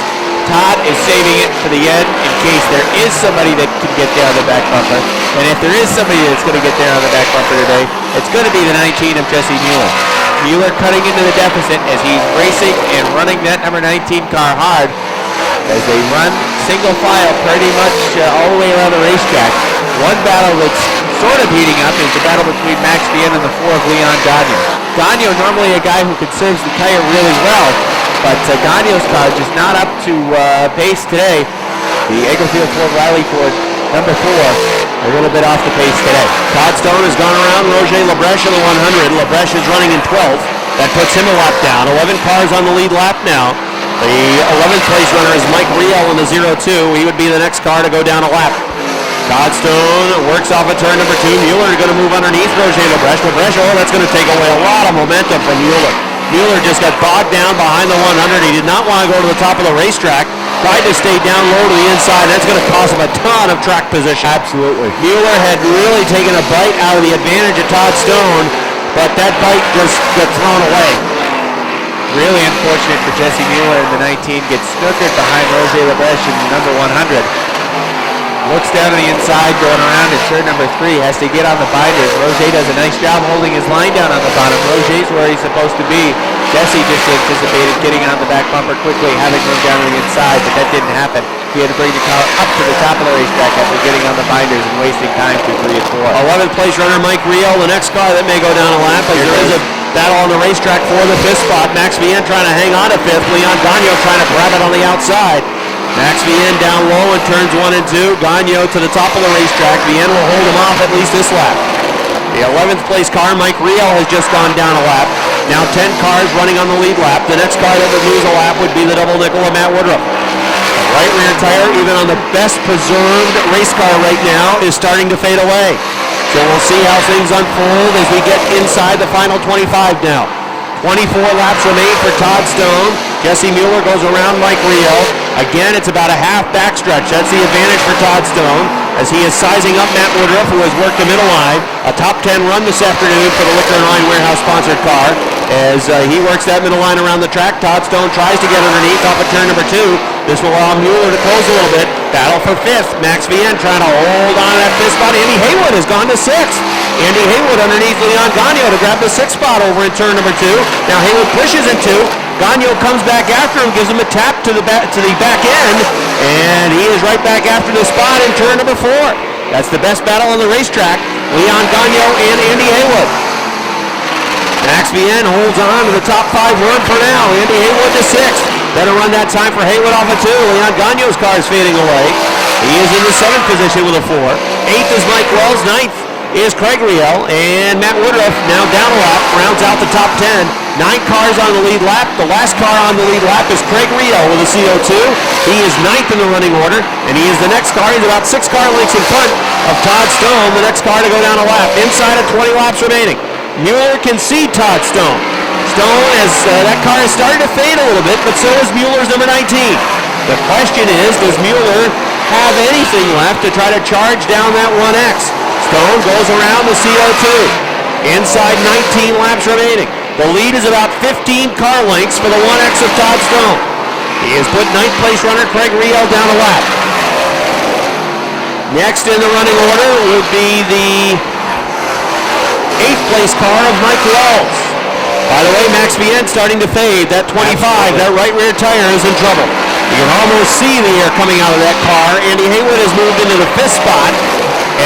Todd is saving it for the end in case there is somebody that can get there on the back bumper. And if there is somebody that's going to get there on the back bumper today, it's going to be the 19 of Jesse Mueller. Mueller cutting into the deficit as he's racing and running that number 19 car hard as they run single file pretty much all the way around the racetrack. One battle that's sort of heating up is the battle between Max Bien and the 4 of Leon Gagno. Gagno, normally a guy who conserves the tire really well, but Gagno's car just not up to pace today. The Eggerfield Ford Riley Ford, number 4, a little bit off the pace today. Todd Stone has gone around Roger Lebreche in the 100. Lebreche is running in 12th. That puts him a lap down. 11 cars on the lead lap now. The 11th place runner is Mike Riel in the 02. He would be the next car to go down a lap. Todd Stone works off of turn number 2. Mueller is going to move underneath Roger Lebreche. Lebreche, that's going to take away a lot of momentum from Mueller. Mueller just got bogged down behind the 100. He did not want to go to the top of the racetrack. Tried to stay down low to the inside. That's going to cost him a ton of track position. Absolutely. Mueller had really taken a bite out of the advantage of Todd Stone, but that bite just got thrown away. Really unfortunate for Jesse Mueller in the 19. Gets snookered behind Roger Lebreche in number 100. Looks down to the inside, going around in turn number 3. Has to get on the binders. Roger does a nice job holding his line down on the bottom. Roger's where he's supposed to be. Jesse just anticipated getting on the back bumper quickly, having moved down to the inside, but that didn't happen. He had to bring the car up to the top of the racetrack after getting on the binders and wasting time through 3 and 4. 11th place runner Mike Riel, the next car that may go down a lap, as there is a battle on the racetrack for the 5th spot. Max Bien trying to hang on to 5th. Leon Gagno trying to grab it on the outside. Max Bien down low in turns 1 and 2. Gagno to the top of the racetrack. Bien will hold him off at least this lap. The 11th place car, Mike Riel, has just gone down a lap. Now 10 cars running on the lead lap. The next car that would lose a lap would be the double nickel of Matt Woodruff. The right rear tire, even on the best preserved race car right now, is starting to fade away. So we'll see how things unfold as we get inside the final 25 now. 24 laps remain for Todd Stone. Jesse Mueller goes around Mike Riel. Again, it's about a half backstretch. That's the advantage for Todd Stone as he is sizing up Matt Woodruff, who has worked the middle line. A top 10 run this afternoon for the Liquor and Wine Warehouse sponsored car. As he works that middle line around the track, Todd Stone tries to get underneath off of turn number 2. This will allow Mueller to close a little bit. Battle for 5th. Max Bien trying to hold on to that 5th spot. Andy Haywood has gone to 6th. Andy Haywood underneath Leon Gagno to grab the 6th spot over in turn number 2. Now Haywood pushes in 2. Gagno comes back after him, gives him a tap to the back end, and he is right back after the spot in turn number 4. That's the best battle on the racetrack. Leon Gagno and Andy Haywood. Max Bien holds on to the top 5 run for now. Andy Haywood to 6th. Better run that time for Haywood off of 2. Leon Gagno's car is fading away. He is in the 7th position with a 4. 8th is Mike Wells. 9th is Craig Riel. And Matt Woodruff now down a lap, rounds out the top 10. 9 cars on the lead lap. The last car on the lead lap is Craig Riel with a CO2. He is 9th in the running order, and he is the next car. He's about 6 car lengths in front of Todd Stone, the next car to go down a lap. Inside of 20 laps remaining. Mueller can see Todd Stone. Stone, as that car has started to fade a little bit, but so is Mueller's number 19. The question is, does Mueller have anything left to try to charge down that 1X? Stone goes around the CO2. Inside 19 laps remaining. The lead is about 15 car lengths for the 1X of Todd Stone. He has put 9th place runner Craig Riel down a lap. Next in the running order would be the 8th place car of Mike Wells. By the way, Max Bien starting to fade. That 25, that right rear tire is in trouble. You can almost see the air coming out of that car. Andy Haywood has moved into the 5th spot,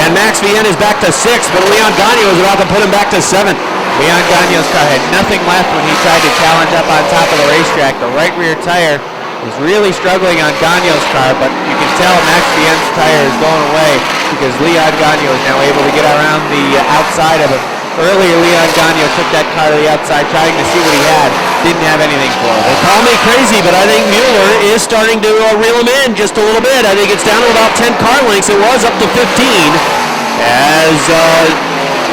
and Max Bien is back to 6th, but Leon Gagno is about to put him back to 7th. Leon Gagno's car had nothing left when he tried to challenge up on top of the racetrack. The right rear tire is really struggling on Gagno's car, but you can tell Max Vienne's tire is going away because Leon Gagno is now able to get around the outside of him. Earlier, Leon Gagno took that car to the outside trying to see what he had. Didn't have anything for him. They call me crazy, but I think Mueller is starting to reel him in just a little bit. I think it's down to about 10 car lengths. It was up to 15 as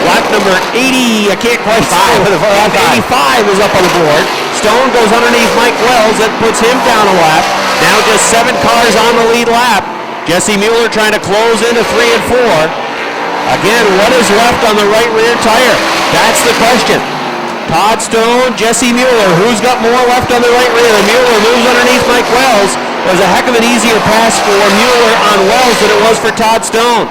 lap number 80, I can't quite say, 85 is up on the board. Stone goes underneath Mike Wells. That puts him down a lap. Now just 7 cars on the lead lap. Jesse Mueller trying to close into 3 and 4. Again, what is left on the right rear tire? That's the question. Todd Stone, Jesse Mueller. Who's got more left on the right rear? Mueller moves underneath Mike Wells. It was a heck of an easier pass for Mueller on Wells than it was for Todd Stone.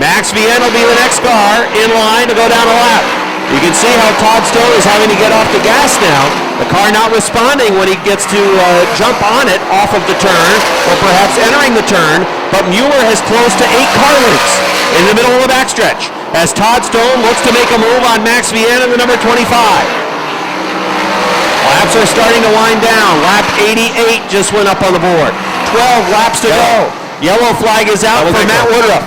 Max Vienne will be the next car in line to go down a lap. You can see how Todd Stone is having to get off the gas now. The car not responding when he gets to jump on it off of the turn or perhaps entering the turn, but Mueller has close to 8 car lengths in the middle of the backstretch as Todd Stone looks to make a move on Max Vienne in the number 25. Laps are starting to wind down. Lap 88 just went up on the board. 12 laps to go. Yellow flag is out for Matt Woodruff.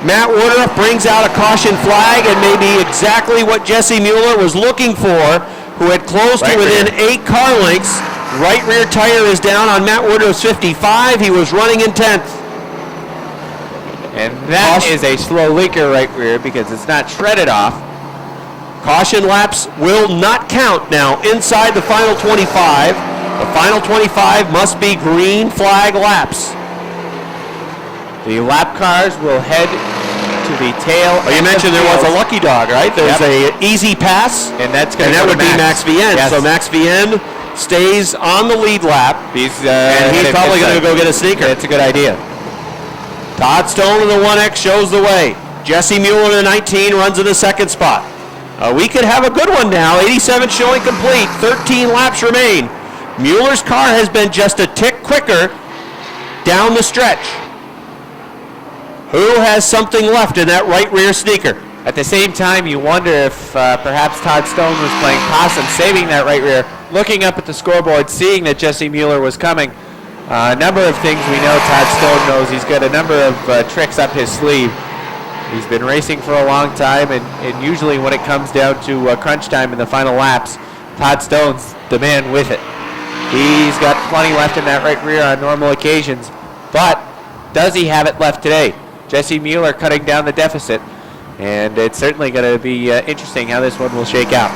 Matt Woodruff brings out a caution flag and maybe exactly what Jesse Mueller was looking for, who had closed to within 8 car lengths. Right rear tire is down on Matt Woodruff's 55. He was running in 10th. And that is a slow leaker right rear because it's not shredded off. Caution laps will not count now inside the final 25. The final 25 must be green flag laps. The lap cars will head to the tail. Oh, you mentioned there was a lucky dog, right? There's a easy pass, and that would be Max Vienne. Yes. So Max Vienne stays on the lead lap, and he's probably going to go get a sneaker. That's a good idea. Todd Stone in the 1X shows the way. Jesse Mueller in the 19 runs in the second spot. We could have a good one now. 87 showing complete. 13 laps remain. Mueller's car has been just a tick quicker down the stretch. Who has something left in that right rear sneaker? At the same time, you wonder if perhaps Todd Stone was playing possum, saving that right rear, looking up at the scoreboard, seeing that Jesse Mueller was coming. A number of things we know Todd Stone knows. He's got a number of tricks up his sleeve. He's been racing for a long time, and usually when it comes down to crunch time in the final laps, Todd Stone's the man with it. He's got plenty left in that right rear on normal occasions, but does he have it left today? Jesse Mueller cutting down the deficit, and it's certainly going to be interesting how this one will shake out.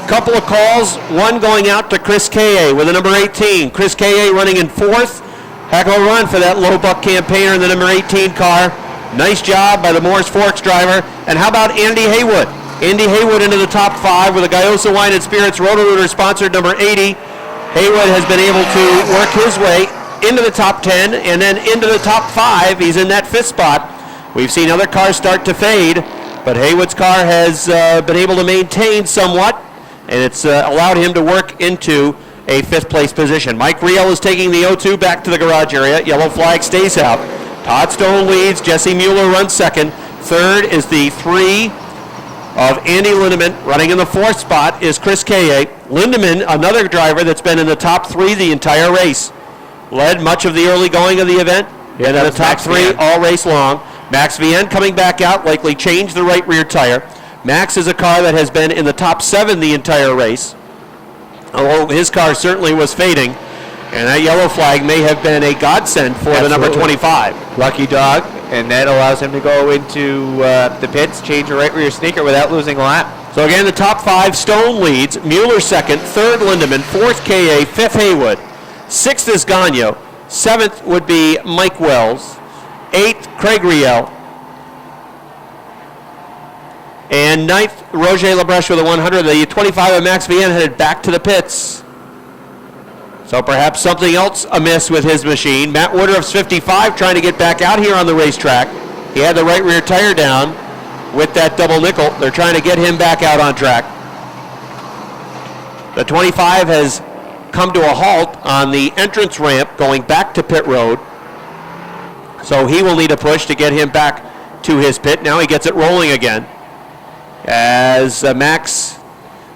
Couple of calls, one going out to Chris K.A. with the number 18. Chris K.A. running in 4th. Heck of a run for that low buck campaigner in the number 18 car. Nice job by the Morris Forks driver. And how about Andy Haywood? Andy Haywood into the top 5 with a Gayosa Wine and Spirits Roto-Rooter sponsored number 80. Haywood has been able to work his way into the top 10 and then into the top 5. He's in that 5th spot. We've seen other cars start to fade, but Haywood's car has been able to maintain somewhat, and it's allowed him to work into a 5th place position. Mike Riel is taking the 0-2 back to the garage area. Yellow flag stays out. Todd Stone leads. Jesse Mueller runs 2nd. 3rd is the 3 of Andy Lindemann. Running in the 4th spot is Chris K.A. Lindemann, another driver that's been in the top 3 the entire race. Led much of the early going of the event, and in the top 3 all race long. Max Vienne coming back out, likely changed the right rear tire. Max is a car that has been in the top 7 the entire race, although his car certainly was fading, and that yellow flag may have been a godsend for the number 25. Lucky dog, and that allows him to go into the pits, change a right rear sneaker without losing a lap. So again, the top 5, Stone leads, Mueller 2nd, 3rd Lindemann, 4th K.A., 5th Haywood. 6th is Gagno. 7th would be Mike Wells. 8th, Craig Riel. And 9th, Roger Labreche with a 100. The 25 of Max Vienne headed back to the pits. So perhaps something else amiss with his machine. Matt Woodruff's 55 trying to get back out here on the racetrack. He had the right rear tire down with that double nickel. They're trying to get him back out on track. The 25 has come to a halt on the entrance ramp going back to pit road. So he will need a push to get him back to his pit. Now he gets it rolling again as Max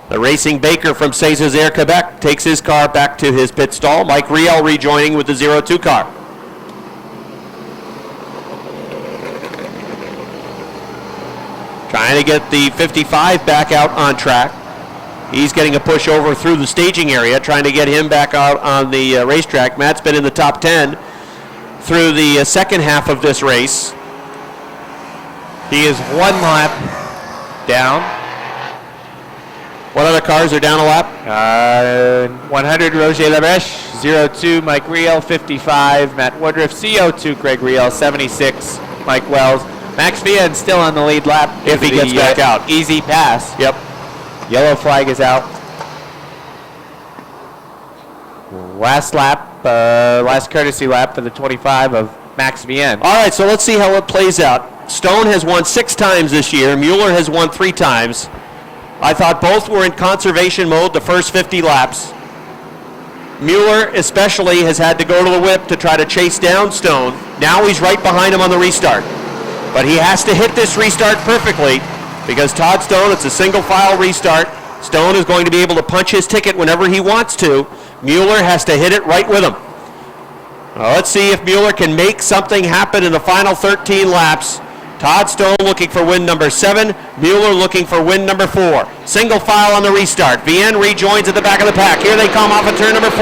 The Racing Baker from Saint-Nazaire, Quebec takes his car back to his pit stall. Mike Riel rejoining with the 02 car. Trying to get the 55 back out on track. He's getting a push over through the staging area, trying to get him back out on the racetrack. Matt's been in the top 10 through the second half of this race. He is 1 lap down. What other cars are down a lap? 100, Roger Labrèche. 02, Mike Riel. 55, Matt Woodruff. CO2, Craig Riel. 76, Mike Wells. Max Vian still on the lead lap. If he gets back out. Easy pass. Yep. Yellow flag is out. Last lap, last courtesy lap for the 25 of Max Vian. All right, so let's see how it plays out. Stone has won 6 times this year. Mueller has won 3 times. I thought both were in conservation mode the first 50 laps. Mueller especially has had to go to the whip to try to chase down Stone. Now he's right behind him on the restart. But he has to hit this restart perfectly because Todd Stone, it's a single file restart. Stone is going to be able to punch his ticket whenever he wants to. Mueller has to hit it right with him. Well, let's see if Mueller can make something happen in the final 13 laps. Todd Stone looking for win number 7. Mueller looking for win number 4. Single file on the restart. Vian rejoins at the back of the pack. Here they come off of turn number 4.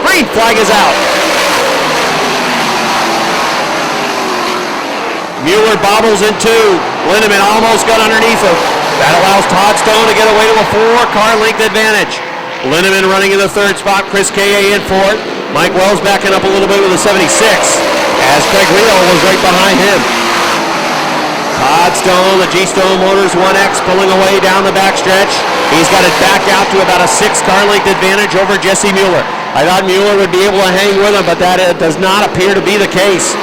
Green flag is out. Mueller bobbles in 2. Lindemann almost got underneath him. That allows Todd Stone to get away to a 4-car length advantage. Lindemann running in the 3rd spot. Chris K.A. in 4th. Mike Wells backing up a little bit with a 76 as Craig Riel was right behind him. Todd Stone, the G-Stone Motors 1X pulling away down the backstretch. He's got it back out to about a 6-car length advantage over Jesse Mueller. I thought Mueller would be able to hang with him, but that does not appear to be the case.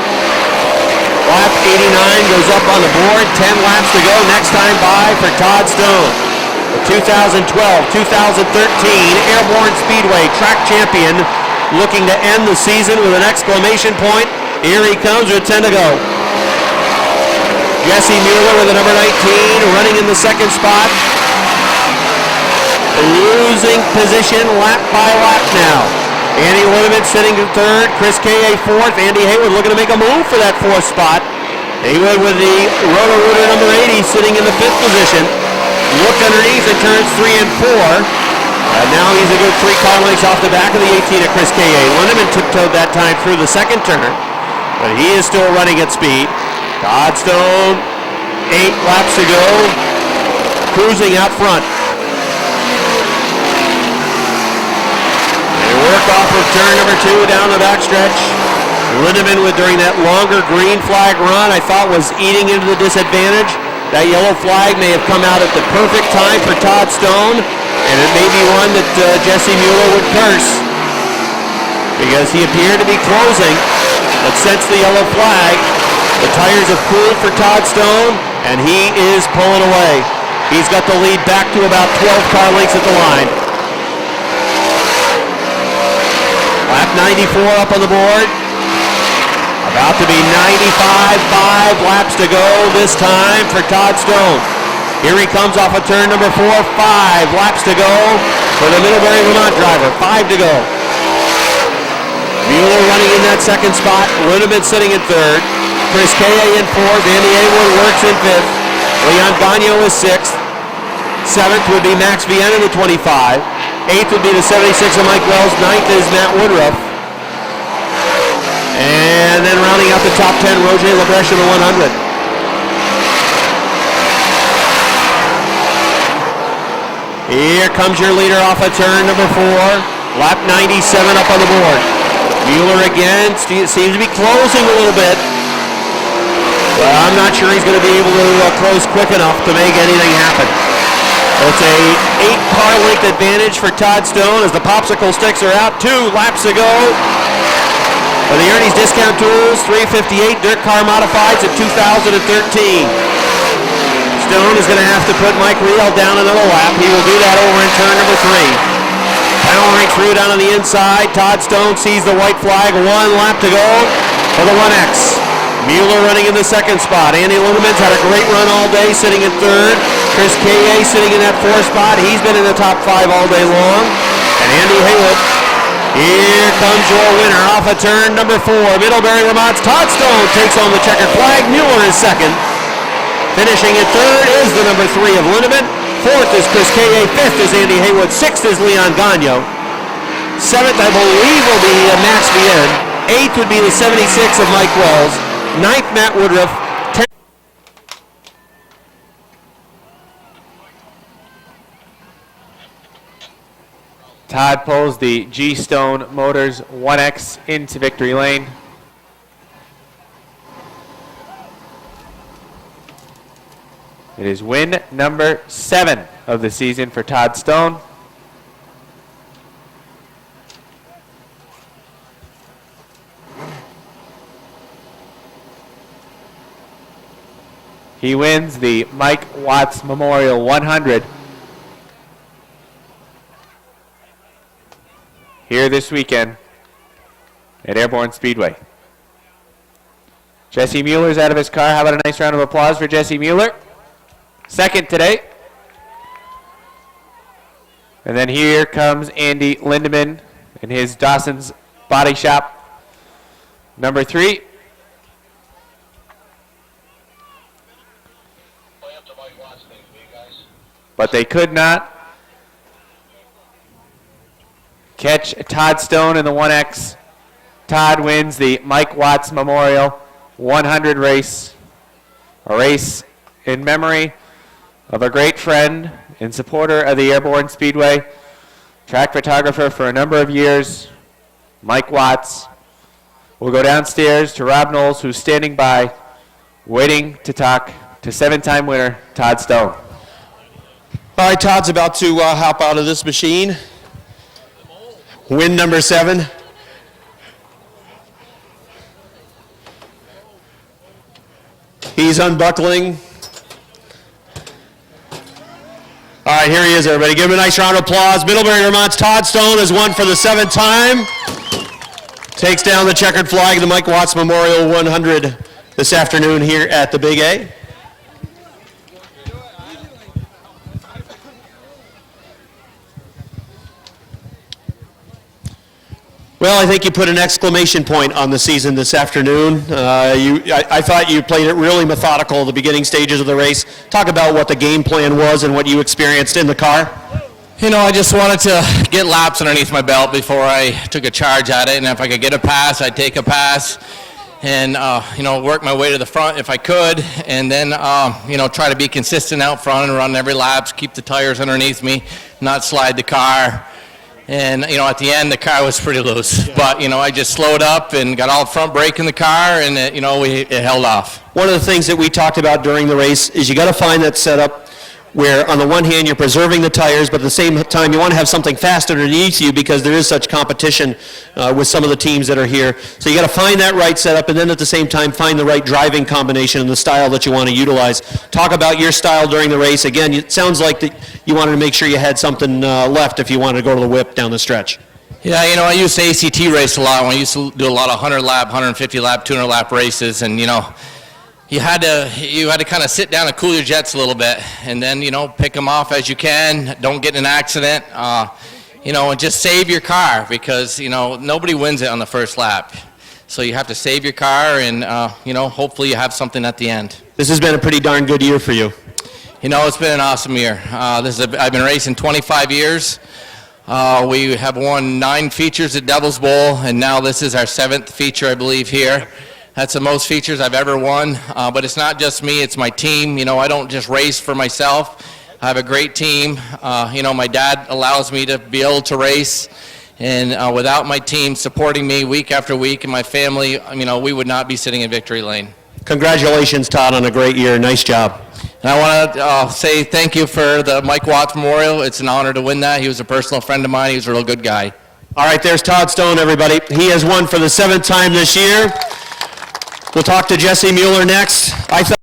Lap 89 goes up on the board, 10 laps to go, next time by for Todd Stone. The 2012-2013 Airborne Speedway track champion looking to end the season with an exclamation point. Here he comes with 10 to go. Jesse Mueller with the number 19 running in the 2nd spot. Losing position lap by lap now. Andy Lindemann sitting in 3rd, Chris K.A. 4th, Andy Haywood looking to make a move for that 4th spot. Haywood with the Roto-Rooter number 80 sitting in the 5th position. Looked underneath in turns 3 and 4. And now he's a good 3-car lengths off the back of the 18 of Chris K.A. Lindemann tiptoed that time through the 2nd turn, but he is still running at speed. Todd Stone, 8 laps to go, cruising out front. Work off of turn number 2 down the backstretch. Lindemann during that longer green flag run I thought was eating into the disadvantage. That yellow flag may have come out at the perfect time for Todd Stone, and it may be one that Jesse Mueller would curse because he appeared to be closing, but since the yellow flag, the tires have cooled for Todd Stone, and he is pulling away. He's got the lead back to about 12 car lengths at the line. Lap 94 up on the board. About to be 95, 5 laps to go this time for Todd Stone. Here he comes off of turn number 4, 5 laps to go for the Middlebury, Vermont driver, 5 to go. Mueller running in that 2nd spot, Lindemann sitting in 3rd, Chris K.A. in 4th, Andy Haywood works in 5th, Leon Bagno is 6th, 7th would be Max Vian in the 25, 8th would be the 76 of Mike Wells. 9th is Matt Woodruff. And then rounding out the top 10, Roger Labrèche in the 100. Here comes your leader off of turn number 4. Lap 97 up on the board. Mueller again seems to be closing a little bit. But I'm not sure he's going to be able to close quick enough to make anything happen. It's a 8-car length advantage for Todd Stone as the popsicle sticks are out. 2 laps to go. For the Ernie's Discount Tools 358 Dirt Car Modifieds of 2013. Stone is going to have to put Mike Riel down another lap. He will do that over in turn number 3. Powering through down on the inside. Todd Stone sees the white flag. 1 lap to go for the 1X. Mueller running in the 2nd spot. Andy Lindemann's had a great run all day, sitting in 3rd. Chris K.A. sitting in that 4 spot. He's been in the top 5 all day long. And Andy Haywood, here comes your winner off of turn number 4. Middlebury Vermont's Todd Stone takes home the checkered flag. Mueller is second. Finishing in third is the number 3 of Lindemann. Fourth is Chris K.A. Fifth is Andy Haywood. Sixth is Leon Gagno. Seventh, I believe, will be Max Vienne. Eighth would be the 76 of Mike Wells. Ninth, Matt Woodruff. Todd pulls the G-Stone Motors 1X into victory lane. It is win number 7 of the season for Todd Stone. He wins the Mike Watts Memorial 100 here this weekend at Airborne Speedway. Jesse Mueller's out of his car. How about a nice round of applause for Jesse Mueller? Second today. And then here comes Andy Lindemann in his Dawson's Body Shop. Number 3. But they could not catch Todd Stone in the 1X. Todd wins the Mike Watts Memorial 100 race. A race in memory of a great friend and supporter of the Airborne Speedway, track photographer for a number of years, Mike Watts. We'll go downstairs to Rob Knowles, who's standing by, waiting to talk to 7-time winner Todd Stone. All right, Todd's about to hop out of this machine. Win number 7. He's unbuckling. All right, here he is, everybody. Give him a nice round of applause. Middlebury Vermont's Todd Stone has won for the 7th time. Takes down the checkered flag of the Mike Watts Memorial 100 this afternoon here at the Big A. Well, I think you put an exclamation point on the season this afternoon. I thought you played it really methodical at the beginning stages of the race. Talk about what the game plan was and what you experienced in the car. You know, I just wanted to get laps underneath my belt before I took a charge at it, and if I could get a pass, I'd take a pass, and work my way to the front if I could, and then try to be consistent out front and run every lap, keep the tires underneath me, not slide the car. And, at the end, the car was pretty loose. Yeah. But, I just slowed up and got all front brake in the car, and, it held off. One of the things that we talked about during the race is you got to find that setup where, on the one hand, you're preserving the tires, but at the same time, you want to have something fast underneath you because there is such competition with some of the teams that are here. So you got to find that right setup, and then at the same time, find the right driving combination and the style that you want to utilize. Talk about your style during the race. Again, it sounds like that you wanted to make sure you had something left if you wanted to go to the whip down the stretch. Yeah, I used to ACT race a lot. I used to do a lot of 100-lap, 150-lap, 200-lap races, and, you had to kind of sit down and cool your jets a little bit, and then pick them off as you can. Don't get in an accident, and just save your car because nobody wins it on the first lap. So you have to save your car, and hopefully you have something at the end. This has been a pretty darn good year for you. It's been an awesome year. I've been racing 25 years. We have won 9 features at Devil's Bowl, and now this is our 7th feature, I believe, here. That's the most features I've ever won, but it's not just me, it's my team. I don't just race for myself. I have a great team. My dad allows me to be able to race, and without my team supporting me week after week and my family, we would not be sitting in victory lane. Congratulations, Todd, on a great year. Nice job. And I want to say thank you for the Mike Watts Memorial. It's an honor to win that. He was a personal friend of mine. He was a real good guy. All right, there's Todd Stone, everybody. He has won for the 7th time this year. We'll talk to Jesse Mueller next. I thought